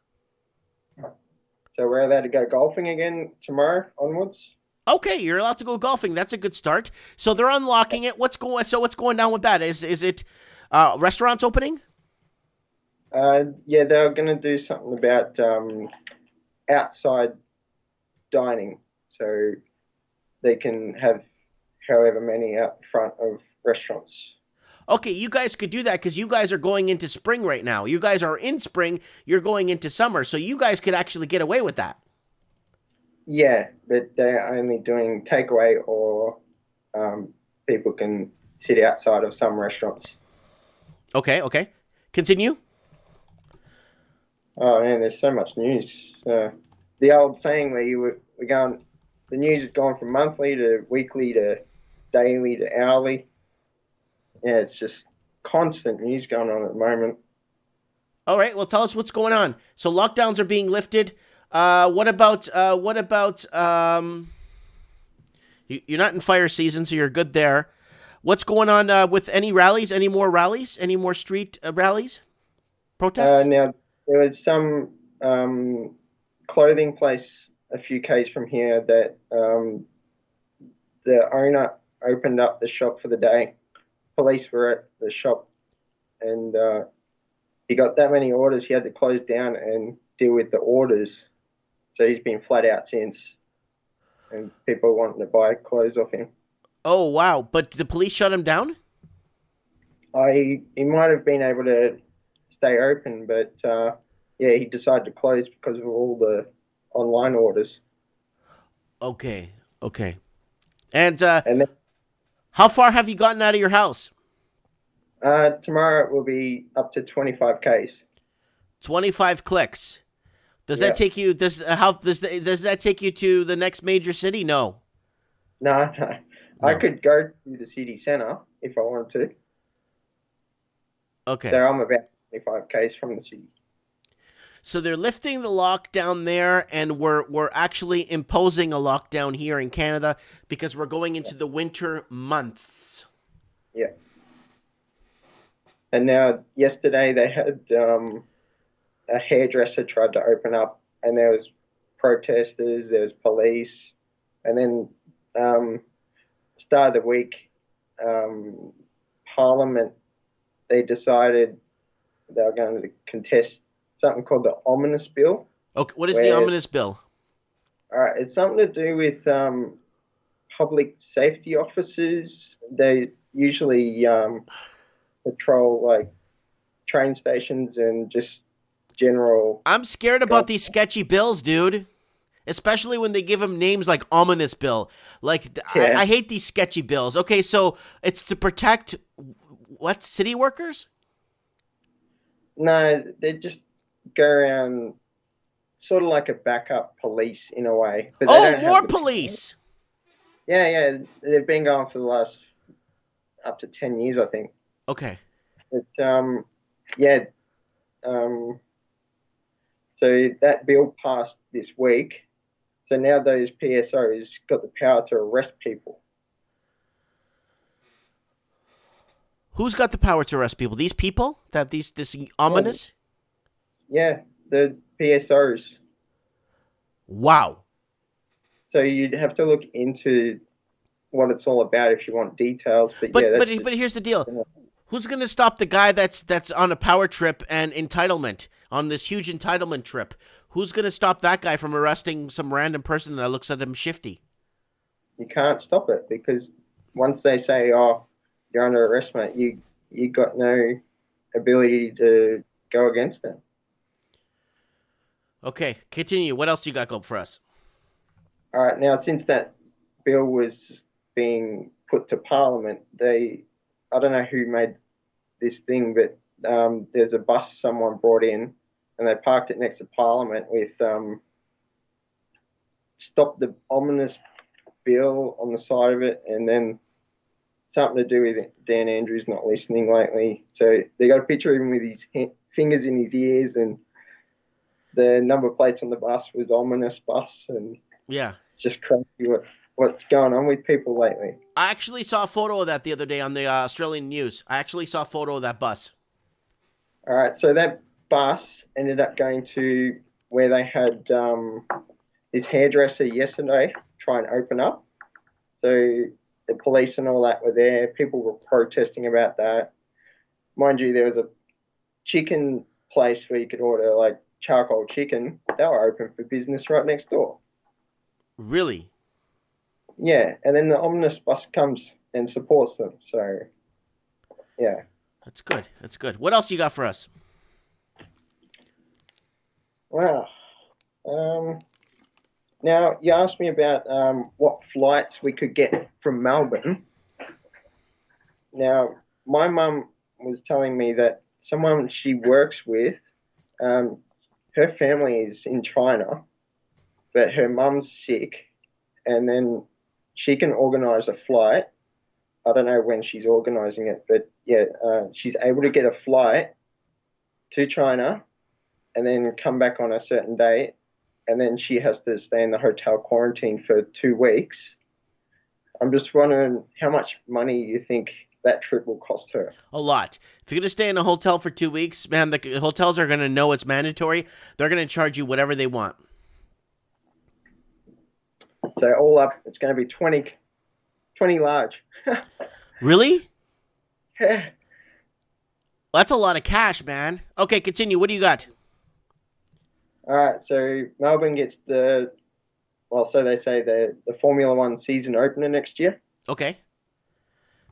So we're allowed to go golfing again tomorrow onwards. Okay, you're allowed to go golfing. That's a good start. So they're unlocking it. What's going down with that? Is it restaurants opening? Yeah, they're going to do something about outside dining, so they can have however many out front of restaurants. Okay, you guys could do that because you guys are going into spring right now. You guys are in spring. You're going into summer, so you guys could actually get away with that. Yeah, but they're only doing takeaway, or people can sit outside of some restaurants. Okay. Continue. Oh man, there's so much news. The old saying where the news has gone from monthly to weekly to daily to hourly. Yeah, it's just constant news going on at the moment. All right, well, tell us what's going on. So lockdowns are being lifted. What about you're not in fire season, so you're good there. What's going on with any rallies? Any more rallies? Any more street rallies? Protests? Now, there was some clothing place a few k's from here that the owner opened up the shop for the day. Police were at the shop, and he got that many orders, he had to close down and deal with the orders. So he's been flat out since, and people wanting to buy clothes off him. Oh, wow. But the police shut him down? He might have been able to stay open, but yeah, he decided to close because of all the online orders. Okay. And then, how far have you gotten out of your house? tomorrow it will be up to 25 Ks. 25 clicks. Does that take you? Does that take you to the next major city? No. No. I could go to the city centre if I wanted to. Okay. So I'm about 25 Ks from the city. So they're lifting the lockdown there, and we're actually imposing a lockdown here in Canada because we're going into the winter months. Yeah. And now, yesterday they had a hairdresser tried to open up, and there was protesters, there was police, and then start of the week, Parliament, they decided they were going to contest something called the ominous bill. Okay, what is the ominous bill? All right, it's something to do with public safety officers. They usually patrol like train stations and just general. I'm scared about these sketchy bills, dude. Especially when they give them names like ominous bill. Like, I hate these sketchy bills. Okay, so it's to protect what, city workers? No, they just go around sort of like a backup police in a way. But they don't more have police. Yeah, they've been going for the last up to 10 years, I think. Okay. But so that bill passed this week. So now those PSOs got the power to arrest people. Who's got the power to arrest people? These people that this ominous? Yeah, the PSOs. Wow. So you'd have to look into what it's all about if you want details. But here's the deal. Who's going to stop the guy that's on a power trip and entitlement, on this huge entitlement trip? Who's going to stop that guy from arresting some random person that looks at him shifty? You can't stop it, because once they say, oh, you're under arrest, mate, you got no ability to go against them. Okay, continue. What else you got going for us? All right, now since that bill was being put to Parliament, I don't know who made this thing, but there's a bus someone brought in, and they parked it next to Parliament with stop the ominous bill on the side of it, and then something to do with Dan Andrews not listening lately. So they got a picture of him with his fingers in his ears, and the number plates on the bus was ominous bus, and yeah, it's just crazy what's going on with people lately. I actually saw a photo of that the other day on the Australian news. I actually saw a photo of that bus. All right, so that bus ended up going to where they had this hairdresser yesterday try and open up. So the police and all that were there. People were protesting about that. Mind you, there was a chicken place where you could order like charcoal chicken. They were open for business right next door. Really? Yeah, and then the ominous bus comes and supports them. So, yeah. That's good. That's good. What else you got for us? Wow. Now, you asked me about what flights we could get from Melbourne. Now, my mum was telling me that someone she works with, her family is in China, but her mum's sick, and then she can organise a flight. I don't know when she's organising it, but yeah, she's able to get a flight to China and then come back on a certain date, and then she has to stay in the hotel quarantine for 2 weeks. I'm just wondering how much money you think that trip will cost her. A lot. If you're going to stay in a hotel for 2 weeks, man, the hotels are going to know it's mandatory. They're going to charge you whatever they want. So all up, it's going to be 20 large. Really? Yeah. That's a lot of cash, man. Okay, continue. What do you got? All right, so Melbourne gets so they say the Formula One season opener next year. Okay.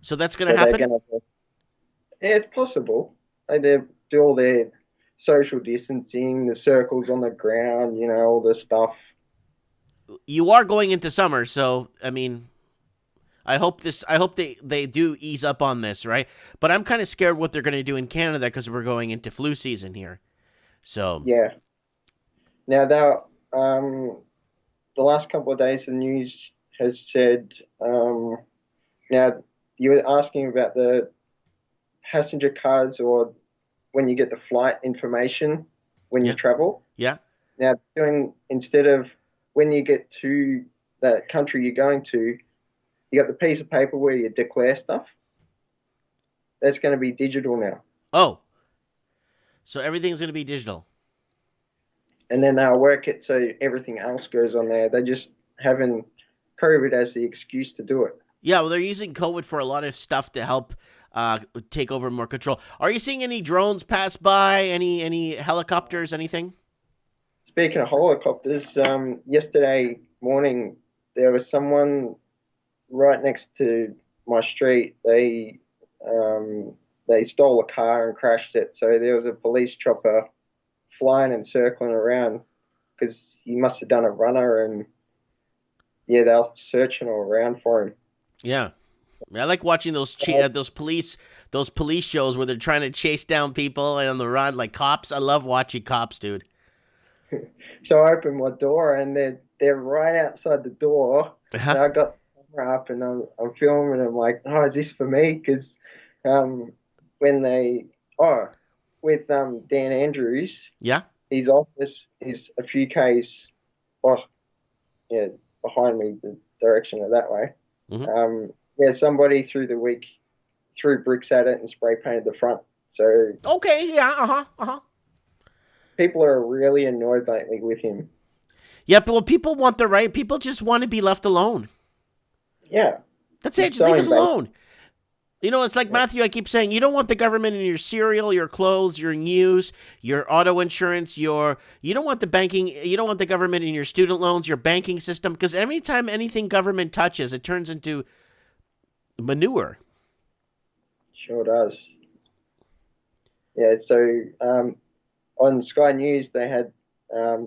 So that's going to happen? Yeah, it's possible. They do all their social distancing, the circles on the ground, all the stuff. You are going into summer, so, I mean, I hope they do ease up on this, right? But I'm kind of scared what they're going to do in Canada because we're going into flu season here. So yeah. Now, the last couple of days, the news has said, now, you were asking about the passenger cards or when you get the flight information when you travel. Yeah. Now, instead of when you get to that country you're going to, you got the piece of paper where you declare stuff. That's going to be digital now. Oh. So everything's going to be digital. And then they'll work it so everything else goes on there. They're just having COVID as the excuse to do it. Yeah, well, they're using COVID for a lot of stuff to help take over more control. Are you seeing any drones pass by? Any helicopters? Anything? Speaking of helicopters, yesterday morning there was someone right next to my street. They stole a car and crashed it. So there was a police chopper flying and circling around because he must have done a runner, and yeah, they were searching all around for him. Yeah. I like watching those police shows where they're trying to chase down people on the run, like cops. I love watching cops, dude. So I opened my door and they're right outside the door. Uh-huh. And I got the camera up and I'm filming. I'm like, oh, is this for me? Because with Dan Andrews, Yeah. his office is a few k's, behind me, the direction of that way. Mm-hmm. Somebody through the week threw bricks at it and spray painted the front. So okay, yeah, people are really annoyed lately with him. Yeah, but people want the right. People just want to be left alone. Yeah, that's it. Just leave us alone. You know, it's like Matthew. I keep saying you don't want the government in your cereal, your clothes, your news, your auto insurance. You don't want the banking. You don't want the government in your student loans, your banking system, because every time anything government touches, it turns into manure. Sure does. Yeah. So on Sky News, they had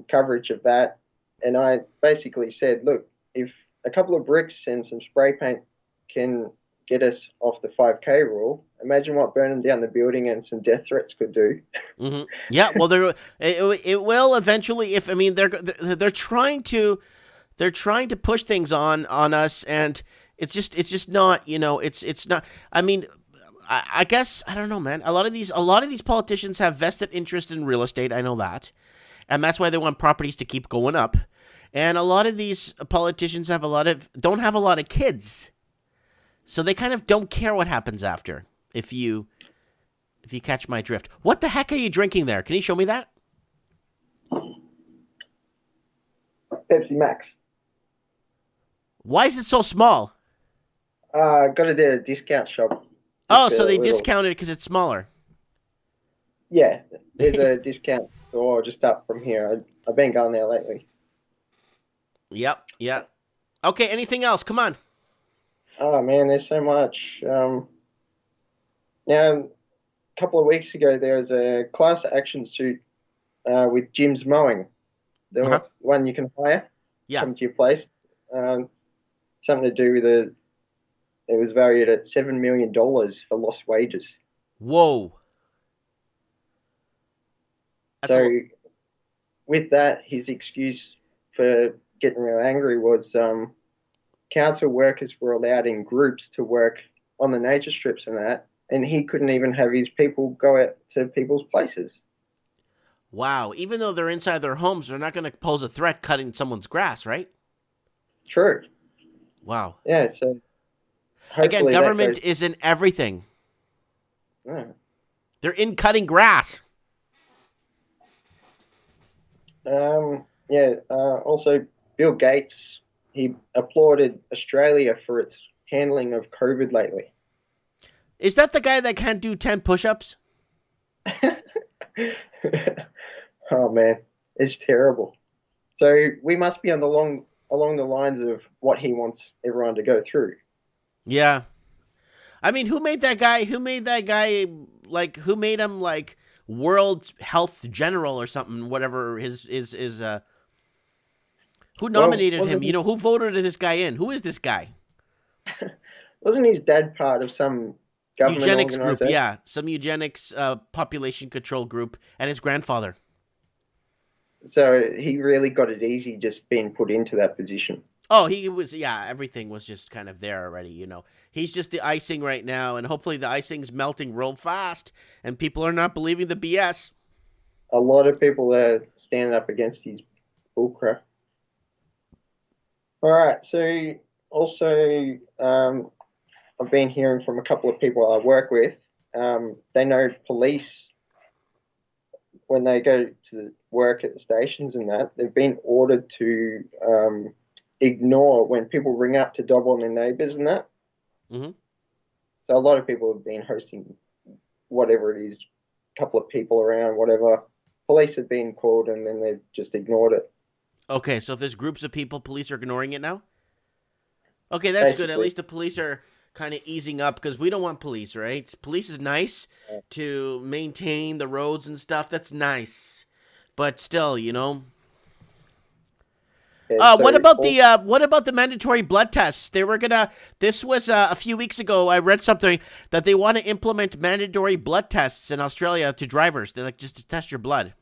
coverage of that, and I basically said, look, if a couple of bricks and some spray paint can get us off the 5K rule, imagine what burning down the building and some death threats could do. Mm-hmm. Yeah, well, it will eventually. They're trying to push things on us, and it's just not, it's not. I mean, I guess I don't know, man. A lot of these politicians have vested interest in real estate. I know that, and that's why they want properties to keep going up. And a lot of these politicians don't have a lot of kids. So they kind of don't care what happens after, if you catch my drift. What the heck are you drinking there? Can you show me that? Pepsi Max. Why is it so small? Got it at a discount shop. Oh, so they discounted it because it's smaller. Yeah, there's a discount store just up from here. I've been going there lately. Yep. Okay, anything else? Come on. Oh, man, there's so much. Now, a couple of weeks ago, there was a class action suit with Jim's Mowing. The one you can hire, come to your place. Something to do with it was valued at $7 million for lost wages. Whoa. With that, his excuse for getting real angry was council workers were allowed in groups to work on the nature strips and that, and he couldn't even have his people go out to people's places. Wow. Even though they're inside their homes, they're not going to pose a threat cutting someone's grass, right? True. Wow. Yeah, so again, government is in everything. Yeah. They're in cutting grass. Also, Bill Gates, he applauded Australia for its handling of COVID lately. Is that the guy that can't do 10 push-ups? Oh, man, it's terrible. So we must be along the lines of what he wants everyone to go through. Yeah. I mean, who made that guy, who made him, like, World Health General or something, whatever who nominated him? Who voted this guy in? Who is this guy? Wasn't his dad part of some government eugenics group? Yeah, some eugenics population control group, and his grandfather. So he really got it easy just being put into that position. Oh, he was, everything was just kind of there already, He's just the icing right now, and hopefully the icing's melting real fast, and people are not believing the BS. A lot of people are standing up against his bullcrap. All right, so also I've been hearing from a couple of people I work with. They know police, when they go to work at the stations and that, they've been ordered to ignore when people ring up to dob on their neighbours and that. Mm-hmm. So a lot of people have been hosting whatever it is, a couple of people around, whatever. Police have been called and then they've just ignored it. Okay, so if there's groups of people, police are ignoring it now? Okay, that's good. At Basically. least the police are kind of easing up because we don't want police, right? Police is nice to maintain the roads and stuff. That's nice. But still, you know. Yeah, What so about the mandatory blood tests? They were gonna. This was a few weeks ago. I read something that they want to implement mandatory blood tests in Australia to drivers. They're like just to test your blood.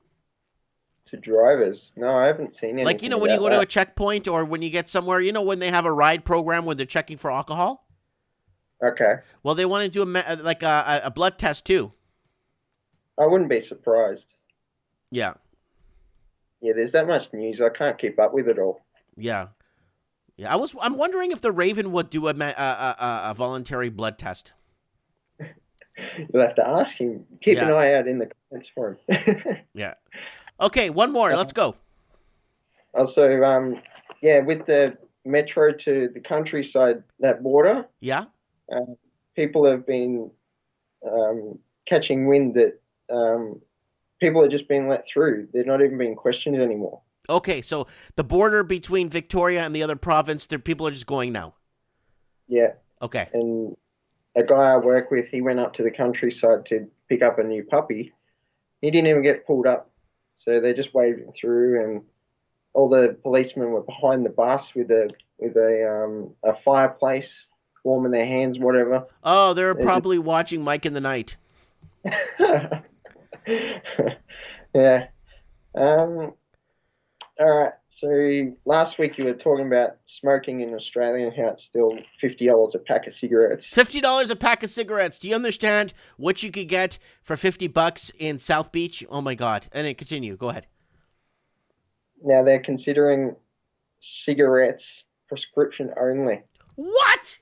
to drivers? No, I haven't seen anything. Like, you know, when you go about to a that. checkpoint or when you get somewhere, you know, when they have a ride program where they're checking for alcohol. Okay, Well, they want to do a blood test too. I wouldn't be surprised. Yeah, Yeah, there's that much news. I can't keep up with it all. yeah, yeah. I'm wondering if the Raven would do a voluntary blood test. You'll have to ask him. Keep an Yeah. eye out in the comments for him. Yeah. Okay, one more. Let's go. Also, yeah, with the metro to the countryside, that border, Yeah. people have been catching wind that people are just being let through. They're not even being questioned anymore. Okay, so the border between Victoria and the other province, people are just going now. Yeah, Okay. and a guy I work with, he went up to the countryside to pick up a new puppy. He didn't even get pulled up, so they just waved him through, and all the policemen were behind the bus with a fireplace, warming their hands, whatever. Oh, they're They probably watching Mike in the Night. Yeah. All right. So last week you were talking about smoking in Australia and how it's still $50 a pack of cigarettes. $50 a pack of cigarettes. Do you understand what you could get for $50 in South Beach? Oh my God. And then continue. Go ahead. Now they're considering cigarettes prescription only. What?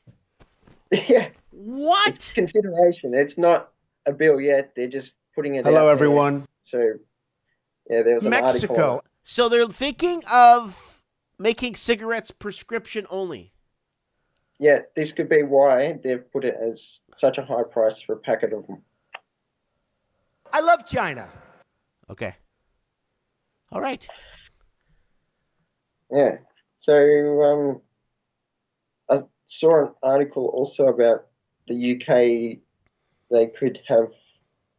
Yeah, it's What? consideration. It's not a bill yet. They're just putting it out Hello, there. everyone. So, yeah, there was an Mexico. article. So they're thinking of making cigarettes prescription only. Yeah, this could be why they've put it as such a high price for a packet of them. I love China. Okay. All right. Yeah. So I saw an article also about the UK. They could have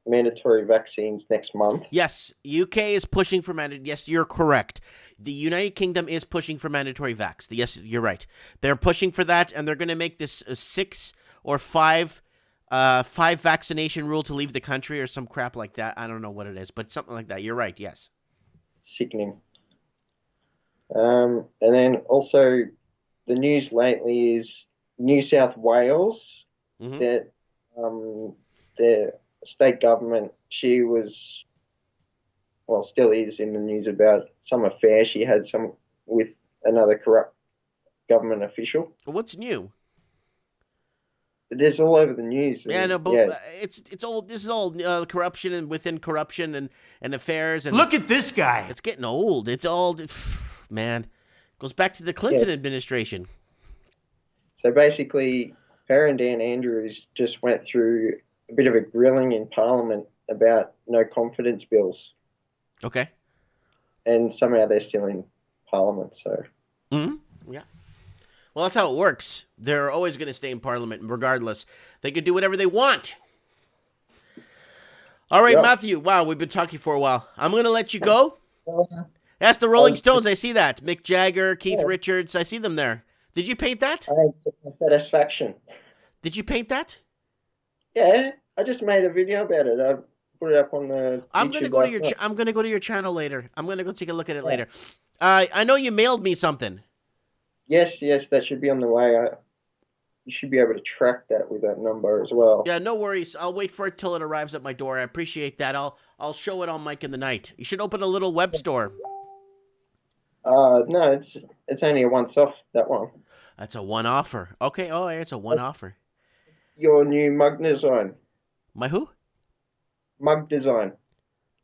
mandatory vaccines next month. Yes, UK is pushing for mandatory. Yes, you're correct. The United Kingdom is pushing for mandatory vax. Yes, you're right. They're pushing for that, and they're going to make this a 6 or 5 vaccination rule to leave the country or some crap like that. I don't know what it is, but something like that. You're right. Yes. Sickening. And then also the news lately is New South Wales Mhm. that the state government, she was, well, still is in the news about some affair she had with another corrupt government official. What's new? It's all over the news. Yeah, and, no, but yeah, it's all. This is all corruption and within corruption and affairs and Look at this guy. It's getting old. It's all, man. Goes back to the Clinton administration. so basically, her and Dan Andrews just went through a bit of a grilling in Parliament about no confidence bills, Okay. and somehow they're still in Parliament. So Yeah. Well, that's how it works. They're always going to stay in Parliament, regardless. They can do whatever they want. All right, Yeah. Matthew. Wow, we've been talking for a while. I'm going to let you go. That's the Rolling Stones. I see that. Mick Jagger, Keith Richards. I see them there. Did you paint that? I had some satisfaction. Did you paint that? Yeah, I just made a video about it. I put it up on the. I'm going to YouTube go to last your. night. I'm going to go to your channel later. I'm going to go take a look at it later. I know you mailed me something. Yes, that should be on the way. You should be able to track that with that number as well. Yeah, no worries. I'll wait for it till it arrives at my door. I appreciate that. I'll show it on Mike in the Night. You should open a little web store. No, it's only a once-off, that one. That's a one offer. Okay. Oh, yeah, it's a one offer. Your new mug design. My who? Mug design.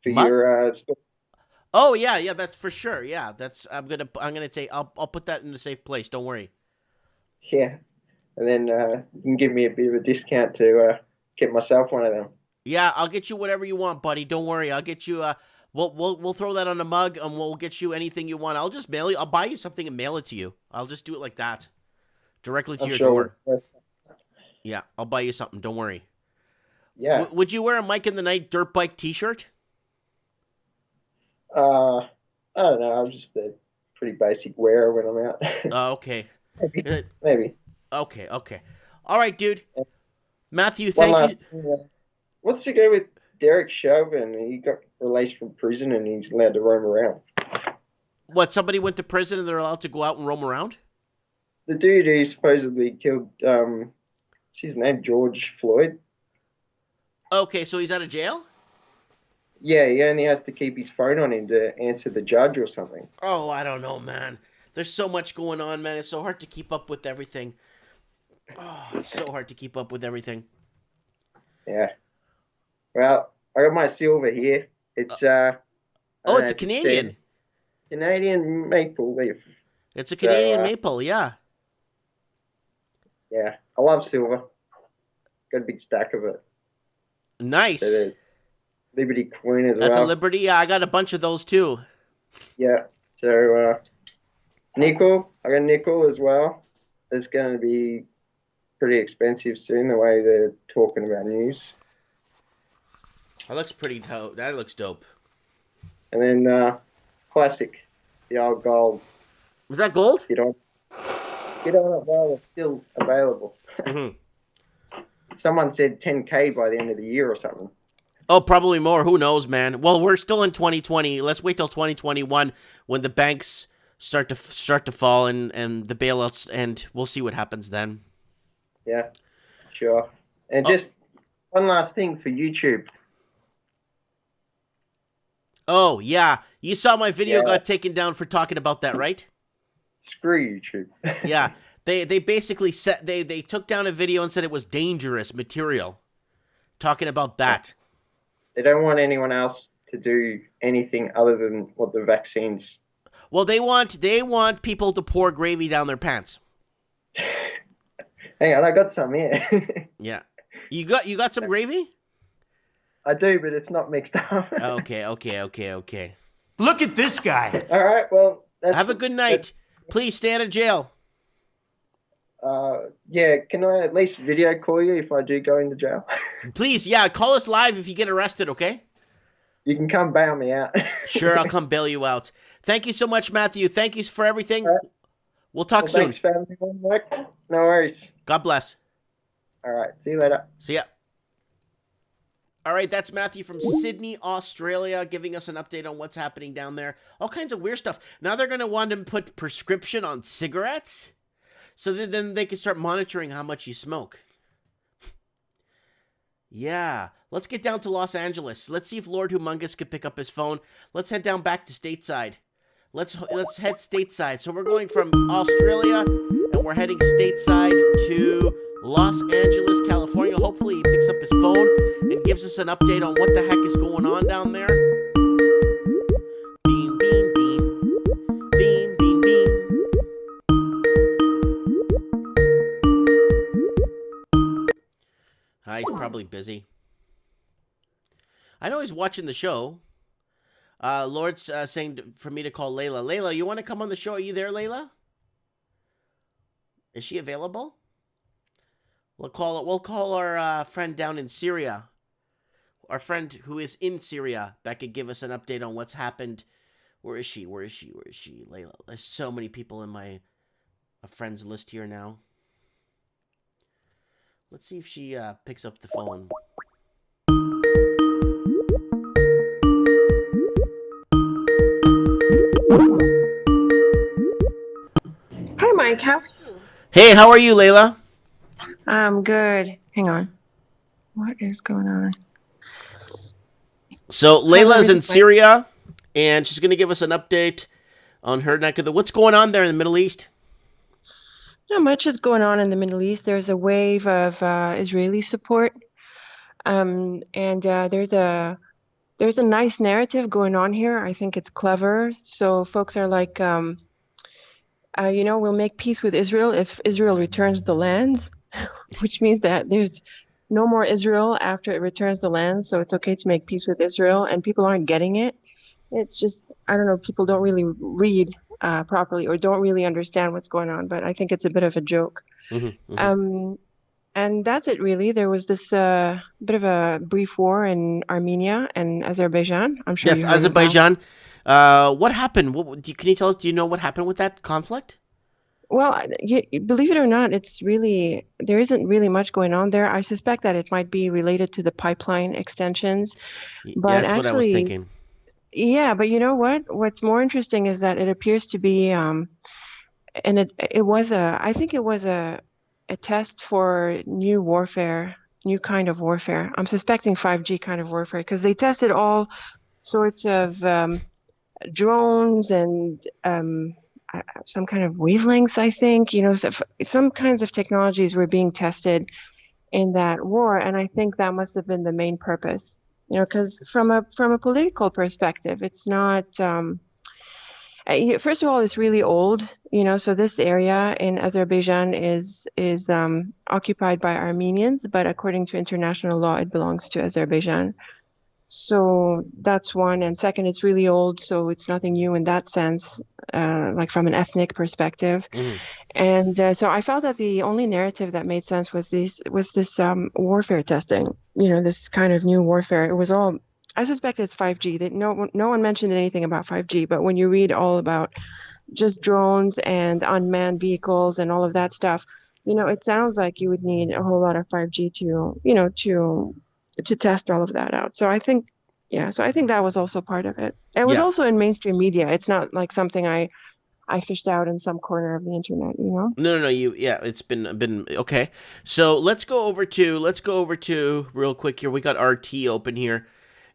For Mug? your store. Oh yeah, that's for sure. Yeah, that's I'm gonna say I'll put that in a safe place. Don't worry. Yeah. and then you can give me a bit of a discount to get myself one of them. Yeah, I'll get you whatever you want, buddy. Don't worry. I'll get you. We'll throw that on a mug, and we'll get you anything you want. I'll just mail you. I'll buy you something and mail it to you. I'll just do it like that, directly to your door. Yeah, I'll buy you something. Don't worry. Yeah. Would you wear a Mike in the Night dirt bike T-shirt? I don't know. I'm just a pretty basic wearer when I'm out. Oh, okay. Maybe. Okay. All right, dude. Matthew, One thank last you. thing, what's to go with Derek Chauvin? He got released from prison and he's allowed to roam around. What? Somebody went to prison and they're allowed to go out and roam around? The dude who supposedly killed, what's his name, George Floyd? Okay, so he's out of jail? Yeah, he only has to keep his phone on him to answer the judge or something. Oh, I don't know, man. There's so much going on, man. It's so hard to keep up with everything. Oh, it's so hard to keep up with everything. Yeah. Well, I got my silver here. It's It's a Canadian. Canadian maple leaf. It's a Canadian maple, yeah. Yeah, I love silver. Got a big stack of it. Nice. So Liberty Queen as well. That's a Liberty. Yeah, I got a bunch of those too. Yeah. So nickel. I got nickel as well. It's going to be pretty expensive soon, the way they're talking about news. That looks pretty dope. That looks dope. And then classic, the old gold. Was that gold? Get on it while it's still available. Mm-hmm. Someone said 10K by the end of the year or something. Oh, probably more. Who knows, man? Well, we're still in 2020. Let's wait till 2021 when the banks start to fall and the bailouts, and we'll see what happens then. Yeah, sure. And just one last thing for YouTube. Oh, yeah. You saw my video got taken down for talking about that, right? Screw YouTube. Yeah. They basically they took down a video and said it was dangerous material. Talking about that. They don't want anyone else to do anything other than what the vaccines. Well, they want people to pour gravy down their pants. Hang on, I got some here. Yeah. You got some gravy? I do, but it's not mixed up. Okay. Look at this guy. All right, well. Have a good night. Please stay out of jail. Yeah, can I at least video call you if I do go into jail? Please, yeah, call us live if you get arrested, okay? You can come bail me out. Sure, I'll come bail you out. Thank you so much, Matthew. Thank you for everything. Right. We'll talk soon. Thanks, family. No worries. God bless. All right, see you later. See ya. All right, that's Matthew from Sydney, Australia, giving us an update on what's happening down there. All kinds of weird stuff. Now they're going to want to put prescription on cigarettes, so that then they can start monitoring how much you smoke. Yeah, let's get down to Los Angeles. Let's see if Lord Humongous could pick up his phone. Let's head down back to stateside. Let's head stateside. So we're going from Australia, and we're heading stateside to Los Angeles, California. Hopefully he picks up his phone and gives us an update on what the heck is going on down there. Beam, beam, beam. Beam, beam, beam. He's probably busy. I know he's watching the show. Lord's saying for me to call Laila. Laila, you want to come on the show? Are you there, Laila? Is she available? We'll call our friend down in Syria. Our friend who is in Syria that could give us an update on what's happened. Where is she? Laila. There's so many people in my friends list here now. Let's see if she picks up the phone. Hi, Mike. How are you? Hey, how are you, Laila? I'm good. Hang on. What is going on? So Laila's in Syria, and she's going to give us an update on her neck of the... What's going on there in the Middle East? Not much is going on in the Middle East. There's a wave of Israeli support, and there's a nice narrative going on here. I think it's clever. So folks are like, we'll make peace with Israel if Israel returns the lands, which means that there's no more Israel after it returns the land. So it's okay to make peace with Israel, and people aren't getting it. It's just, I don't know, people don't really read properly or don't really understand what's going on, but I think it's a bit of a joke. And that's it, really. There was this bit of a brief war in Armenia and Azerbaijan. I'm sure Yes, you heard of that. Azerbaijan. What happened? Can you tell us? Do you know what happened with that conflict? Well, believe it or not, there isn't really much going on there. I suspect that it might be related to the pipeline extensions, but That's what I was actually, thinking. yeah, but you know what? What's more interesting is that it appears to be, and I think it was a test for new warfare, new kind of warfare. I'm suspecting 5G kind of warfare because they tested all sorts of drones and some kind of wavelengths, I think. So some kinds of technologies were being tested in that war, and I think that must have been the main purpose. Because from a political perspective, it's not. First of all, it's really old. So this area in Azerbaijan is occupied by Armenians, but according to international law, it belongs to Azerbaijan. So that's one. And second, it's really old, so it's nothing new in that sense, like from an ethnic perspective. And so I felt that the only narrative that made sense was this warfare testing, this kind of new warfare. It was all, I suspect it's 5G. That no one mentioned anything about 5G, but when you read all about just drones and unmanned vehicles and all of that stuff, it sounds like you would need a whole lot of 5G to test all of that out. So I think that was also part of it. It was also in mainstream media. It's not like something I fished out in some corner of the internet, No. It's been okay. So let's go over to real quick here. We got RT open here,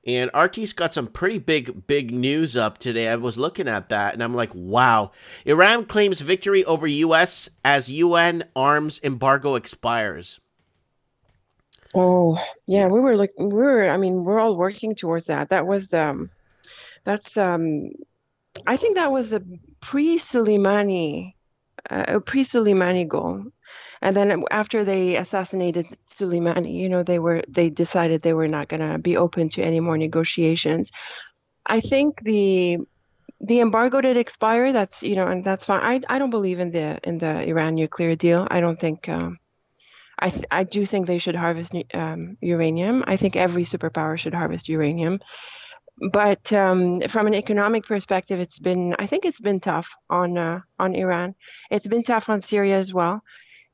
and RT's got some pretty big news up today. I was looking at that, and I'm like, wow. Iran claims victory over U.S. as UN arms embargo expires. Oh, yeah, we're all working towards that. I think that was a pre-Soleimani goal. And then after they assassinated Soleimani, they decided they were not going to be open to any more negotiations. I think the embargo did expire. That's, and that's fine. I don't believe in the Iran nuclear deal. I don't think I do think they should harvest uranium. I think every superpower should harvest uranium. But from an economic perspective, I think it's been tough on Iran. It's been tough on Syria as well.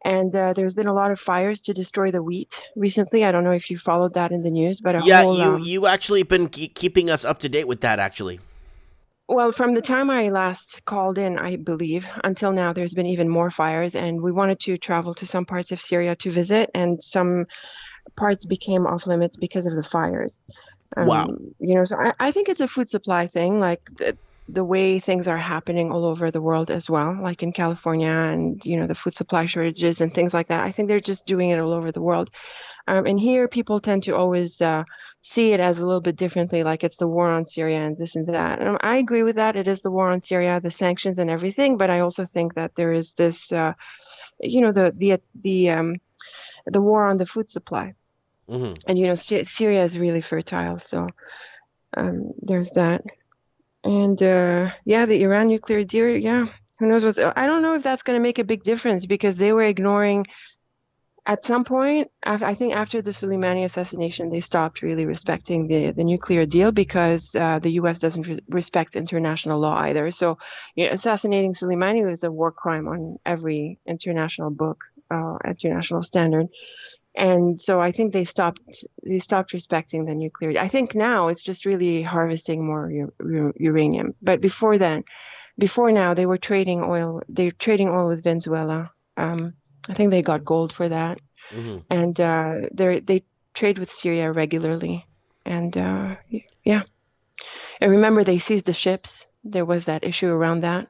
And there's been a lot of fires to destroy the wheat recently. I don't know if you followed that in the news, but you actually been keeping us up to date with that, actually. Well, from the time I last called in, I believe, until now, there's been even more fires, and we wanted to travel to some parts of Syria to visit, and some parts became off limits because of the fires. Wow. So I think it's a food supply thing, like the way things are happening all over the world as well, like in California and, the food supply shortages and things like that. I think they're just doing it all over the world. And here people tend to always see it as a little bit differently, like it's the war on Syria and this and that. And I agree with that. It is the war on Syria, the sanctions and everything. But I also think that there is this, the war on the food supply. Mm-hmm. And, Syria is really fertile. So there's that. And the Iran nuclear deal, who knows I don't know if that's going to make a big difference, because they were ignoring. At some point, I think after the Soleimani assassination, they stopped really respecting the nuclear deal, because the U.S. doesn't respect international law either. So, assassinating Soleimani was a war crime on every international book, international standard. And so I think they stopped respecting the nuclear. I think now it's just really harvesting more uranium. But before now, they were trading oil. They're trading oil with Venezuela. I think they got gold for that. Mm-hmm. And they trade with Syria regularly. And and remember, they seized the ships. There was that issue around that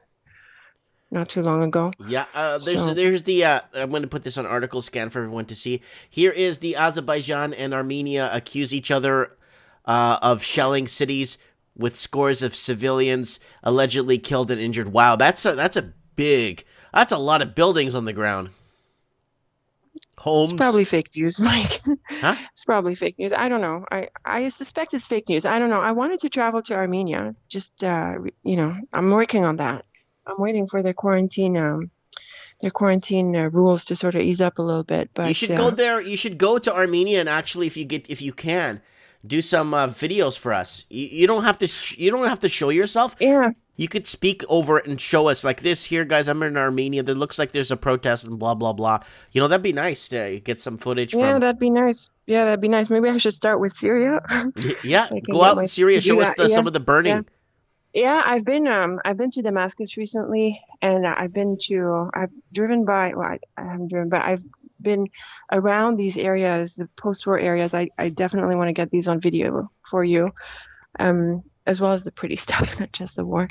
not too long ago. Yeah, there's the I'm going to put this on article scan for everyone to see. Here is the Azerbaijan and Armenia accuse each other of shelling cities with scores of civilians allegedly killed and injured. Wow, that's a big. That's a lot of buildings on the ground. Homes. It's probably fake news, Mike. Huh? It's probably fake news. I don't know. I suspect it's fake news. I don't know. I wanted to travel to Armenia. Just I'm working on that. I'm waiting for their quarantine rules to sort of ease up a little bit. But you should go there. You should go to Armenia and actually, if you can, do some videos for us. You don't have to. You don't have to show yourself. Yeah. You could speak over it and show us like this. Here, guys, I'm in Armenia. There looks like there's a protest and blah blah blah. That'd be nice to get some footage. Yeah, that'd be nice. Yeah, that'd be nice. Maybe I should start with Syria. Yeah, go out in Syria. Show us some of the burning. Yeah, I've been to Damascus recently, and I've driven by. Well, I haven't driven, but I've been around these areas, the post-war areas. I definitely want to get these on video for you, as well as the pretty stuff, not just the war.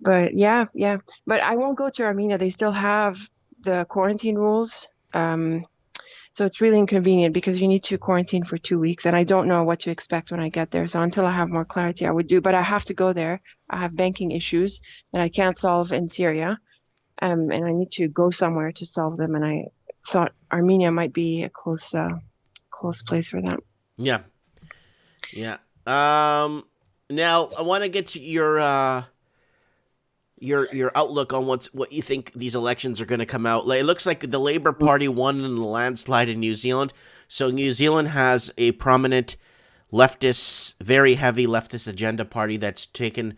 But yeah. But I won't go to Armenia. They still have the quarantine rules. So it's really inconvenient because you need to quarantine for 2 weeks, and I don't know what to expect when I get there. So until I have more clarity, I would do. But I have to go there. I have banking issues that I can't solve in Syria, and I need to go somewhere to solve them. And I thought Armenia might be a close place for that. Yeah. Now I want to get to your outlook on what you think these elections are going to come out. It looks like the Labour Party won in the landslide in New Zealand. So New Zealand has a prominent leftist, very heavy leftist agenda party that's taken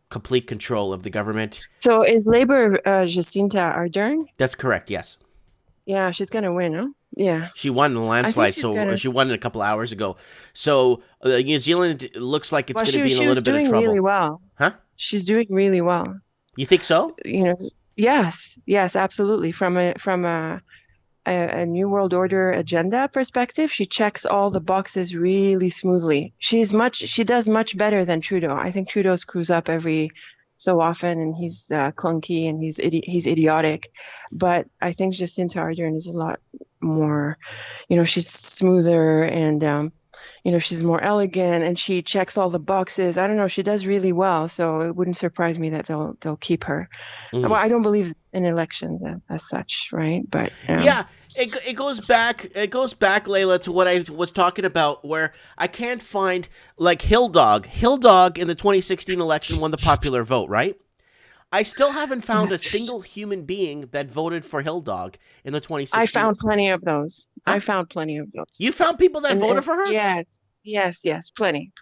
complete control of the government. So is Labour Jacinta Ardern? That's correct, yes. Yeah, she's going to win, huh? Yeah. She won in the landslide, she won it a couple hours ago. So New Zealand looks like it's going to be in a little bit of trouble. She's doing really well. Huh? She's doing really well. You think so? Yes, absolutely. From a New World Order agenda perspective, she checks all the boxes really smoothly. She does much better than Trudeau. I think Trudeau screws up every so often, and he's clunky and he's idiotic. But I think Jacinta Ardern is a lot more, she's smoother and she's more elegant, and she checks all the boxes. I don't know. She does really well, so it wouldn't surprise me that they'll keep her. Well, I don't believe in elections as such, right? But yeah, it goes back. It goes back, Laila, to what I was talking about, where I can't find like Hill Dog. Hill Dog in the 2016 election won the popular vote, right? I still haven't found a single human being that voted for Hill Dog in the 2016. I found plenty of those. You found people that voted for her? Yes, plenty.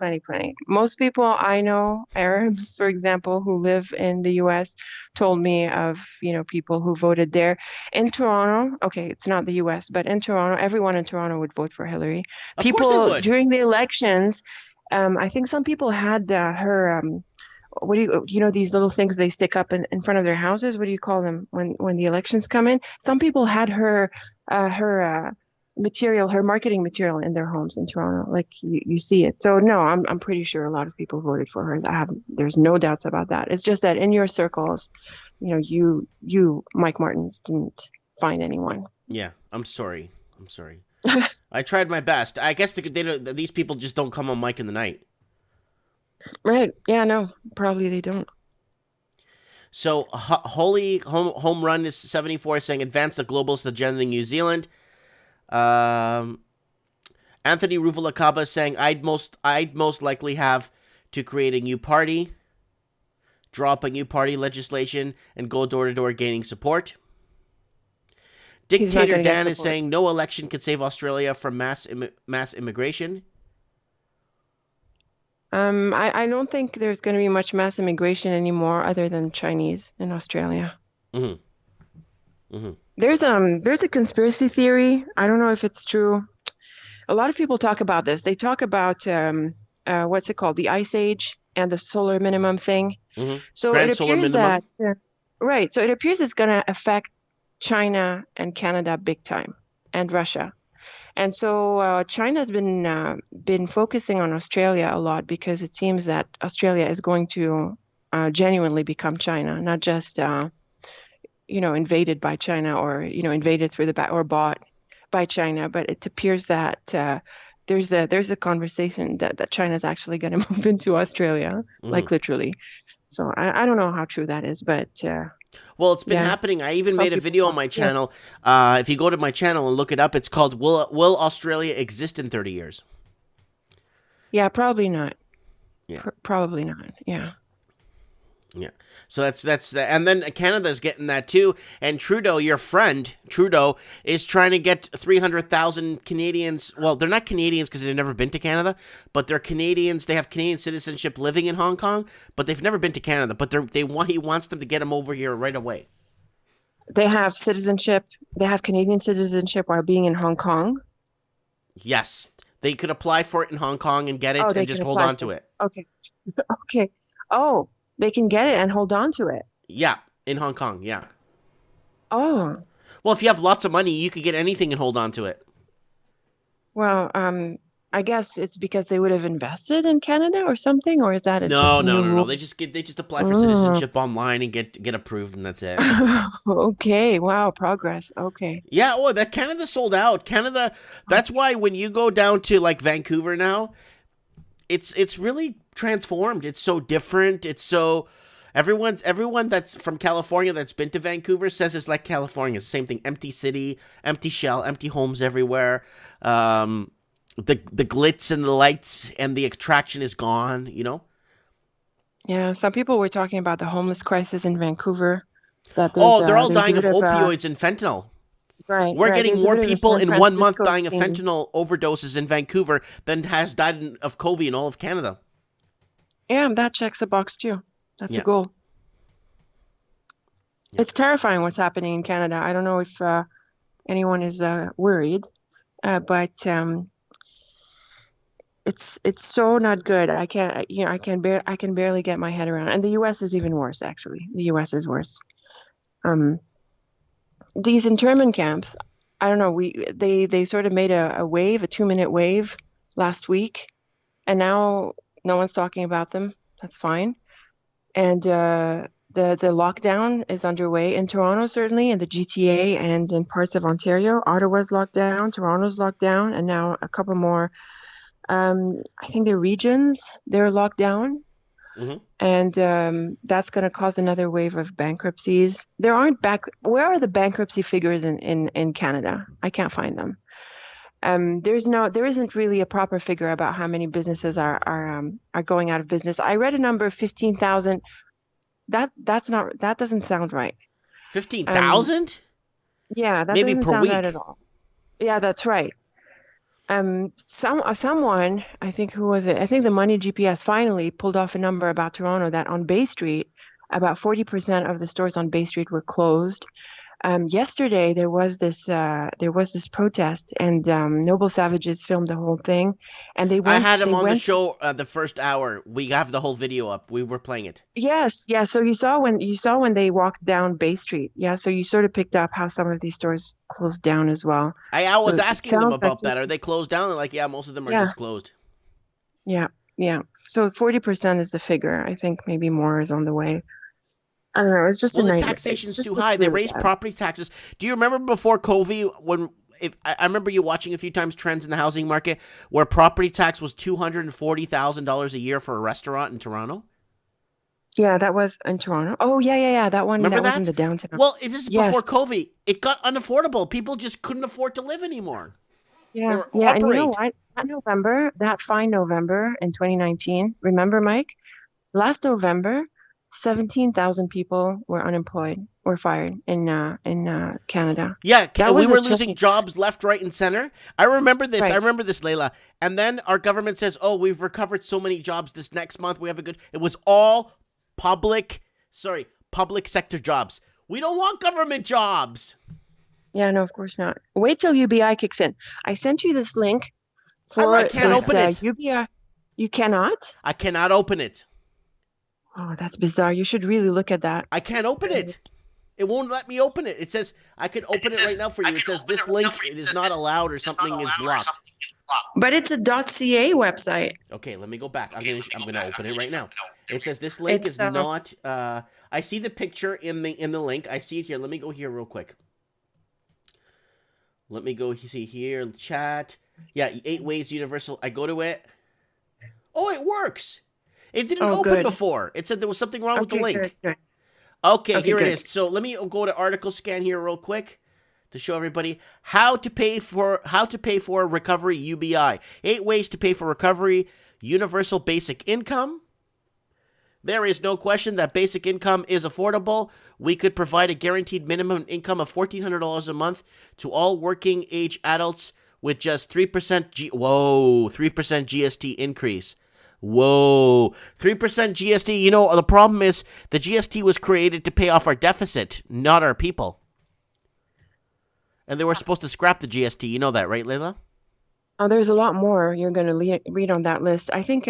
Most people I know, Arabs, for example, who live in the U.S., told me of, people who voted there. In Toronto, okay, it's not the U.S., but in Toronto, everyone in Toronto would vote for Hillary. Of course they would. During the elections, I think some people had her, what do these little things they stick up in front of their houses? What do you call them when the elections come in? Some people had her marketing material in their homes in Toronto, like you see it. So no, I'm pretty sure a lot of people voted for her. There's no doubts about that. It's just that in your circles, you Mike Martins didn't find anyone. Yeah, I'm sorry. I tried my best. I guess these people just don't come on Mike in the Night. Right. Yeah, no, probably they don't. So Holy Home Run is 74 saying advance the globalist agenda in New Zealand. Anthony Ruvalakaba saying I'd most likely have to create a new party, draw up a new party legislation, and go door to door gaining support. Dictator Dan is saying no election can save Australia from mass immigration. I don't think there's going to be much mass immigration anymore, other than Chinese in Australia. Mm-hmm. Mm-hmm. There's a conspiracy theory. I don't know if it's true. A lot of people talk about this. They talk about what's it called, the Ice Age and the solar minimum thing. Mm-hmm. So Grand it appears that right. So it appears it's going to affect China and Canada big time, and Russia. And so China's been focusing on Australia a lot because it seems that Australia is going to genuinely become China, not just invaded by China or invaded through the back or bought by China. But it appears that there's a conversation that China's actually going to move into Australia, like literally. So I don't know how true that is, but Well, it's been yeah. happening. I even Some made a people video on talk- my yeah. channel. If you go to my channel and look it up, it's called "Will Australia Exist in 30 Years?" Yeah, probably not. Yeah. Probably not. Yeah. Yeah. So that's and then Canada's getting that too. And Trudeau, your friend Trudeau, is trying to get 300,000 Canadians. Well, they're not Canadians because they've never been to Canada, but they're Canadians. They have Canadian citizenship living in Hong Kong, but they've never been to Canada. But he wants them to get them over here right away. They have citizenship. They have Canadian citizenship while being in Hong Kong. Yes, they could apply for it in Hong Kong and get it, Oh, they and just can hold apply on for to it. it. Okay. Okay. Oh, they can get it and hold on to it. Yeah, in Hong Kong. Yeah. Oh, Well, if you have lots of money, you could get anything and hold on to it. well, I guess it's because they would have invested in Canada or something, or is that just No, a no, new no, no. rule? They just apply for Oh. citizenship online and get approved, and that's it. Okay. Wow. Progress. Okay. Yeah, well, that Canada sold out. Canada. That's why when you go down to like Vancouver now, it's really transformed. It's so different. It's so everyone that's from California that's been to Vancouver says it's like California. It's the same thing. Empty city, empty shell, empty homes everywhere. The glitz and the lights and the attraction is gone. You know. Yeah. Some people were talking about the homeless crisis in Vancouver. That there's Oh, they're all there's a dying of bit of opioids and fentanyl. right. We're Right. getting There's a more bit of a people San in 1 month Francisco dying of thing. fentanyl overdoses in Vancouver than has died of COVID in all of Canada. Yeah, that checks a box too. That's Yeah. a goal. Yeah. It's terrifying what's happening in Canada. I don't know if anyone is worried, but it's so not good. I can't, I can barely get my head around. And the U.S. is even worse, actually. The U.S. is worse. These internment camps, I don't know. They sort of made a wave, a 2-minute wave last week, and now no one's talking about them. That's fine. And the lockdown is underway in Toronto, certainly, in the GTA and in parts of Ontario. Ottawa's locked down, Toronto's locked down, and now a couple more. I think the regions, they're locked down. Mhm. And that's going to cause another wave of bankruptcies. Where are the bankruptcy figures in Canada? I can't find them. There isn't really a proper figure about how many businesses are going out of business. I read a number of 15,000. That doesn't sound right. 15,000? Yeah, that Maybe doesn't per sound week. right at all. Yeah, that's right. Someone, I think, who was it? I think the Money GPS finally pulled off a number about Toronto that on Bay Street, about 40% of the stores on Bay Street were closed. Yesterday there was this protest, and Noble Savages filmed the whole thing, and I had him on the show the first hour. We have the whole video up. We were playing it. Yes, yeah. So you saw when they walked down Bay Street. Yeah, so you sort of picked up how some of these stores closed down as well. I was So it asking them sounds about like that. Are they closed down? They're like, yeah, most of them are Yeah. just closed. Yeah, yeah. So 40% is the figure. I think maybe more is on the way. I don't know. It's just Well, a the nightmare. taxation's It just too looks high. They really raised bad. property taxes. Do you remember before COVID I remember you watching a few times trends in the housing market where property tax was $240,000 a year for a restaurant in Toronto? Yeah, that was in Toronto. Oh, yeah. That one Remember that was that? in the downtown. Well, it is Yes. before COVID. It got unaffordable. People just couldn't afford to live anymore. Yeah, or yeah. And you know operate. what? That fine November in 2019, remember, Mike? Last November, 17,000 people were unemployed or fired in Canada. Yeah, That we was a were losing change. jobs left, right, and center. I remember this. Right. I remember this, Laila. And then our government says, "Oh, we've recovered so many jobs this next month. We have a good." It was all public sector jobs. We don't want government jobs. Yeah, no, of course not. Wait till UBI kicks in. I sent you this link for I can't this, open it. UBI. You cannot? I cannot open it. Oh, that's bizarre. You should really look at that. I can't open it. It won't let me open it. It says I could open it right now for you. It says this link is not allowed or something is blocked. But it's a .ca website. Okay, let me go back. I'm gonna open it right now. It says this link It's, is not. I see the picture in the link. I see it here. Let me go here real quick. Let me go see here. Chat. Yeah, 8 ways universal. I go to it. Oh, it works. It didn't Oh, open good. before. It said there was something wrong with the Okay, link. good. Okay, Okay, here it good. is. So let me go to article scan here real quick to show everybody how to pay for recovery UBI. 8 ways to pay for recovery universal basic income. There is no question that basic income is affordable. We could provide a guaranteed minimum income of $1,400 a month to all working age adults with just 3% 3% GST increase. Whoa, 3% GST. You know, the problem is the GST was created to pay off our deficit, not our people. And they were supposed to scrap the GST. You know that, right, Laila? Oh, there's a lot more you're going to read on that list. I think,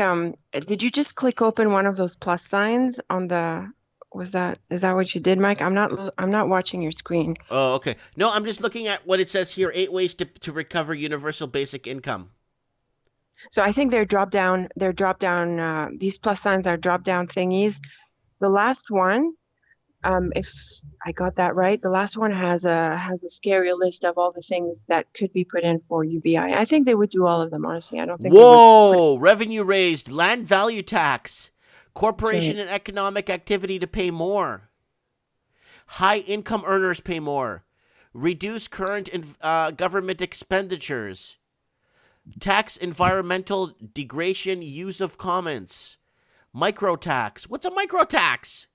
did you just click open one of those plus signs on the, is that what you did, Mike? I'm not watching your screen. Oh, okay. No, I'm just looking at what it says here, 8 ways to recover universal basic income. So I think they're drop down, these plus signs are drop down thingies. The last one, if I got that right, the last one has a scary list of all the things that could be put in for UBI. I think they would do all of them, honestly. I don't think Whoa! Revenue raised, land value tax, corporation and economic activity to pay more. High income earners pay more. Reduce current government expenditures. Tax environmental degradation, use of commons. Microtax. What's a microtax?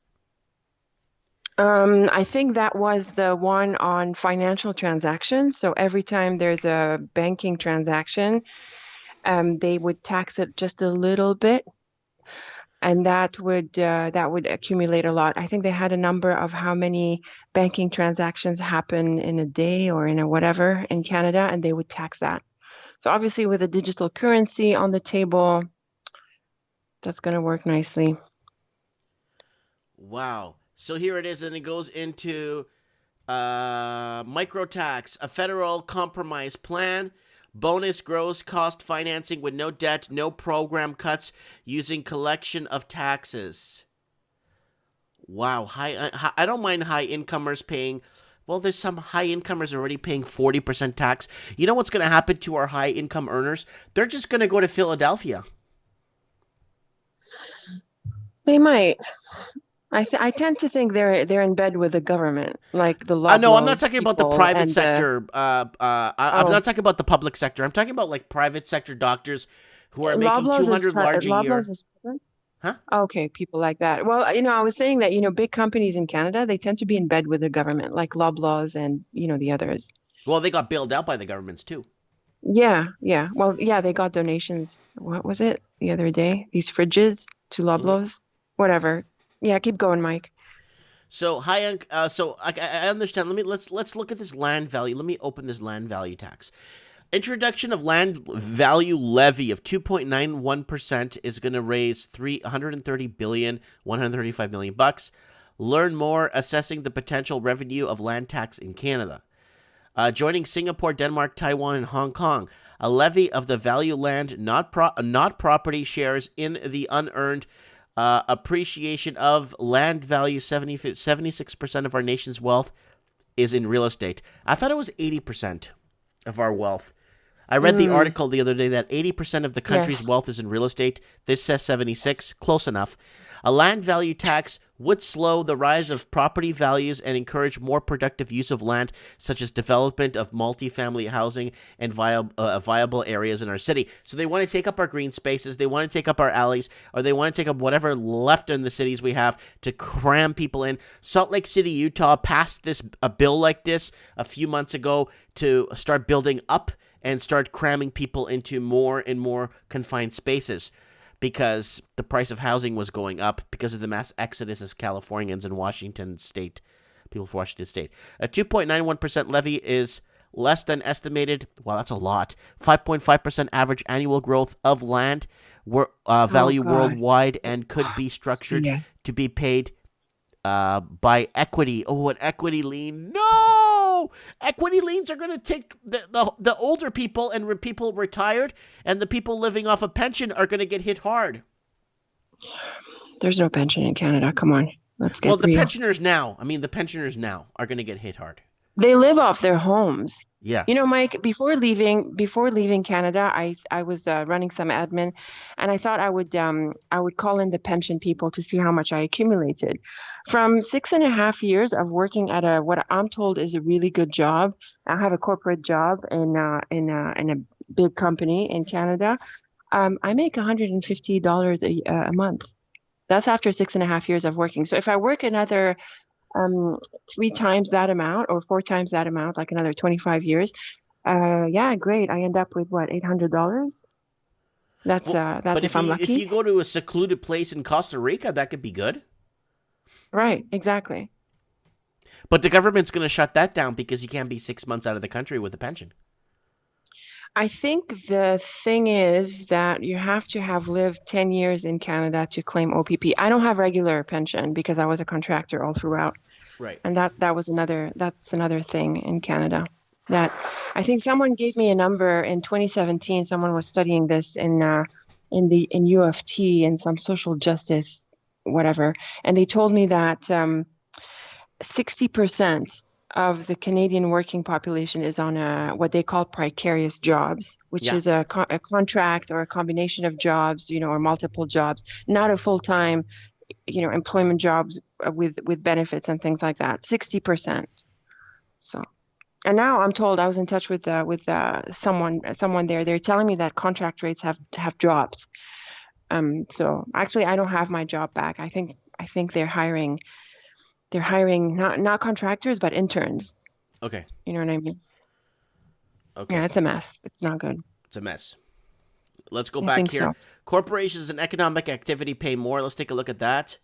I think that was the one on financial transactions. So every time there's a banking transaction, they would tax it just a little bit, and that would accumulate a lot. I think they had a number of how many banking transactions happen in a day or in a whatever in Canada, and they would tax that. So obviously, with a digital currency on the table, that's going to work nicely. Wow. So here it is, and it goes into microtax, a federal compromise plan, bonus gross cost financing with no debt, no program cuts, using collection of taxes. Wow. I don't mind high incomers paying. Well, there's some high incomers already paying 40% tax. You know what's going to happen to our high income earners? They're just going to go to Philadelphia. They might. I tend to think they're in bed with the government, like the law. No, I'm not talking about the private sector. I'm not talking about the public sector. I'm talking about like private sector doctors who are making $200 large a year. Huh? Okay, people like that. Well, I was saying that, big companies in Canada, they tend to be in bed with the government, like Loblaws and, the others. Well, they got bailed out by the governments too. Yeah. Well, yeah, they got donations. What was it the other day? These fridges to Loblaws, whatever. Yeah, keep going, Mike. So I understand. Let's look at this land value. Let me open this land value tax. Introduction of land value levy of 2.91% is going to raise $135 million bucks. Learn more assessing the potential revenue of land tax in Canada. Joining Singapore, Denmark, Taiwan, and Hong Kong, a levy of the value land, not property shares in the unearned appreciation of land value. 76% of our nation's wealth is in real estate. I thought it was 80% of our wealth. I read the article the other day that 80% of the country's wealth is in real estate. This says 76. Close enough. A land value tax would slow the rise of property values and encourage more productive use of land, such as development of multifamily housing and viable areas in our city. So they want to take up our green spaces, they want to take up our alleys, or they want to take up whatever left in the cities we have to cram people in. Salt Lake City, Utah passed a bill like this a few months ago to start building up and start cramming people into more and more confined spaces, because the price of housing was going up because of the mass exodus of Californians in Washington State, people from Washington State. A 2.91% levy is less than estimated. Wow, that's a lot. 5.5% average annual growth of land value worldwide, and could be structured to be paid by equity. Oh, an equity lien. No! Equity liens are going to take the older people and people retired, and the people living off a pension are going to get hit hard. There's no pension in Canada. Come on. Let's get the real. pensioners now are going to get hit hard. They live off their homes. Yeah. You know, Mike, before leaving Canada, I was running some admin, and I thought I would call in the pension people to see how much I accumulated. From 6.5 years of working at what I'm told is a really good job. I have a corporate job in a big company in Canada. I make $150 a month. That's after 6.5 years of working. So if I work another 3 times that amount or 4 times that amount, like another 25 years. Yeah, great. I end up with what, $800? That's But if I'm if lucky. you go to a secluded place in Costa Rica, that could be good. Right, exactly. But the government's going to shut that down because you can't be 6 months out of the country with a pension. I think the thing is that you have to have lived 10 years in Canada to claim OPP. I don't have regular pension because I was a contractor all throughout. Right. And that's another thing in Canada. That I think someone gave me a number in 2017. Someone was studying this in U of T in some social justice, whatever. And they told me that 60% of the Canadian working population is on what they call precarious jobs, which is a contract or a combination of jobs, or multiple jobs, not a full-time, employment jobs with benefits and things like that. 60%. So, and now I'm told, I was in touch with someone there. They're telling me that contract rates have dropped. So actually, I don't have my job back. I think they're hiring. They're hiring not contractors, but interns. Okay. You know what I mean? Okay. Yeah, it's a mess. It's not good. It's a mess. Let's go back here. So. Corporations and economic activity pay more. Let's take a look at that.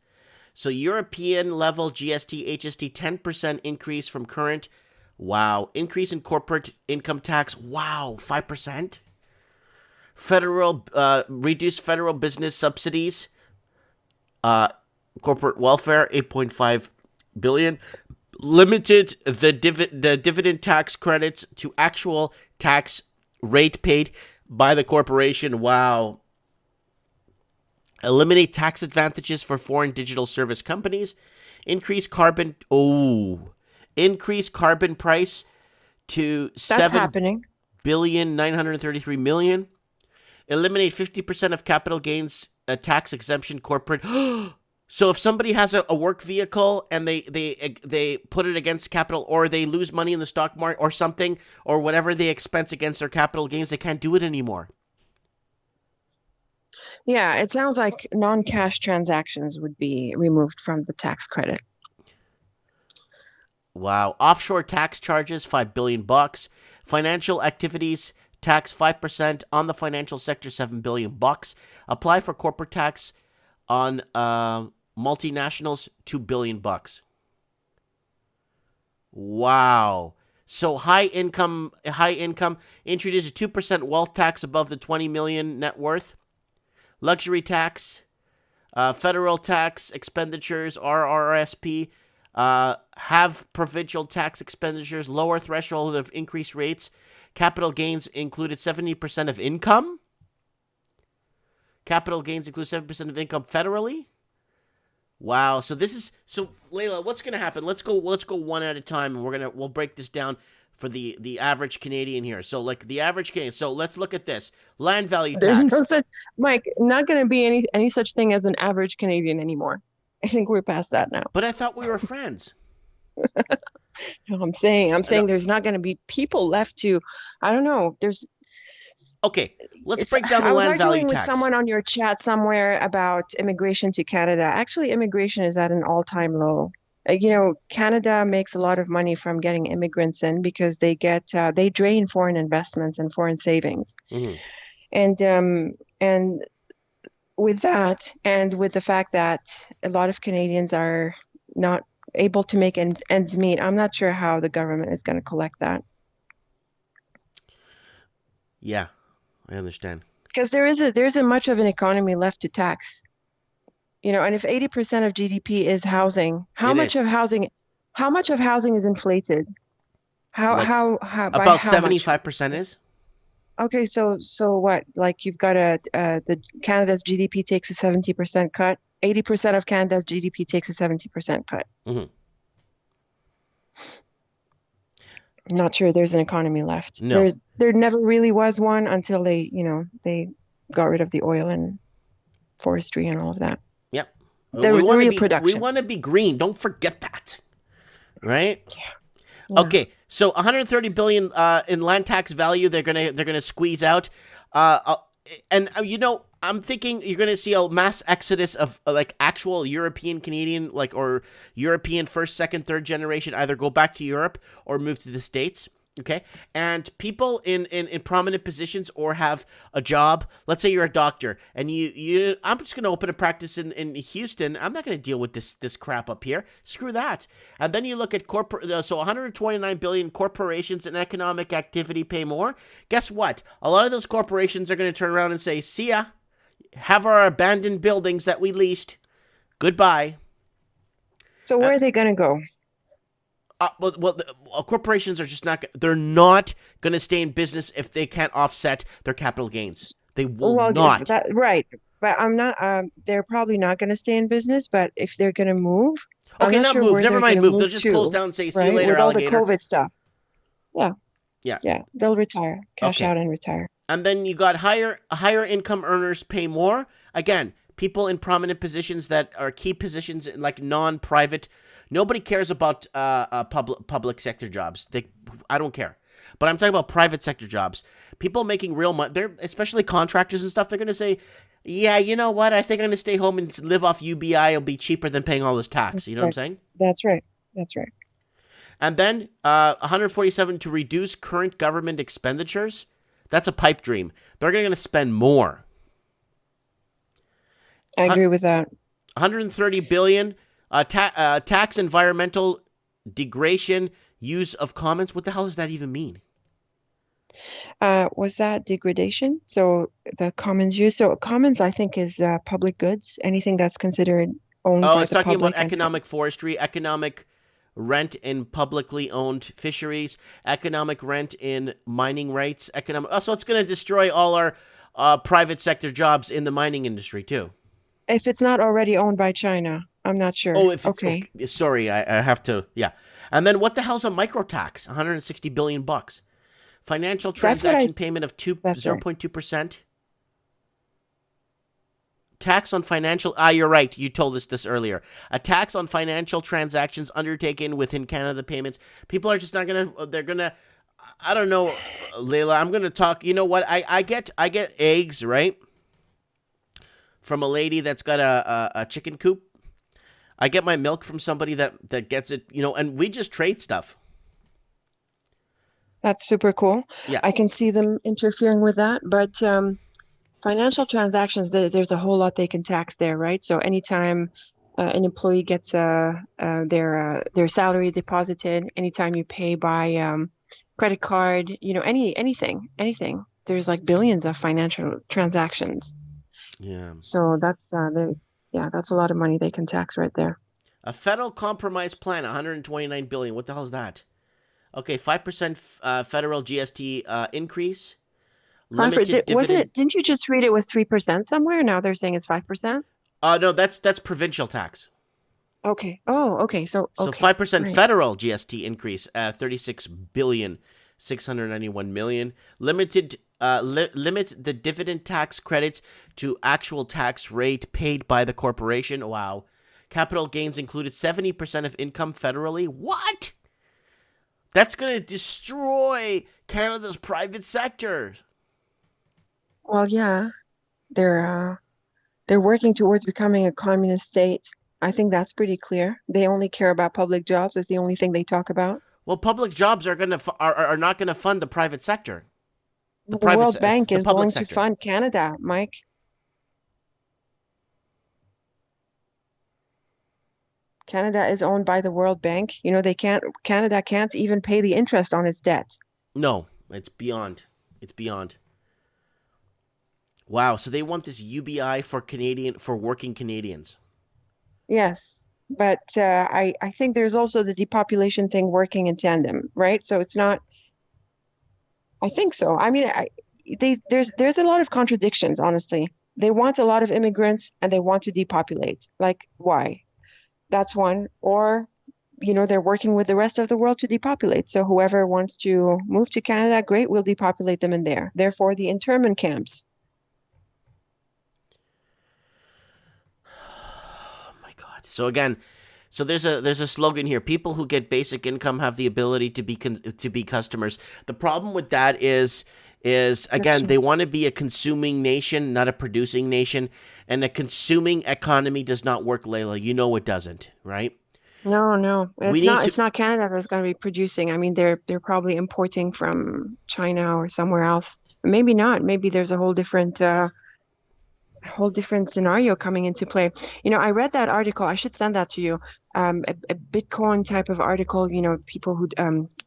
So European level GST, HST, 10% increase from current. Wow. Increase in corporate income tax. Wow. 5%. Federal, reduced federal business subsidies. Corporate welfare, 8.5 billion. Limited the dividend tax credits to actual tax rate paid by the corporation. Wow. Eliminate tax advantages for foreign digital service companies. Increase carbon price to That's happening. $7,933,000,000. Eliminate 50% of capital gains tax exemption corporate. So if somebody has a work vehicle and they put it against capital, or they lose money in the stock market or something, or whatever they expense against their capital gains, they can't do it anymore. Yeah, it sounds like non-cash transactions would be removed from the tax credit. Wow. Offshore tax charges, $5 billion. Financial activities tax 5% on the financial sector, $7 billion. Apply for corporate tax on multinationals, $2 billion. Wow. So high income introduce a 2% wealth tax above the 20 million net worth. Luxury tax, federal tax expenditures, RRSP, have provincial tax expenditures, lower threshold of increased rates. Capital gains included 70% of income. Capital gains include 7% of income federally. Wow. So Laila, what's going to happen? Let's go one at a time, and we'll break this down for the average Canadian here. So like the average Canadian. So let's look at this. Land value tax. There's no such, Mike, not going to be any such thing as an average Canadian anymore. I think we're past that now. But I thought we were friends. No, I'm saying there's not going to be people left to, I don't know. Okay, let's break down the land value tax. I was arguing with someone on your chat somewhere about immigration to Canada. Actually, immigration is at an all-time low. Canada makes a lot of money from getting immigrants in because they drain foreign investments and foreign savings. Mm-hmm. And with that, and with the fact that a lot of Canadians are not able to make ends meet, I'm not sure how the government is going to collect that. Yeah, I understand. Because there isn't much of an economy left to tax. And if 80% of GDP is housing, how much of housing is inflated? How about 75% is? Okay, so what? Like you've got the Canada's GDP takes a 70% cut. 80% of Canada's GDP takes a 70% cut. Mm-hmm. I'm not sure there's an economy left. No. There never really was one until they got rid of the oil and forestry and all of that. Yep. The we want real to be production. we want to be green. Don't forget that. Right? Yeah. Okay. So 130 billion in land tax value they're going to squeeze out. And I'm thinking you're going to see a mass exodus of like actual European Canadian or European first, second, third generation either go back to Europe or move to the States. Okay. And people in prominent positions or have a job. Let's say you're a doctor and I'm just going to open a practice in Houston. I'm not going to deal with this crap up here. Screw that. And then you look at so 129 billion corporations and economic activity pay more. Guess what? A lot of those corporations are going to turn around and say, see ya. Have our abandoned buildings that we leased. Goodbye. So where are they going to go? Corporations are just not. They're not going to stay in business if they can't offset their capital gains. They will not. Right, but I'm not. They're probably not going to stay in business. But if they're going to move, okay, not sure move. Never mind. Move. They'll just to, close down and say, "See right? you later, With all alligator." the COVID stuff. Yeah. They'll retire, cash out, and retire. And then you got higher income earners pay more. Again, people in prominent positions that are key positions in like non-private. Nobody cares about public sector jobs. I don't care. But I'm talking about private sector jobs. People making real money, they're especially contractors and stuff, they're going to say, yeah, you know what? I think I'm going to stay home and live off UBI. It'll be cheaper than paying all this tax. You know what I'm saying? That's right. And then 147 to reduce current government expenditures. That's a pipe dream. They're going to spend more. I agree with that. 130 billion. Tax environmental degradation, use of commons. What the hell does that even mean? Was that degradation? So the commons use. So commons, I think, is public goods. Anything that's considered owned by the public. Oh, it's talking about economic forestry, economic rent in publicly owned fisheries, economic rent in mining rights, so it's going to destroy all our private sector jobs in the mining industry too. If it's not already owned by China. I'm not sure. Oh, okay. Sorry, I have to. Yeah, and then what the hell's a microtax? 160 billion bucks. Financial transaction payment of 0.2%. Tax on financial. You're right. You told us this earlier. A tax on financial transactions undertaken within Canada payments. People are just not gonna. They're gonna. I don't know, Laila. I'm gonna talk. You know what? I get eggs, right, from a lady that's got a chicken coop. I get my milk from somebody that gets it, and we just trade stuff. That's super cool. Yeah. I can see them interfering with that, but financial transactions, there's a whole lot they can tax there, right? So anytime an employee gets their salary deposited, anytime you pay by credit card, anything, there's like billions of financial transactions. Yeah. So that's that's a lot of money they can tax right there. A federal compromise plan, 129 billion. What the hell is that? Okay, 5% federal GST increase. Wasn't it? Didn't you just read it was 3% somewhere? Now they're saying it's 5%. No, that's provincial tax. Okay. Oh, okay. So 5% federal GST increase, 36 billion, 691 million. Limit the dividend tax credits to actual tax rate paid by the corporation. Wow. Capital gains included 70% of income federally. What? That's going to destroy Canada's private sector. Well, yeah. They're working towards becoming a communist state. I think that's pretty clear. They only care about public jobs. That's the only thing they talk about. Well, public jobs are not going to fund the private sector. The World Bank is going to fund Canada, Mike. Canada is owned by the World Bank. Canada can't even pay the interest on its debt. No, it's beyond. Wow, so they want this UBI for working Canadians. Yes, but I think there's also the depopulation thing working in tandem, right? So it's not. I think so. I mean, there's a lot of contradictions, honestly. They want a lot of immigrants and they want to depopulate. Like, why? That's one. Or they're working with the rest of the world to depopulate. So whoever wants to move to Canada, great, we'll depopulate them in there. Therefore, the internment camps. Oh my God. So again, there's a slogan here. People who get basic income have the ability to be customers. The problem with that is again, they want to be a consuming nation, not a producing nation. And a consuming economy does not work, Laila. You know it doesn't, right? No. It's not Canada that's going to be producing. I mean, they're probably importing from China or somewhere else. Maybe not. Maybe there's a whole different scenario coming into play. I read that article. I should send that to you. A Bitcoin type of article. People who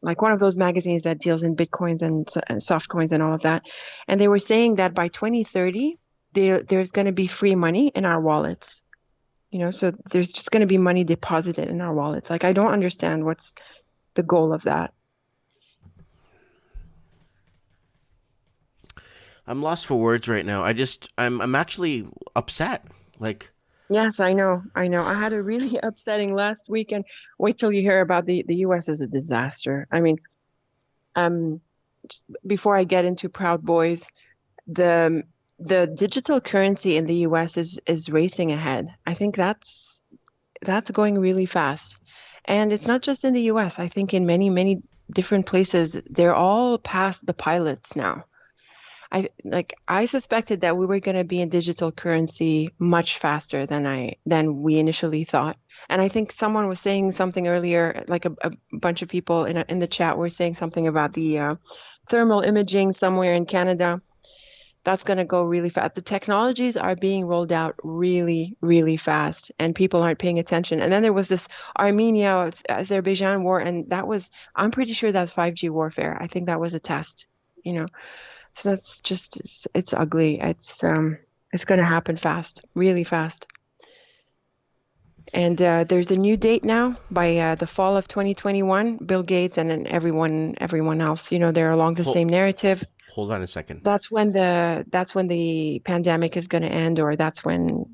like one of those magazines that deals in Bitcoins and soft coins and all of that. And they were saying that by 2030, there's going to be free money in our wallets. So there's just going to be money deposited in our wallets. Like, I don't understand what's the goal of that. I'm lost for words right now. I'm actually upset. Like, yes, I know. I had a really upsetting last weekend. Wait till you hear about the U.S. is a disaster. I mean, just before I get into Proud Boys, the digital currency in the U.S. is racing ahead. I think that's going really fast, and it's not just in the U.S. I think in many different places they're all past the pilots now. I suspected that we were going to be in digital currency much faster than we initially thought. And I think someone was saying something earlier, like a bunch of people in the chat were saying something about the thermal imaging somewhere in Canada. That's going to go really fast. The technologies are being rolled out really, really fast, and people aren't paying attention. And then there was this Armenia-Azerbaijan war, and I'm pretty sure that's 5G warfare. I think that was a test, So that's just, it's ugly. It's going to happen fast, really fast. And there's a new date now by the fall of 2021. Bill Gates and then everyone else, they're along the same narrative. Hold on a second. That's when the pandemic is going to end, or that's when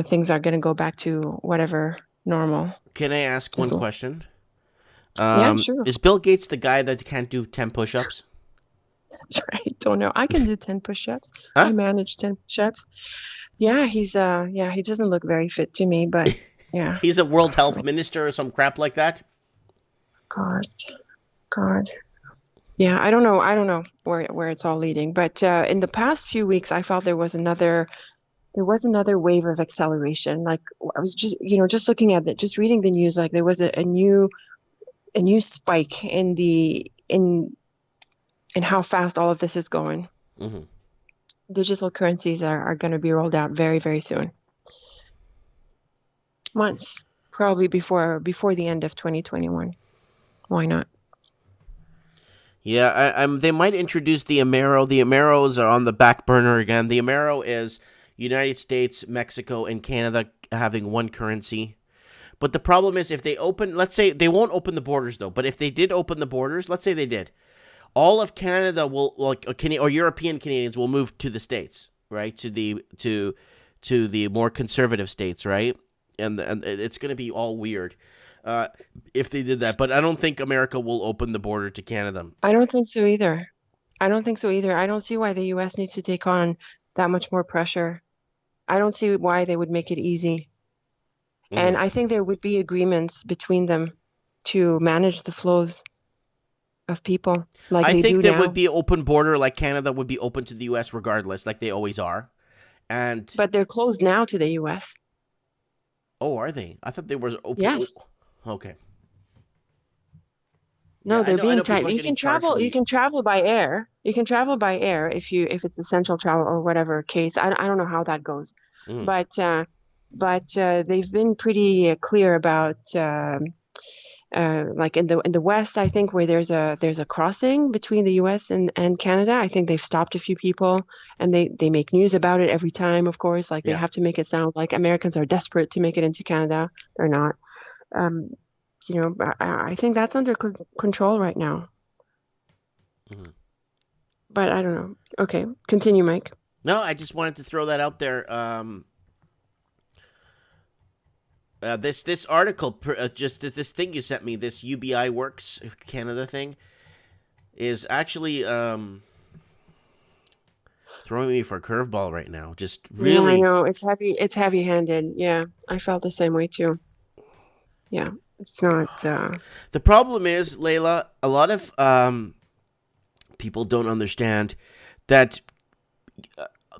things are going to go back to whatever normal. Can I ask one question? Yeah, sure. Is Bill Gates the guy that can't do 10 push-ups? I don't know. I can do 10 push-ups. Huh? I manage 10 push-ups. Yeah, he doesn't look very fit to me, but yeah. He's a World Health Minister or some crap like that? God. Yeah, I don't know where it's all leading, but in the past few weeks, I felt there was another wave of acceleration. Like, I was just looking at just reading the news, like there was a new spike in how fast all of this is going. Mm-hmm. Digital currencies are going to be rolled out very, very soon. Once, probably before the end of 2021. Why not? Yeah, they might introduce the Amero. The Ameros are on the back burner again. The Amero is United States, Mexico, and Canada having one currency. But the problem is if they open, let's say they won't open the borders though, but if they did open the borders, let's say they did, all of Canada will, or European Canadians will move to the States, right? To the more conservative states, right? And it's going to be all weird. If they did that. But I don't think America will open the border to Canada. I don't think so either. I don't see why the U.S. needs to take on that much more pressure. I don't see why they would make it easy. Mm-hmm. And I think there would be agreements between them to manage the flows of people like they do now. I think there would be an open border, like Canada would be open to the U.S. regardless, like they always are. But they're closed now to the U.S. Oh, are they? I thought they were open. Yes. Okay. No, yeah, they're being tight. You can travel. You can travel by air. You can travel by air if it's essential travel or whatever case. I don't know how that goes, but they've been pretty clear about like in the West, I think, where there's a crossing between the U.S. and Canada. I think they've stopped a few people, and they make news about it every time. Of course, like they have to make it sound like Americans are desperate to make it into Canada. They're not. I think that's under control right now. Mm-hmm. But I don't know. Okay, continue, Mike. No, I just wanted to throw that out there. This article, just this thing you sent me, this UBI Works Canada thing, is actually throwing me for a curveball right now. Just really. Yeah, I know. It's heavy. It's heavy-handed. Yeah, I felt the same way too. Yeah, it's not. The problem is, Laila, a lot of people don't understand that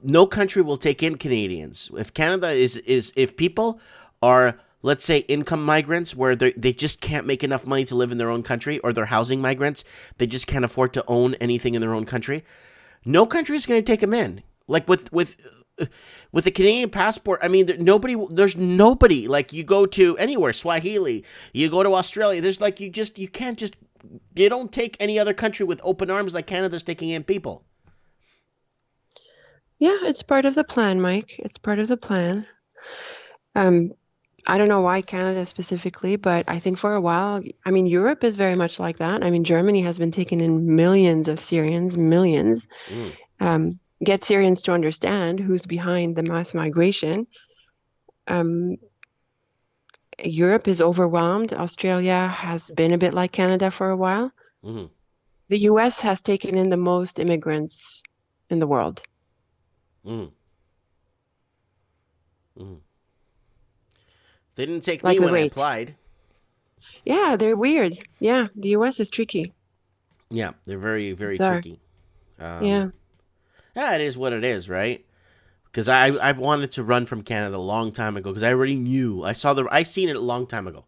no country will take in Canadians. If Canada if people are, let's say, income migrants where they just can't make enough money to live in their own country, or they're housing migrants, they just can't afford to own anything in their own country, no country is going to take them in. Like with the Canadian passport, I mean, there's nobody. Like, you go to anywhere, Swahili, you go to Australia, there's like, you don't take any other country with open arms like Canada's taking in people. Yeah, it's part of the plan, Mike. It's part of the plan. I don't know why Canada specifically, but I think for a while, I mean, Europe is very much like that. I mean, Germany has been taking in millions of Syrians, millions. Get Syrians to understand who's behind the mass migration. Europe is overwhelmed. Australia has been a bit like Canada for a while. Mm-hmm. The US has taken in the most immigrants in the world. Mm. Mm. They didn't take Like me the when I rate. applied. Yeah, they're weird. Yeah, the US is tricky. Yeah, they're very, very Bizarre. tricky. Yeah. Yeah, it is what it is, right? Because I wanted to run from Canada a long time ago, because I already knew. I seen it a long time ago.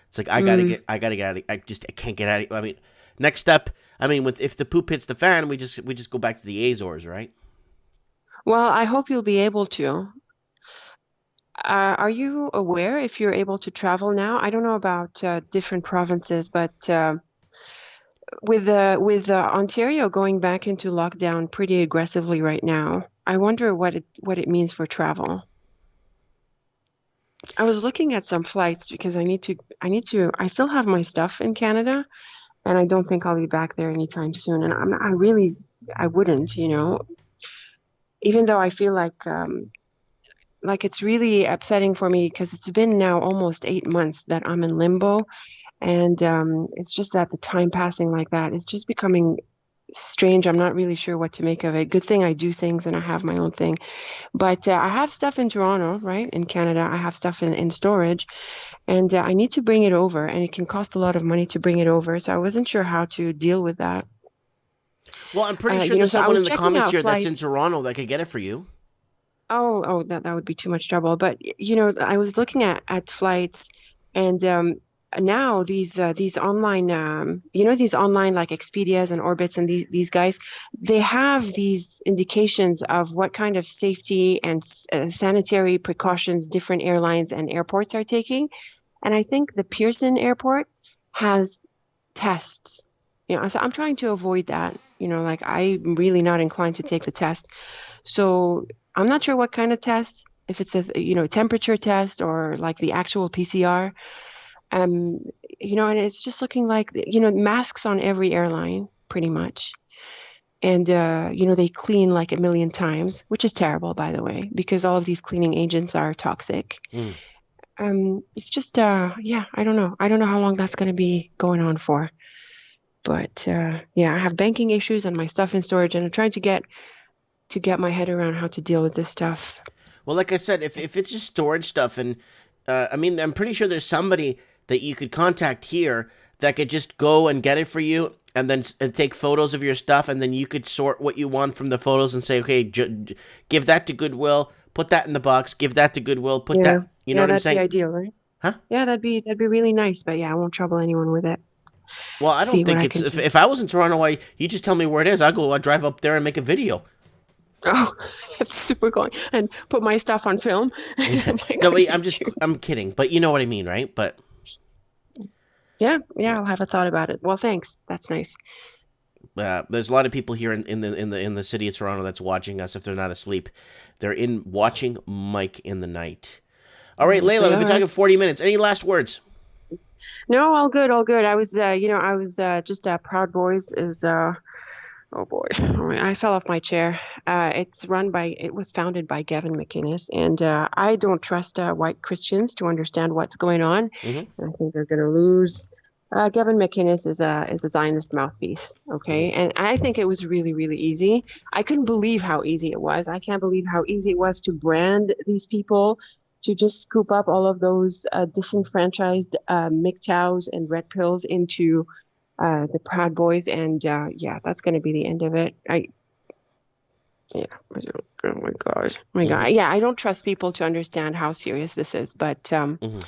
It's like, I gotta get out of, I can't get out of, I mean, next step, I mean, if the poop hits the fan, we just go back to the Azores, right? Well, I hope you'll be able to. Are you aware if you're able to travel now? I don't know about different provinces, but with Ontario going back into lockdown pretty aggressively right now, I wonder what it means for travel. I was looking at some flights because I still have my stuff in Canada, and I don't think I'll be back there anytime soon. And I wouldn't, even though I feel like it's really upsetting for me because it's been now almost 8 months that I'm in limbo. And it's just that the time passing like that is just becoming strange. I'm not really sure what to make of it. Good thing I do things and I have my own thing. But I have stuff in Toronto, right? In Canada, I have stuff in storage. And I need to bring it over. And it can cost a lot of money to bring it over. So I wasn't sure how to deal with that. Well, I'm pretty sure there's someone in the comments here flights. that's in Toronto that could get it for you. Oh, that would be too much trouble. But I was looking at flights, and now these online, these online like Expedias and Orbits and these guys, they have these indications of what kind of safety and sanitary precautions different airlines and airports are taking. And I think the Pearson Airport has tests. So I'm trying to avoid that. Like, I'm really not inclined to take the test. So I'm not sure what kind of test, if it's a temperature test or like the actual PCR. And it's just looking like masks on every airline pretty much. And they clean like 1 million times, which is terrible, by the way, because all of these cleaning agents are toxic. It's just I don't know how long that's going to be going on for. But I have banking issues and my stuff in storage, and I'm trying to get my head around how to deal with this stuff. Well, like I said, if it's just storage stuff, and I mean, I'm pretty sure there's somebody that you could contact here that could just go and get it for you, and then take photos of your stuff, and then you could sort what you want from the photos and say, okay, give that to Goodwill, put that in the box, give that to Goodwill, put that. You know what I'm saying? That'd be ideal, right? Huh? Yeah, that'd be really nice. But I won't trouble anyone with it. Well, I don't think it's. If I was in Toronto, you just tell me where it is. I'll drive up there and make a video. Oh, that's super cool. And put my stuff on film. No, wait, I'm kidding. But you know what I mean, right? But yeah, I'll have a thought about it. Well, thanks. That's nice. There's a lot of people here in the city of Toronto that's watching us. If they're not asleep, they're watching Mike in the Night. All right, Laila, we've been talking 40 minutes. Any last words? No, all good. I was, just Proud Boys is Oh boy, I fell off my chair. It was founded by Gavin McInnes, and I don't trust white Christians to understand what's going on. Mm-hmm. I think they're going to lose. Gavin McInnes is a Zionist mouthpiece, okay? Mm-hmm. And I think it was really, really easy. I couldn't believe how easy it was. I can't believe how easy it was to brand these people, to just scoop up all of those disenfranchised MGTOWs and red pills into the Proud Boys, and yeah, that's going to be the end of it. Yeah, oh my God, Mm-hmm. yeah, I don't trust people to understand how serious this is, but Mm-hmm.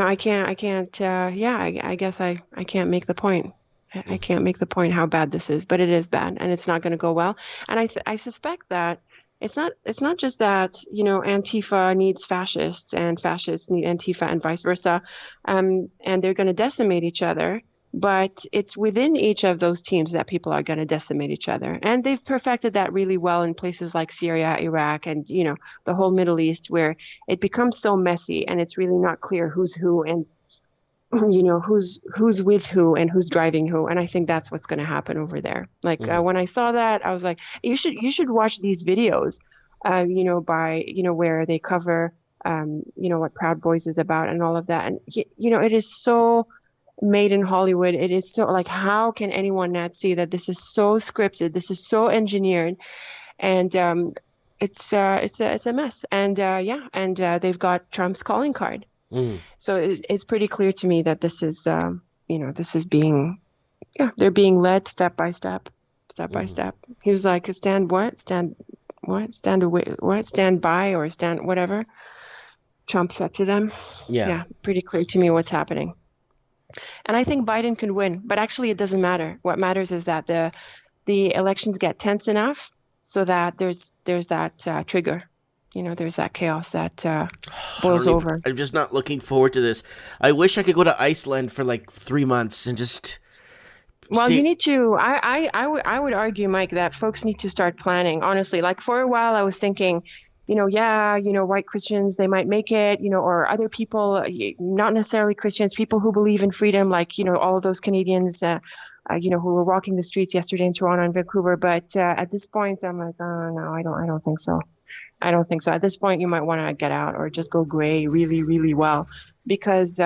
I can't. Yeah, I guess I can't make the point. I can't make the point how bad this is, but it is bad, and it's not going to go well. And I suspect that it's not just that Antifa needs fascists and fascists need Antifa and vice versa, and they're going to decimate each other. But it's within each of those teams that people are going to decimate each other, and they've perfected that really well in places like Syria, Iraq, and the whole Middle East, where it becomes so messy and it's really not clear who's who and who's with who and who's driving who. And I think that's what's going to happen over there. Like when I saw that, I was like, you should watch these videos where they cover what Proud Boys is about and all of that. And it is so made in Hollywood. It is so, like, how can anyone not see that this is so scripted, this is so engineered, and it's a mess. And they've got Trump's calling card. So it's pretty clear to me that this is this is being they're being led step by step by step. He was like, stand away, stand by, or stand whatever Trump said to them. Yeah, pretty clear to me what's happening. And I think Biden can win, but actually it doesn't matter. What matters is that the elections get tense enough so that there's that trigger. There's that chaos that boils over. I'm just not looking forward to this. I wish I could go to Iceland for like 3 months and just. Well, you need to. I would argue, Mike, that folks need to start planning. Honestly, like for a while, I was thinking, white Christians, they might make it, or other people, not necessarily Christians, people who believe in freedom, like all of those Canadians, who were walking the streets yesterday in Toronto and Vancouver. But at this point, I'm like, oh no, I don't think so. I don't think so. At this point, you might want to get out or just go gray really, really well, because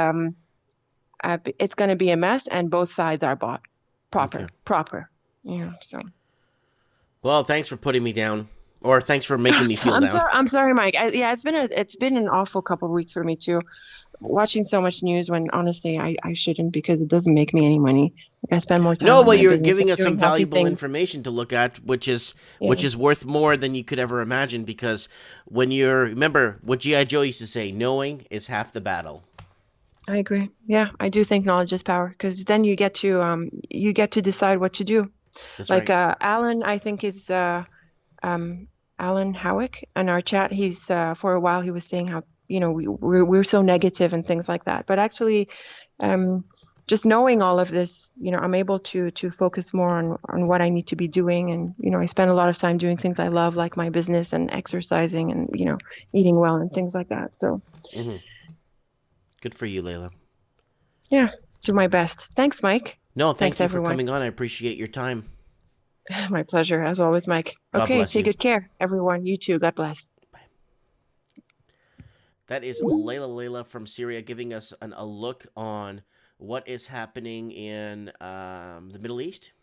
it's going to be a mess and both sides are bought proper. So. Well, thanks for putting me down, or thanks for making me feel down. I'm sorry, Mike. It's been an awful couple of weeks for me too. Watching so much news when honestly I shouldn't, because it doesn't make me any money. I spend more time. No, but you're giving us some valuable information to look at, which is worth more than you could ever imagine. Because remember what G.I. Joe used to say, knowing is half the battle. I agree. Yeah, I do think knowledge is power, because then you get to decide what to do. That's like right. Alan, I think is Alan Howick in our chat. He's for a while he was saying how we're so negative and things like that. But actually, just knowing all of this, I'm able to focus more on what I need to be doing. And, I spend a lot of time doing things I love, like my business and exercising and, eating well and things like that. So good for you, Laila. Yeah, do my best. Thanks, Mike. No, thanks you everyone for coming on. I appreciate your time. My pleasure, as always, Mike. God okay, bless take you. good care, everyone. You too. God bless. That is Laila from Syria giving us a look on what is happening in the Middle East.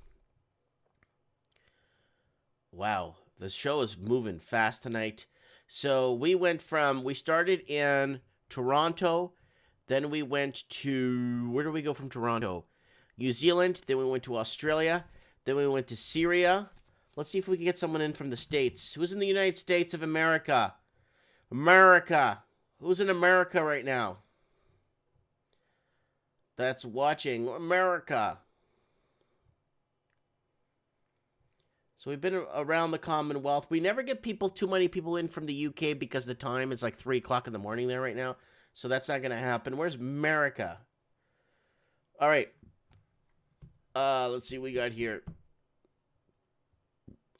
Wow, the show is moving fast tonight. So we started in Toronto, then we went to, where do we go from Toronto? New Zealand, then we went to Australia, then we went to Syria. Let's see if we can get someone in from the States. Who's in the United States of America? America. Who's in America right now? That's watching America. So we've been around the Commonwealth. We never get too many people in from the UK because the time is like 3 o'clock in the morning there right now. So that's not going to happen. Where's America? All right. Let's see what we got here.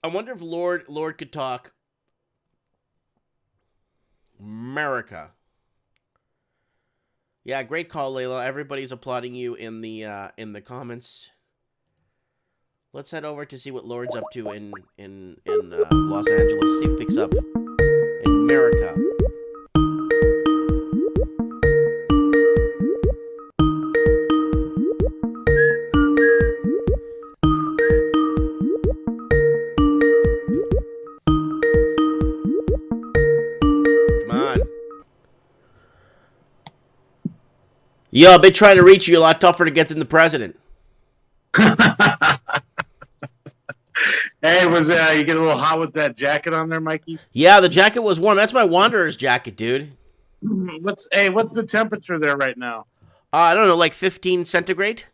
I wonder if Lord could talk. America. Yeah, great call, Laila. Everybody's applauding you in the comments. Let's head over to see what Lord's up to in Los Angeles. See if it picks up in America. Yo, I've been trying to reach you. A lot tougher to get than the president. Hey, was you get a little hot with that jacket on there, Mikey? Yeah, the jacket was warm. That's my Wanderer's jacket, dude. What's the temperature there right now? I don't know, like 15 centigrade.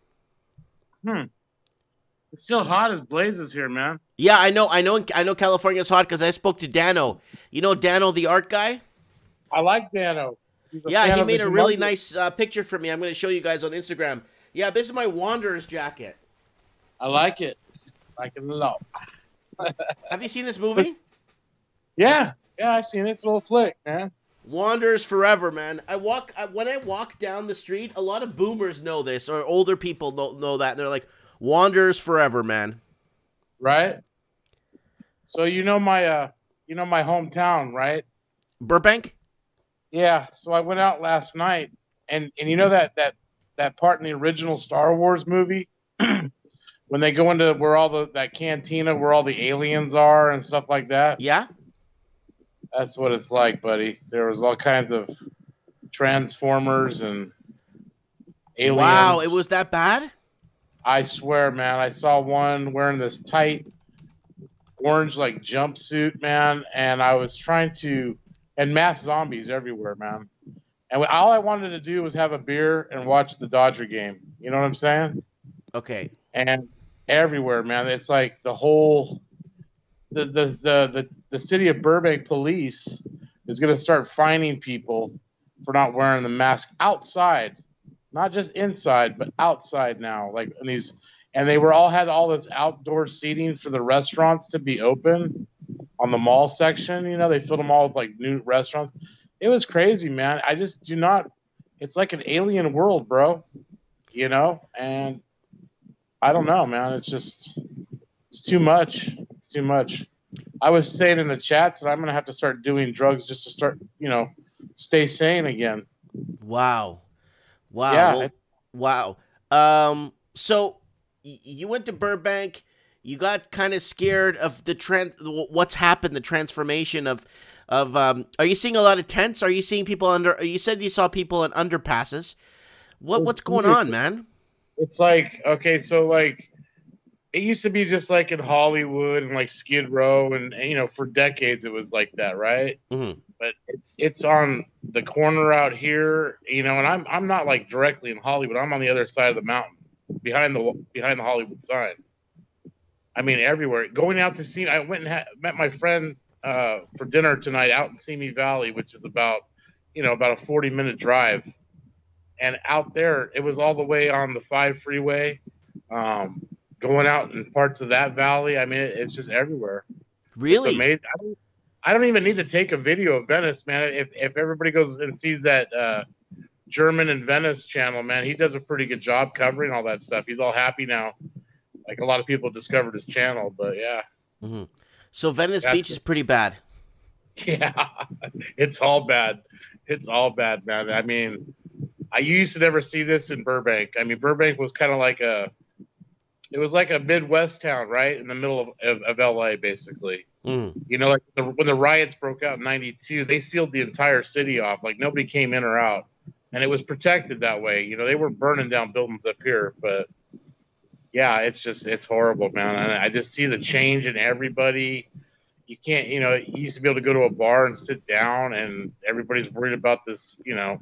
It's still hot as blazes here, man. Yeah, I know California's hot because I spoke to Dano. You know Dano, the art guy? I like Dano. Yeah, he made a really nice picture for me. I'm going to show you guys on Instagram. Yeah, this is my Wanderer's jacket. I like it. I like it a lot. Have you seen this movie? Yeah, I seen it. It's a little flick, man. Wanderers forever, man. When I walk down the street, a lot of boomers know this, or older people know that. And they're like, Wanderers forever, man. Right? So you know my hometown, right? Burbank? Yeah, so I went out last night, and you know that part in the original Star Wars movie when they go into where that cantina where all the aliens are and stuff like that? Yeah? That's what it's like, buddy. There was all kinds of Transformers and aliens. Wow, it was that bad? I swear, man. I saw one wearing this tight orange like jumpsuit, man, and I was trying to... And mass zombies everywhere, man. And all I wanted to do was have a beer and watch the Dodger game. You know what I'm saying? Okay. And everywhere, man. It's like the whole the city of Burbank police is going to start fining people for not wearing the mask outside, not just inside, but outside now. Like in these, and they had all this outdoor seating for the restaurants to be open. On the mall section, you know, they filled them all with like new restaurants. It was crazy, man. I just do not. It's like an alien world, bro. You know, and I don't know, man. It's too much. It's too much. I was saying in the chats that I'm gonna have to start doing drugs just to start, you know, stay sane again. Wow. Yeah. Wow. So you went to Burbank. You got kind of scared of what's happened, the transformation of are you seeing a lot of tents? Are you seeing people you said you saw people in underpasses. What's going on, man? It's like, okay, so like it used to be just like in Hollywood and like Skid Row and you know, for decades it was like that, right? Mm-hmm. But it's on the corner out here, you know, and I'm not like directly in Hollywood. I'm on the other side of the mountain, behind the Hollywood sign. I mean, everywhere. Going out to see, I went and met my friend for dinner tonight out in Simi Valley, which is about a 40-minute drive. And out there, it was all the way on the 5 freeway, going out in parts of that valley. I mean, it's just everywhere. Really? It's amazing. I don't even need to take a video of Venice, man. If everybody goes and sees that German in Venice channel, man, he does a pretty good job covering all that stuff. He's all happy now. Like a lot of people discovered his channel, but yeah. Mm-hmm. So Venice Beach is pretty bad. Yeah, it's all bad. It's all bad, man. I mean, I used to never see this in Burbank. I mean, Burbank was kind of like it was like a Midwest town, right? In the middle of LA, basically. Mm. You know, like when the riots broke out in '92, they sealed the entire city off. Like nobody came in or out. And it was protected that way. You know, they were burning down buildings up here, but yeah, it's horrible, man. And I just see the change in everybody. You can't, you know, you used to be able to go to a bar and sit down and everybody's worried about this, you know.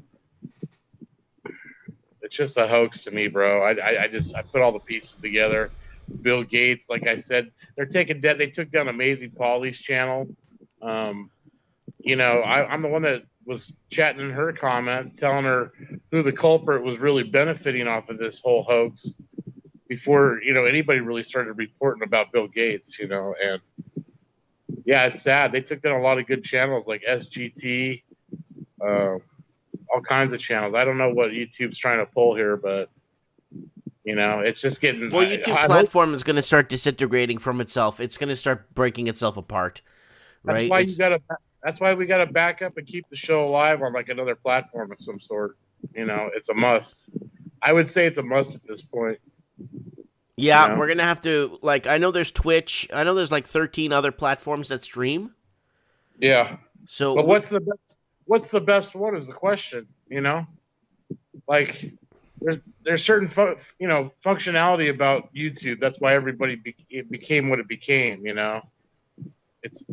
It's just a hoax to me, bro. I put all the pieces together. Bill Gates, like I said, they took down Amazing Polly's channel. You know, I'm the one that was chatting in her comments, telling her who the culprit was really benefiting off of this whole hoax before, you know, anybody really started reporting about Bill Gates, you know. And yeah, it's sad. They took down a lot of good channels like SGT, all kinds of channels. I don't know what YouTube's trying to pull here, but You know, it's just getting. Well, YouTube platform is going to start disintegrating from itself. It's going to start breaking itself apart, right? That's why we gotta back up and keep the show alive on like another platform of some sort. You know, it's a must. I would say it's a must at this point. Yeah, you know? we're gonna have to like. I know there's Twitch. I know there's like 13 other platforms that stream. Yeah. So, but what's the best? What's the best one is the question. You know, like there's certain functionality about YouTube. That's why everybody it became what it became. You know, it's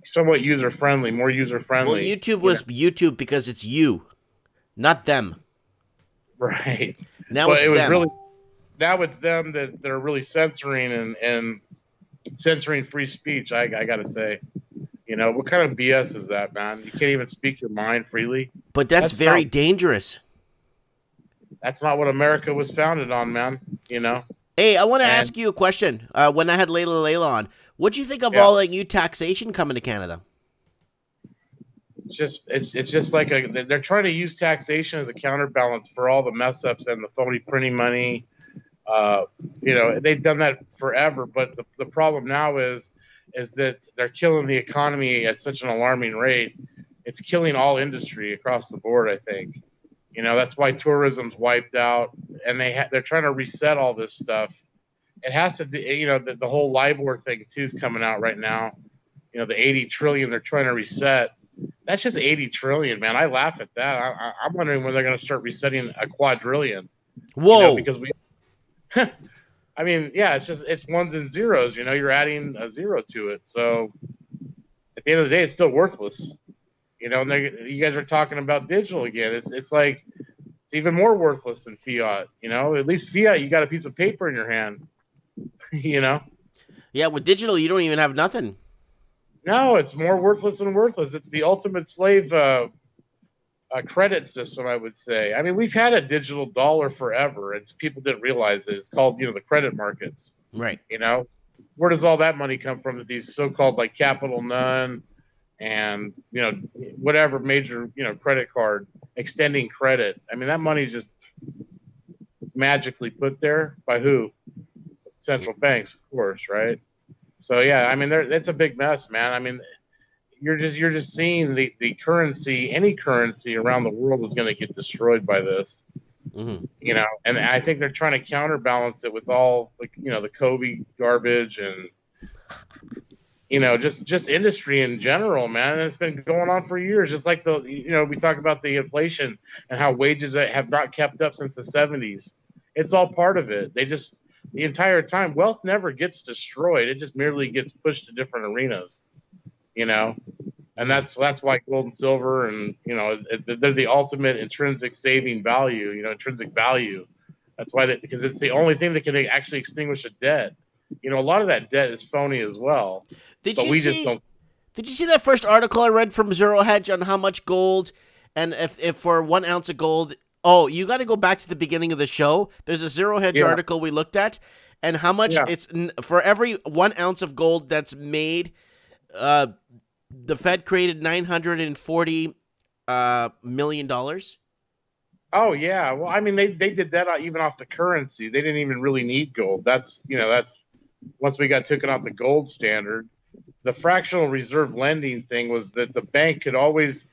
somewhat user friendly, more user friendly. Well, YouTube was YouTube because it's you, not them. Right. Now it's them. Now it's them that are really censoring and censoring free speech. I gotta say, you know, what kind of BS is that, man? You can't even speak your mind freely. But that's very dangerous. That's not what America was founded on, man. You know. Hey, I want to ask you a question. When I had Laila on, what do you think of all the new taxation coming to Canada? It's just like they're trying to use taxation as a counterbalance for all the mess ups and the phony printing money. You know, they've done that forever, but the problem now is that they're killing the economy at such an alarming rate. It's killing all industry across the board, I think. You know, that's why tourism's wiped out, and they're trying to reset all this stuff. It has to do, you know, the whole LIBOR thing too is coming out right now. You know, the 80 trillion they're trying to reset. That's just 80 trillion, man. I laugh at that. I'm wondering when they're going to start resetting a quadrillion. Whoa! You know, because I mean, yeah, it's ones and zeros. You know, you're adding a zero to it. So at the end of the day, it's still worthless. You know, and you guys are talking about digital again. It's like it's even more worthless than fiat. You know, at least fiat, you got a piece of paper in your hand. You know. Yeah, with digital, you don't even have nothing. No, it's more worthless than worthless. It's the ultimate slave credit system, I would say. I mean, we've had a digital dollar forever, and people didn't realize it. It's called, you know, the credit markets. Right. You know, where does all that money come from? These so-called like Capital None and, you know, whatever major, you know, credit card extending credit. I mean, that money's just magically put there by who? Central banks, of course, right? So yeah, I mean, it's a big mess, man. I mean, you're just seeing the currency, any currency around the world is going to get destroyed by this. Mm-hmm. You know, and I think they're trying to counterbalance it with all, like, you know, the Kobe garbage and, you know, just industry in general, man. And it's been going on for years. Just like you know, we talk about the inflation and how wages have not kept up since the 70s. It's all part of it. The entire time, wealth never gets destroyed. It just merely gets pushed to different arenas, you know, and that's why gold and silver and, you know, they're the ultimate intrinsic saving value, you know, intrinsic value. That's why because it's the only thing that can actually extinguish a debt. You know, a lot of that debt is phony as well. Did you see that first article I read from Zero Hedge on how much gold, and if for 1 ounce of gold? Oh, you got to go back to the beginning of the show. There's a Zero Hedge article we looked at, and how much it's for every 1 ounce of gold that's made. The Fed created $940 million. Oh yeah, well, I mean, they did that even off the currency. They didn't even really need gold. That's once we got taken off the gold standard. The fractional reserve lending thing was that the bank could always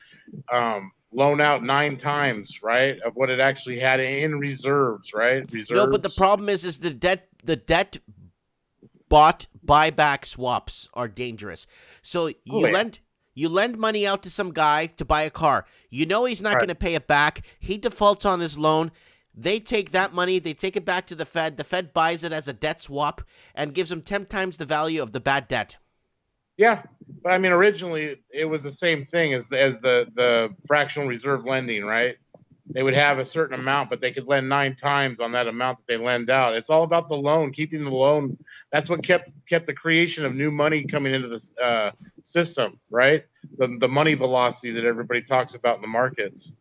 loan out 9 times, right, of what it actually had in reserves, right? Reserves. No, but the problem is the debt bought buyback swaps are dangerous. So you lend money out to some guy to buy a car. You know he's not going to pay it back. He defaults on his loan. They take that money, they take it back to the Fed. The Fed buys it as a debt swap and gives them 10 times the value of the bad debt. Yeah, but I mean, originally it was the same thing as the fractional reserve lending, right? They would have a certain amount, but they could lend 9 times on that amount that they lend out. It's all about the loan, keeping the loan. That's what kept the creation of new money coming into the system, right? The money velocity that everybody talks about in the markets.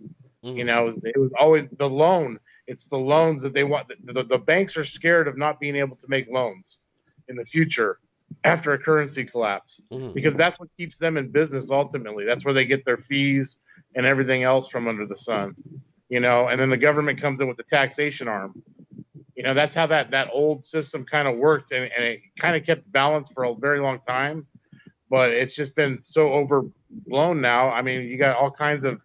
Mm-hmm. You know, it was always the loan. It's the loans that they want. The banks are scared of not being able to make loans in the future after a currency collapse, because that's what keeps them in business ultimately. That's where they get their fees and everything else from under the sun, you know, and then the government comes in with the taxation arm, you that's how that old system kind of worked, and it kind of kept balance for a very long time. But it's just been so overblown now. I mean, you got all kinds of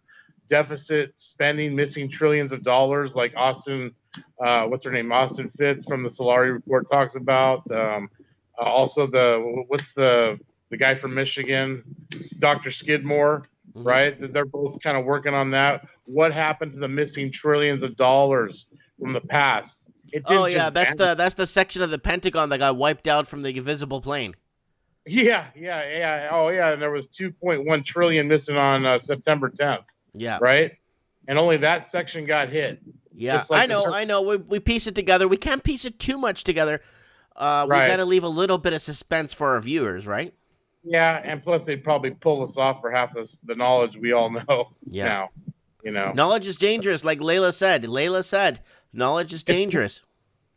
deficit spending, missing trillions of dollars, like Austin, what's her name? Austin Fitz from the Solari report talks about. Also, what's the guy from Michigan, Dr. Skidmore, right? They're both kind of working on that. What happened to the missing trillions of dollars from the past? Oh yeah, that's the section of the Pentagon that got wiped out from the invisible plane. Yeah. Oh yeah, and there was 2.1 trillion missing on September 10th. Yeah. Right? And only that section got hit. Yeah, like I know. We piece it together. We can't piece it too much together. We got to leave a little bit of suspense for our viewers, right? Yeah, and plus they'd probably pull us off for half the knowledge we all know now. Knowledge is dangerous, like Laila said. Laila said, knowledge is dangerous.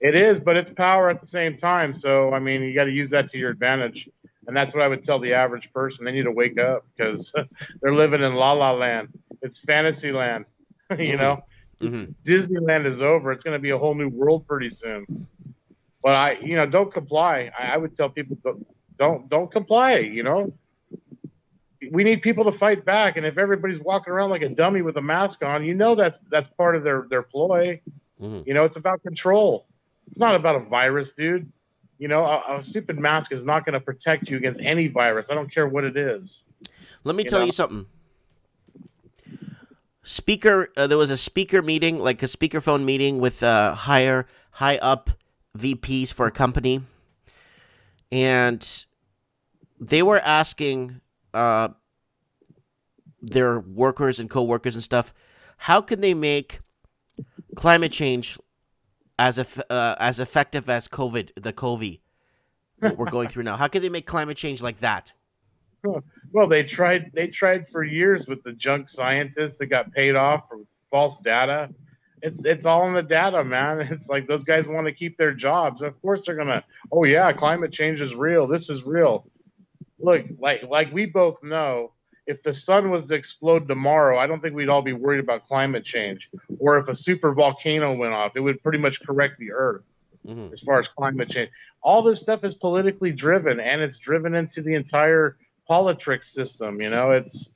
It is, but it's power at the same time. So, I mean, you got to use that to your advantage. And that's what I would tell the average person. They need to wake up because they're living in la-la land. It's fantasy land, Disneyland is over. It's going to be a whole new world pretty soon. But don't comply. I would tell people don't comply. We need people to fight back. And if everybody's walking around like a dummy with a mask on, that's part of their ploy. It's about control. It's not about a virus, dude. A stupid mask is not going to protect you against any virus. I don't care what it is. Let me tell you something. There was a speaker meeting, like a speakerphone meeting with high up VPs for a company, and they were asking their workers and co-workers and stuff, how can they make climate change as effective as the COVID what we're going through now? How can they make climate change like that? Well, they tried for years with the junk scientists that got paid off for false data. It's all in the data, man. It's like those guys want to keep their jobs. Of course they're gonna. Oh yeah, climate change is real. This is real. Look, like we both know, if the sun was to explode tomorrow, I don't think we'd all be worried about climate change. Or if a super volcano went off, it would pretty much correct the Earth as far as climate change. All this stuff is politically driven, and it's driven into the entire politics system. It's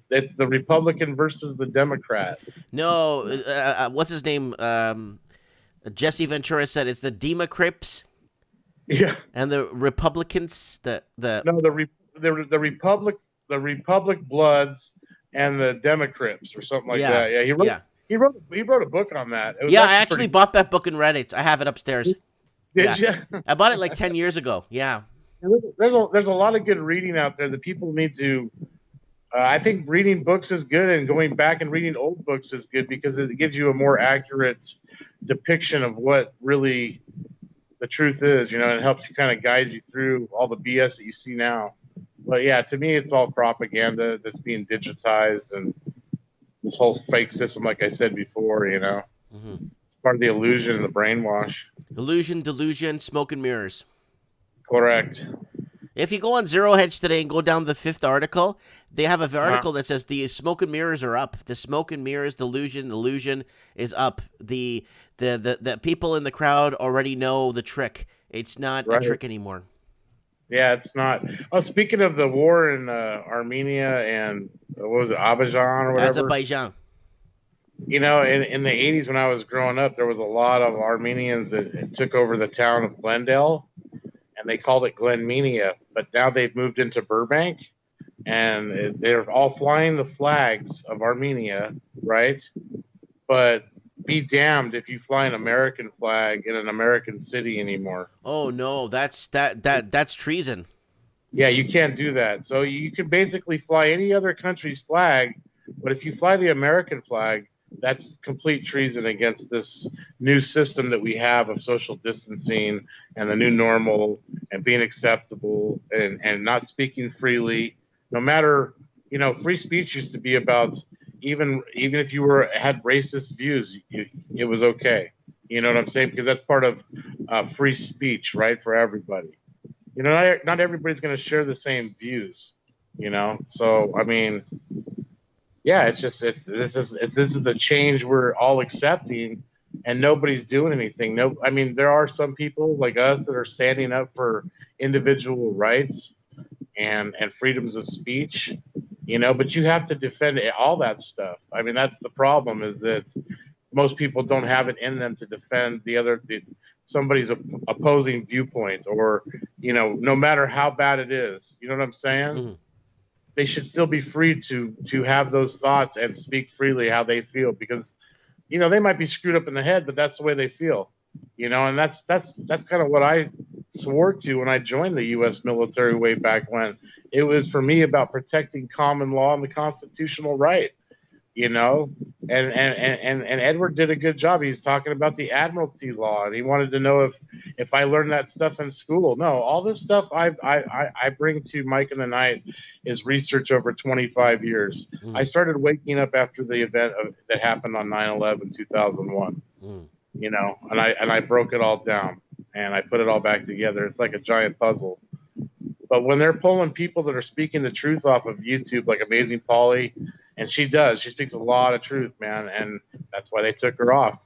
the Republican versus the Democrat. No, what's his name? Jesse Ventura said it's the Democrips. Yeah, and the Republicans. The Republic Bloods and the Democrats or something like that. Yeah, he wrote a book on that. Yeah, I actually bought that book and read it. I have it upstairs. Did you? I bought it like 10 years ago. Yeah. There's a lot of good reading out there that people need to. I think reading books is good, and going back and reading old books is good because it gives you a more accurate depiction of what really the truth is, and it helps you kind of guide you through all the BS that you see now. But yeah, to me, it's all propaganda that's being digitized, and this whole fake system, like I said before, it's part of the illusion and the brainwash. Illusion, delusion, smoke and mirrors. Correct. If you go on Zero Hedge today and go down the 5th article, they have an article that says the smoke and mirrors are up. The smoke and mirrors illusion is up. The people in the crowd already know the trick. It's not a trick anymore. Yeah, it's not. Oh, speaking of the war in Armenia and what was it, Azerbaijan or whatever? Azerbaijan. In the 80s when I was growing up, there was a lot of Armenians that took over the town of Glendale, and they called it Glenmenia. But now they've moved into Burbank, and they're all flying the flags of Armenia, right? But be damned if you fly an American flag in an American city anymore. Oh no, that's treason. Yeah, you can't do that. So you can basically fly any other country's flag, but if you fly the American flag, that's complete treason against this new system that we have of social distancing and the new normal and being acceptable and not speaking freely. No matter, free speech used to be about even if you had racist views, it was okay. You know what I'm saying? Because that's part of free speech, right, for everybody. Not everybody's going to share the same views. So I mean, yeah, this is the change we're all accepting, and nobody's doing anything. No, I mean, there are some people like us that are standing up for individual rights and freedoms of speech, but you have to defend all that stuff. I mean, that's the problem, is that most people don't have it in them to defend somebody's opposing viewpoints, or no matter how bad it is. You know what I'm saying? Mm-hmm. They should still be free to have those thoughts and speak freely how they feel, because they might be screwed up in the head, but that's the way they feel. And that's kind of what I swore to when I joined the U.S. military way back when. It was, for me, about protecting common law and the constitutional right. And Edward did a good job. He was talking about the Admiralty law, and he wanted to know if I learned that stuff in school. No, all this stuff I bring to Mike in the Night is research over 25 years. I started waking up after the event that happened on 9/11, 2001. And I broke it all down, and I put it all back together. It's like a giant puzzle. But when they're pulling people that are speaking the truth off of YouTube, like Amazing Polly, and she speaks a lot of truth, man, and that's why they took her off.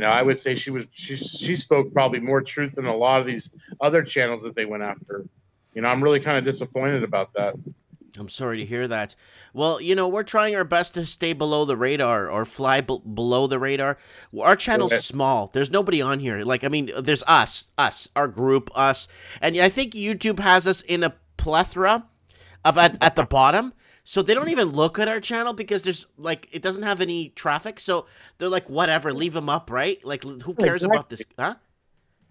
I would say she spoke probably more truth than a lot of these other channels that they went after. I'm really kind of disappointed about that. I'm sorry to hear that. Well, we're trying our best to stay below the radar, or fly below the radar. Our channel's small. There's nobody on here. There's us, our group, us. And I think YouTube has us in a plethora of at the bottom. So they don't even look at our channel, because there's it doesn't have any traffic. So they're like, whatever, leave them up, right? Like, who cares about this? Huh?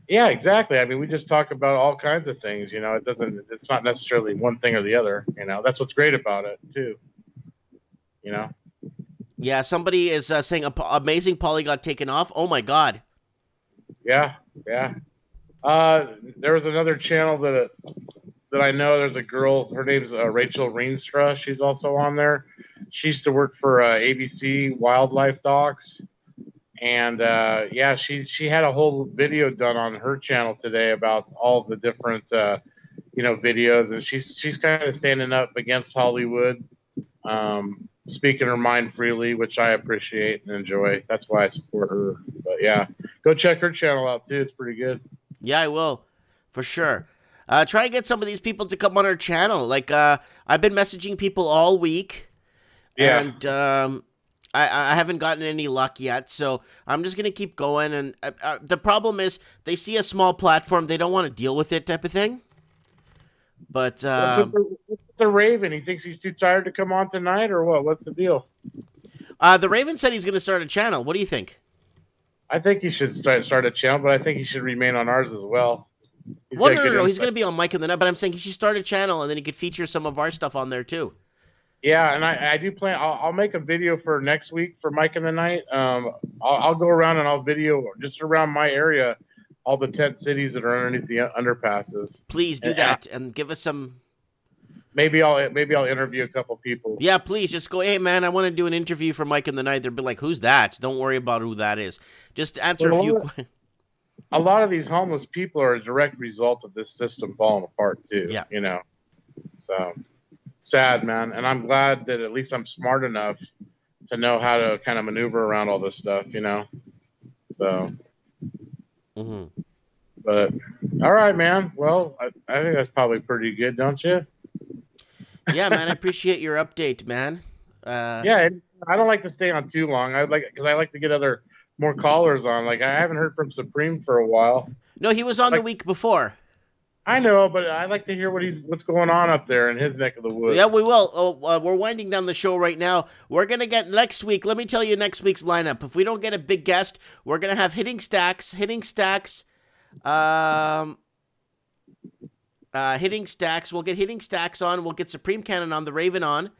Yeah, exactly. I mean, we just talk about all kinds of things. It's not necessarily one thing or the other. That's what's great about it too. Yeah, somebody is saying Amazing Polly got taken off. Oh my God. Yeah. There was another channel that I know. There's a girl. Her name's Rachel Reenstra. She's also on there. She used to work for ABC Wildlife Docs. And she had a whole video done on her channel today about all the different videos, and she's kind of standing up against Hollywood, speaking her mind freely, which I appreciate and enjoy. That's why I support her. But yeah, go check her channel out too. It's pretty good. Yeah, I will, for sure. Try and get some of these people to come on our channel. I've been messaging people all week, and I haven't gotten any luck yet, so I'm just going to keep going. And the problem is they see a small platform, they don't want to deal with it, type of thing. But the Raven, he thinks he's too tired to come on tonight, or what? What's the deal? The Raven said he's going to start a channel. What do you think? I think he should start a channel, but I think he should remain on ours as well. No. He's going to be on Mike in the Night, but I'm saying he should start a channel, and then he could feature some of our stuff on there too. Yeah, and I do plan. I'll make a video for next week for Mike in the Night. I'll go around and I'll video just around my area, all the tent cities that are underneath the underpasses. Please do that and give us some. Maybe I'll interview a couple people. Yeah, please just go. Hey man, I want to do an interview for Mike in the Night. They'll be like, "Who's that?" Don't worry about who that is. Just answer a few questions. A lot of these homeless people are a direct result of this system falling apart too. Yeah, so. Sad, man, and I'm glad that at least I'm smart enough to know how to kind of maneuver around all this stuff, So, But all right, man. Well, I think that's probably pretty good, don't you? Yeah, man. I appreciate your update, man. Yeah, I don't like to stay on too long. Because I like to get more callers on. I haven't heard from Supreme for a while. No, he was on the week before. I know, but I like to hear what's going on up there in his neck of the woods. Yeah, we will. We're winding down the show right now. We're going to get next week. Let me tell you next week's lineup. If we don't get a big guest, we're going to have Hitting Stacks. Hitting Stacks. We'll get Hitting Stacks on. We'll get Supreme Cannon on, the Raven on.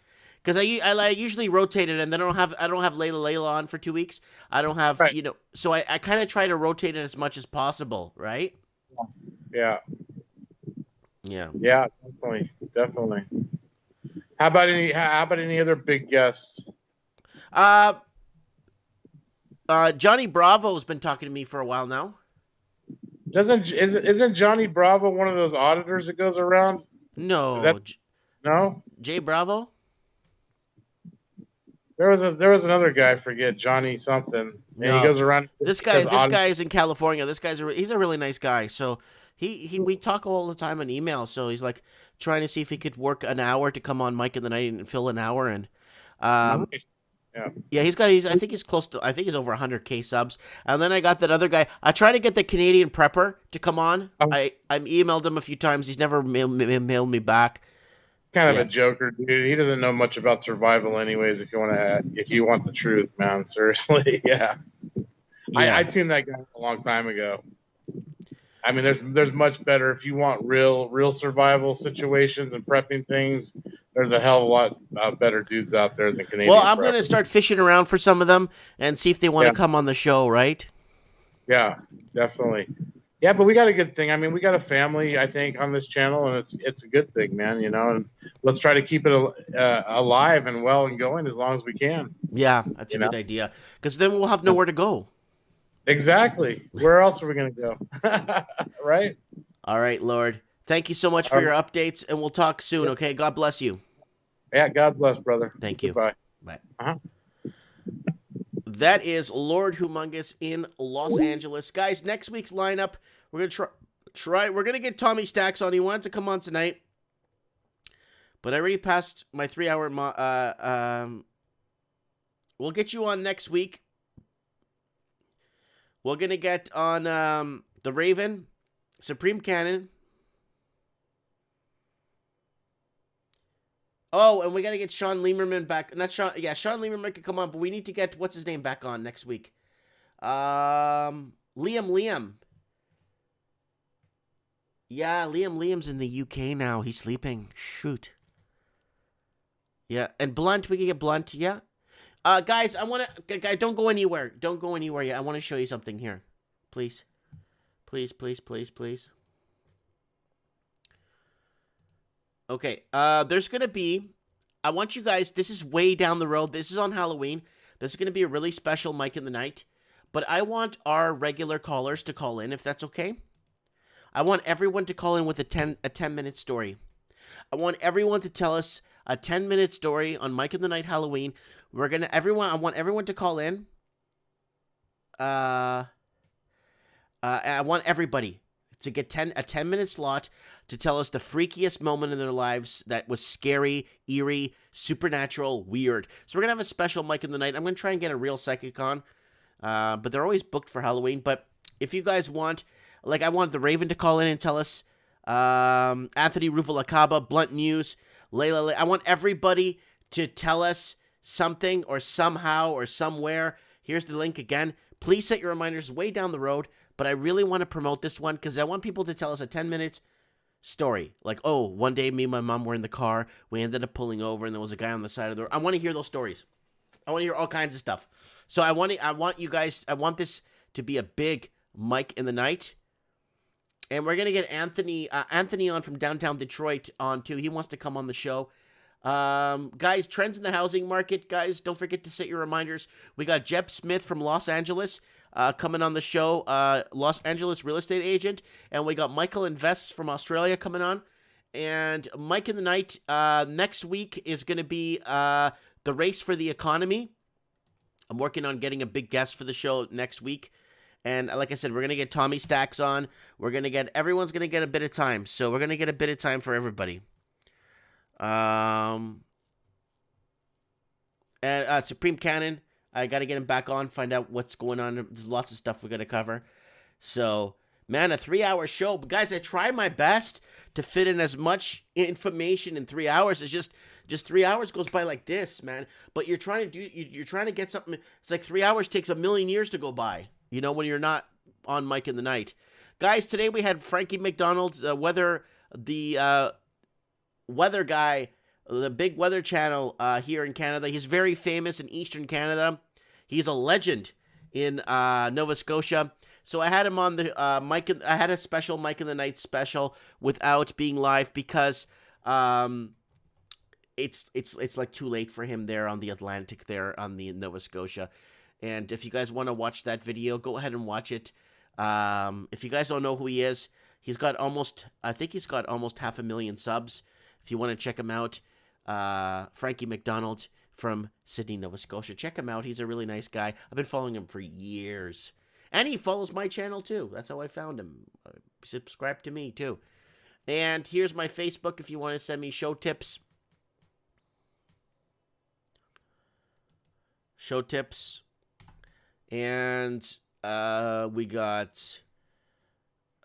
Because I usually rotate it, and then I don't have Laila on for 2 weeks. I don't have, so I kind of try to rotate it as much as possible, right? Yeah. Yeah. Yeah, definitely. How about any other big guests? Johnny Bravo's been talking to me for a while now. Isn't Johnny Bravo one of those auditors that goes around? No. No? Jay Bravo? There was another guy, I forget, Johnny something, and No. he goes around. This guy is in California. This guy's he's a really nice guy. So we talk all the time on email. So he's like trying to see if he could work an hour to come on Mike in the Night and fill an hour. And Nice. Yeah. I think he's close to, I think he's over 100K subs. And then I got that other guy. I tried to get the Canadian prepper to come on. I emailed him a few times. He's never mailed me back. Kind of a joker, dude. He doesn't know much about survival, anyways. If you want the truth, man, seriously, yeah. I tuned that guy a long time ago. I mean, there's much better if you want real survival situations and prepping things. There's a hell of a lot better dudes out there than Canadian. Well, I'm going to start fishing around for some of them and see if they want to come on the show, right? Yeah, definitely. Yeah, but we got a good thing. I mean, we got a family, I think, on this channel, and it's a good thing, man. And let's try to keep it alive and well and going as long as we can. Yeah, that's a good idea, because then we'll have nowhere to go. Exactly. Where else are we going to go? Right? All right, Lord. Thank you so much for your updates, and we'll talk soon, okay? God bless you. Yeah, God bless, brother. Thank you. Goodbye. Bye. That is Lord Humongous in Los Angeles. Guys, next week's lineup, we're going to we're going to get Tommy Stacks on. He wanted to come on tonight, but I already passed my 3-hour... we'll get you on next week. We're going to get on the Raven, Supreme Cannon. Oh, and we got to get Sean Lieberman back. Not Sean. Yeah, Sean Lieberman could come on, but we need to get, what's his name, back on next week. Liam. Yeah, Liam's in the UK now. He's sleeping. Shoot. Yeah, and Blunt, we can get Blunt. Yeah. Guys, I want to... Guys, don't go anywhere. Don't go anywhere yet. I want to show you something here. Please. Please, please, please, please. Okay, there's going to be... I want you guys... This is way down the road. This is on Halloween. This is going to be a really special Mike in the Night. But I want our regular callers to call in, if that's okay. I want everyone to call in with a 10-minute story. I want everyone to tell us a 10-minute story on Mike in the Night Halloween. I want everyone to call in. I want everybody to get a 10-minute slot to tell us the freakiest moment in their lives that was scary, eerie, supernatural, weird. So we're going to have a special Mike in the Night. I'm going to try and get a real psychic on. But they're always booked for Halloween. But if you guys want, like, I want the Raven to call in and tell us, Anthony Ruvalacaba, Blunt News, Laila. I want everybody to tell us something or somehow or somewhere. Here's the link again. Please set your reminders way down the road. But I really want to promote this one because I want people to tell us a 10-minute story. Like, oh, one day me and my mom were in the car. We ended up pulling over and there was a guy on the side of the road. I want to hear those stories. I want to hear all kinds of stuff. So I want you guys, I want this to be a big Mike in the Night. And we're going to get Anthony on from downtown Detroit on too. He wants to come on the show. Guys, trends in the housing market. Guys, don't forget to set your reminders. We got Jeb Smith from Los Angeles coming on the show. Los Angeles real estate agent. And we got Michael Invests from Australia coming on. And Mike in the Night next week is going to be the race for the economy. I'm working on getting a big guest for the show next week. And like I said, we're going to get Tommy Stacks on. Everyone's going to get a bit of time. So we're going to get a bit of time for everybody. And Supreme Cannon, I got to get him back on, find out what's going on. There's lots of stuff we got to cover. So, man, a 3-hour show. But guys, I try my best to fit in as much information in 3 hours. It's just 3 hours goes by like this, man. But you're trying to get something. It's like 3 hours takes a million years to go by. You know, when you're not on Mike in the Night. Guys, today we had Frankie McDonald's weather guy, the big weather channel here in Canada. He's very famous in Eastern Canada. He's a legend in Nova Scotia. So I had him on the I had a special Mike in the Night special without being live because it's like too late for him there on the Atlantic there on the Nova Scotia. And if you guys want to watch that video, go ahead and watch it. If you guys don't know who he is, I think he's got almost 500,000 subs. If you want to check him out, Frankie McDonald from Sydney, Nova Scotia. Check him out. He's a really nice guy. I've been following him for years. And he follows my channel, too. That's how I found him. Subscribe to me, too. And here's my Facebook if you want to send me show tips. Show tips. And we got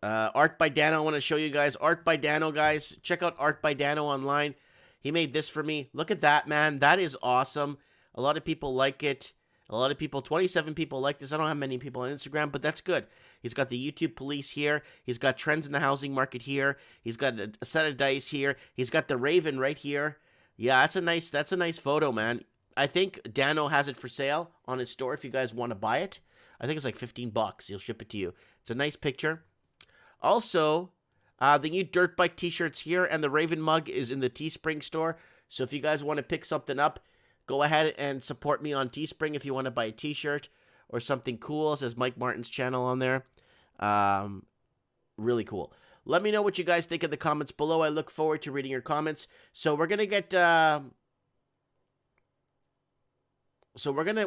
Art by Dano. I want to show you guys. Art by Dano, guys. Check out Art by Dano online. He made this for me. Look at that, man. That is awesome. A lot of people like it. A lot of people, 27 people like this. I don't have many people on Instagram, but that's good. He's got the YouTube police here. He's got trends in the housing market here. He's got a set of dice here. He's got the Raven right here. Yeah, that's a nice photo, man. I think Dano has it for sale on his store if you guys want to buy it. I think it's like $15. He'll ship it to you. It's a nice picture. Also, the new dirt bike t-shirts here, and the Raven mug is in the Teespring store. So if you guys want to pick something up, go ahead and support me on Teespring if you want to buy a t-shirt or something cool. It says Mike Martin's channel on there. Really cool. Let me know what you guys think in the comments below. I look forward to reading your comments. So we're gonna get we're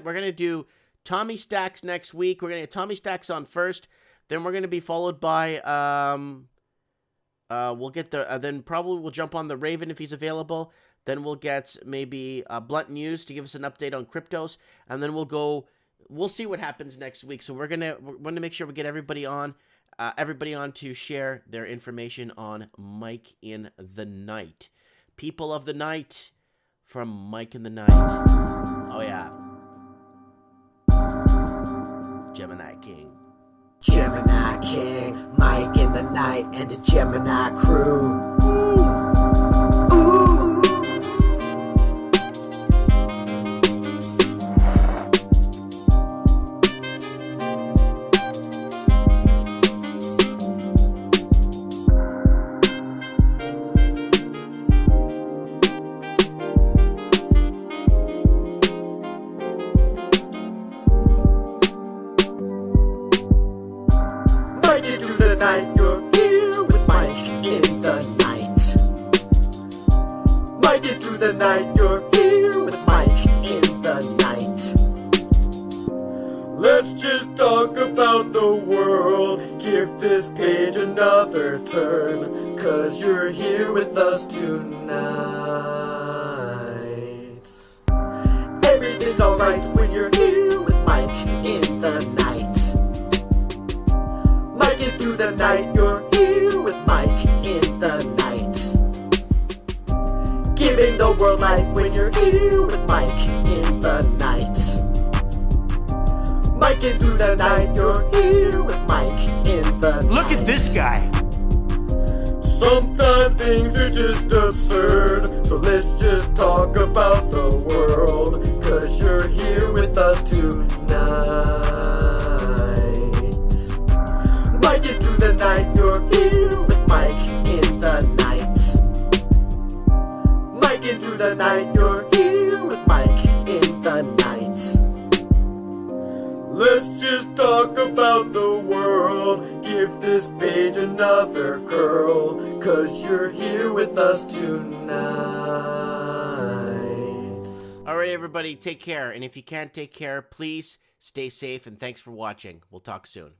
gonna do Tommy Stacks next week. We're gonna get Tommy Stacks on first. Then we're gonna be followed by we'll get the then probably we'll jump on the Raven if he's available. Then we'll get maybe Blunt News to give us an update on cryptos, and then we'll see what happens next week. So we're gonna make sure we get everybody on to share their information on Mike in the Night. People of the Night from Mike in the Night. Oh yeah. Gemini King. Gemini King, Mike in the Night, and the Gemini crew. Let's just talk about the world. Give this page another turn, 'cause you're here with us tonight. Everything's alright when you're here with Mike in the night. Mike it through the night, you're here with Mike in the night. Giving the world light when you're here with Mike in the night. Mike it through the night, you're here with Mike in the night. Look at this guy. Sometimes things are just absurd, so let's just talk about the world, 'cause you're here with us tonight. Mike it through the night, you're here with Mike in the night. Mike it through the night, you're here with Mike in the night. Let's just talk about the world. Give this page another curl, 'cause you're here with us tonight. All right, everybody, take care. And if you can't take care, please stay safe. And thanks for watching. We'll talk soon.